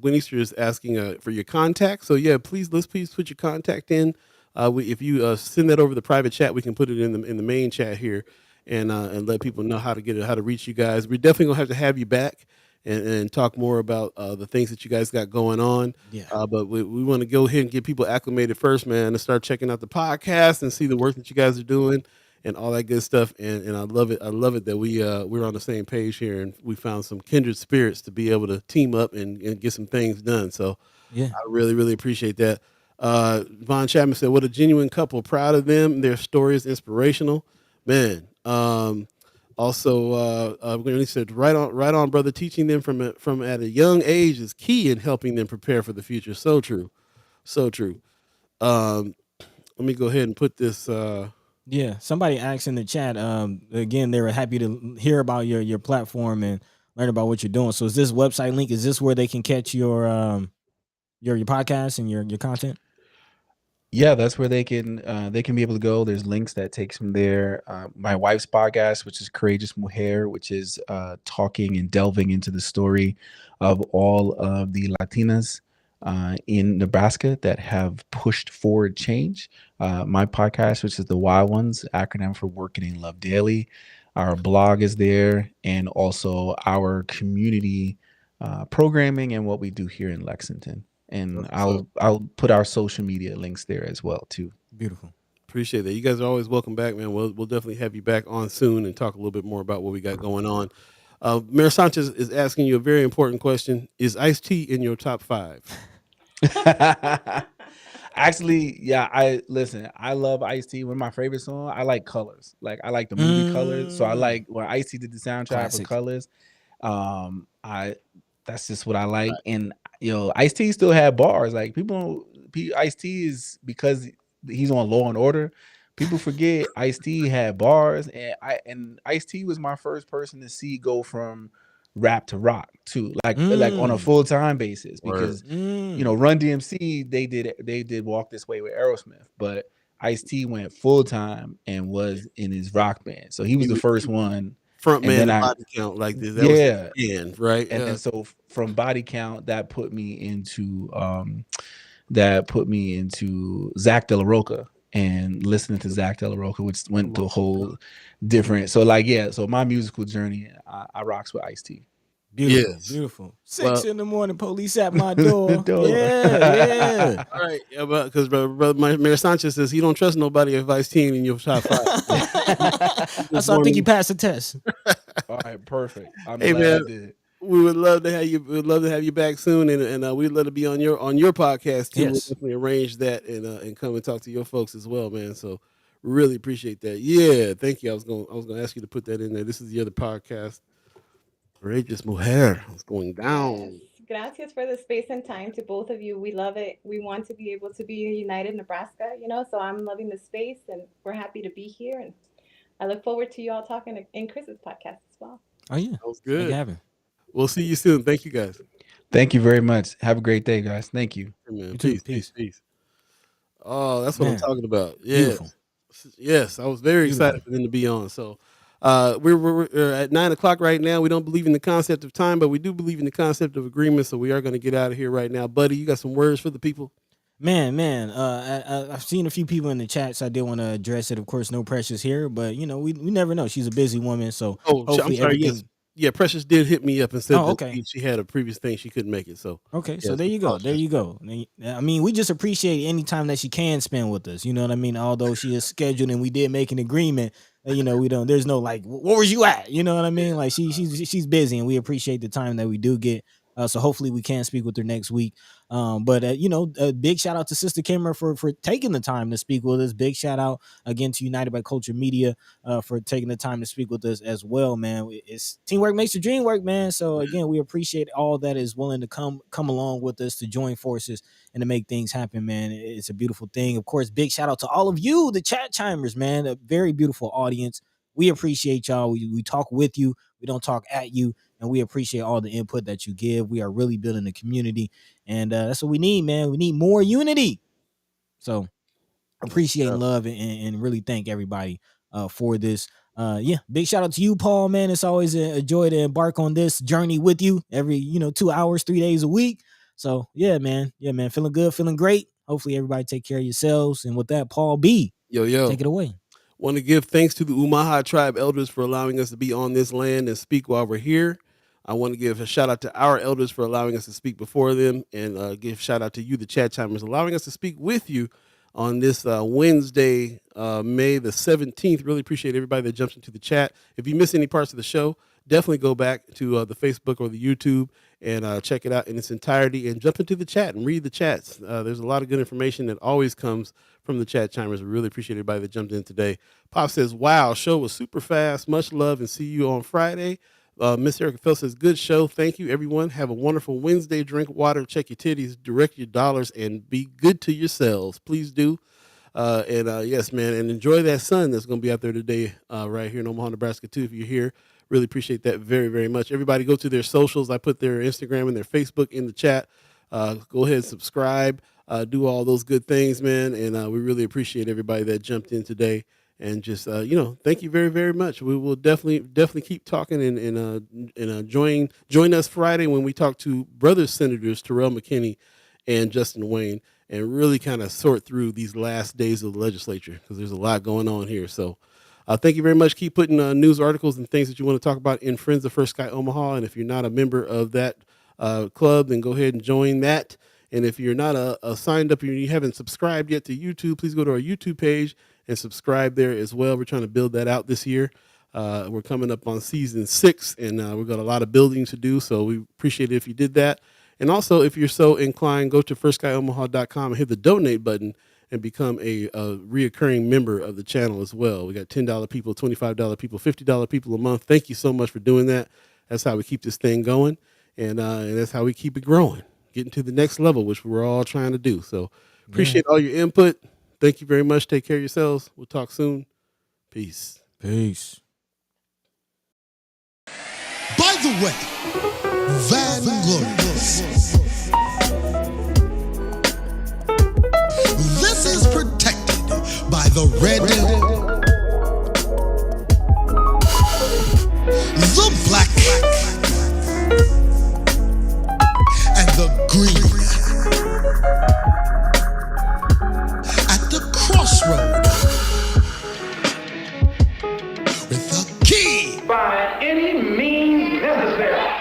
Gwen Easter is asking for your contact. So yeah, please put your contact in. If you send that over the private chat, we can put it in the main chat here, and let people know how to reach you guys. We're definitely gonna have you back and talk more about the things that you guys got going on. Yeah. But we want to go ahead and get people acclimated first, man, and start checking out the podcast and see the work that you guys are doing and all that good stuff. And I love it. I love it that we're on the same page here, and we found some kindred spirits to be able to team up and get some things done. So yeah, I really, really appreciate that. Von Chapman said, "What a genuine couple! Proud of them. Their story is inspirational, man." He said, "Right on, brother. Teaching them from at a young age is key in helping them prepare for the future." So true, so true. Let me go ahead and put this. Yeah, somebody asked in the chat. Again, they were happy to hear about your platform and learn about what you're doing. So, is this website link? Is this where they can catch your podcast and your content? Yeah, that's where they can be able to go. There's links that takes them there. My wife's podcast, which is Courageous Mujer, which is talking and delving into the story of all of the Latinas in Nebraska that have pushed forward change. My podcast, which is the Y Ones, acronym for Working in Love Daily. Our blog is there, and also our community programming and what we do here in Lexington. And I'll put our social media links there as well too. Beautiful. Appreciate that. You guys are always welcome back, man. We'll definitely have you back on soon and talk a little bit more about what we got going on. Mayor Sanchez is asking you a very important question. Is Ice-T in your top 5? Actually, yeah, I love Ice-T. One of my favorite songs. I like Colors. Like I like the movie Colors. So I like when Ice-T did the soundtrack for Colors. That's just what I like. Right. And Ice-T still had bars. Like Ice-T is, because he's on Law and Order. People forget Ice-T had bars, and Ice-T was my first person to see go from rap to rock too, like on a full-time basis, because Run DMC they did Walk This Way with Aerosmith, but Ice-T went full-time and was in his rock band. So he was the first one. Front man Body Count like this. That was the end, right? And then so from Body Count, that put me into Zach De La Rocha, and listening to Zach De La Rocha, which went to a whole different. So so my musical journey, I rocks with Ice-T. Beautiful, beautiful. 6 in the morning, police at my door. Yeah. All right, because brother Mayor Sanchez says he don't trust nobody if Ice-T in your top 5. So I think you passed the test. All right, perfect. I'm glad man, I did. We would love to have you. We'd love to have you back soon, and we'd love to be on your podcast too. Yes. We'll definitely arrange that and come and talk to your folks as well, man. So Really appreciate that. Yeah, thank you. I was gonna ask you to put that in there. This is the other podcast. Courageous Mujer. It's going Yes. down. Gracias for the space and time to both of you. We love it. We want to be able to be a united Nebraska, so I'm loving the space and we're happy to be here. And I look forward to you all talking in Chris's podcast as well. Oh, yeah. That was Make it good. happen. We'll see you soon. Thank you guys. Thank you very much. Have a great day, guys. Thank you. Hey, man. You too. Peace, peace, Peace. peace. Oh, that's what I'm Man, talking about. beautiful. Yes. I was very Beautiful. excited for them to be on. So we're at 9:00 right now. We don't believe in the concept of time, but we do believe in the concept of agreement. So we are going to get out of here right now. Buddy, you got some words for the people? Man. I've seen a few people in the chats. I did want to address it. Of course, no pressures here, but we never know. She's a busy woman, so Oh, I'm hopefully sorry. everything. Yes. Yeah, Precious did hit me up and said Oh, that okay. she had a previous thing she couldn't make it. So Okay, so yes, there you go. There apologize. you go. I mean, we just appreciate any time that she can spend with us. You know what I mean? Although she is scheduled and we did make an agreement, we don't. There's no like, where was you at? You know what I mean? Like she's busy, and we appreciate the time that we do get. So hopefully we can speak with her next week. But a big shout out to Sister Kimmer for taking the time to speak with us. Big shout out again to United by Culture Media for taking the time to speak with us as well, man. It's teamwork makes the dream work, man. So again, we appreciate all that is willing to come along with us to join forces and to make things happen, man. It's a beautiful thing. Of course, big shout out to all of you, the chat chimers, man. A very beautiful audience. We appreciate y'all. We talk with you. We don't talk at you. And we appreciate all the input that you give. We are really building a community. And that's what we need, man. We need more unity. So appreciate and love and really thank everybody for this. Big shout out to you, Paul, man. It's always a joy to embark on this journey with you every 2 hours, 3 days a week. So yeah, man. Feeling good, feeling great. Hopefully everybody take care of yourselves. And with that, Paul B, take it away. Want to give thanks to the Omaha tribe elders for allowing us to be on this land and speak while we're here. I want to give a shout out to our elders for allowing us to speak before them, and give shout out to you, the chat chimers, allowing us to speak with you on this Wednesday, May the 17th. Really appreciate everybody that jumps into the chat. If you miss any parts of the show, definitely go back to the Facebook or the YouTube and check it out in its entirety and jump into the chat and read the chats. There's a lot of good information that always comes from the chat chimers. We really appreciate everybody that jumped in today. Pop says, wow, show was super fast. Much love and see you on Friday. Miss Erica Phelps says, good show. Thank you, everyone. Have a wonderful Wednesday. Drink water, check your titties, direct your dollars, and be good to yourselves. Please do. Yes, man, and enjoy that sun that's going to be out there today right here in Omaha, Nebraska, too, if you're here. Really appreciate that very, very much. Everybody go to their socials. I put their Instagram and their Facebook in the chat. Go ahead and subscribe. Do all those good things, man, and we really appreciate everybody that jumped in today. And just thank you very, very much. We will definitely keep talking and join us Friday when we talk to brother senators Terrell McKinney and Justin Wayne, and really kind of sort through these last days of the legislature, because there's a lot going on here. So thank you very much. Keep putting news articles and things that you want to talk about in Friends of First Sky Omaha. And if you're not a member of that club, then go ahead and join that. And if you're not signed up and you haven't subscribed yet to YouTube, please go to our YouTube page and subscribe there as well. We're trying to build that out this year. We're coming up on season 6, and we've got a lot of building to do, so we appreciate it if you did that. And also, if you're so inclined, go to firstskyOmaha.com and hit the donate button and become a reoccurring member of the channel as well. We got $10 people, $25 people, $50 people a month. Thank you so much for doing that. That's how we keep this thing going, and that's how we keep it growing, getting to the next level, which we're all trying to do. So appreciate all your input. Thank you very much. Take care of yourselves. We'll talk soon. Peace. Peace. By the way, Van Glorious.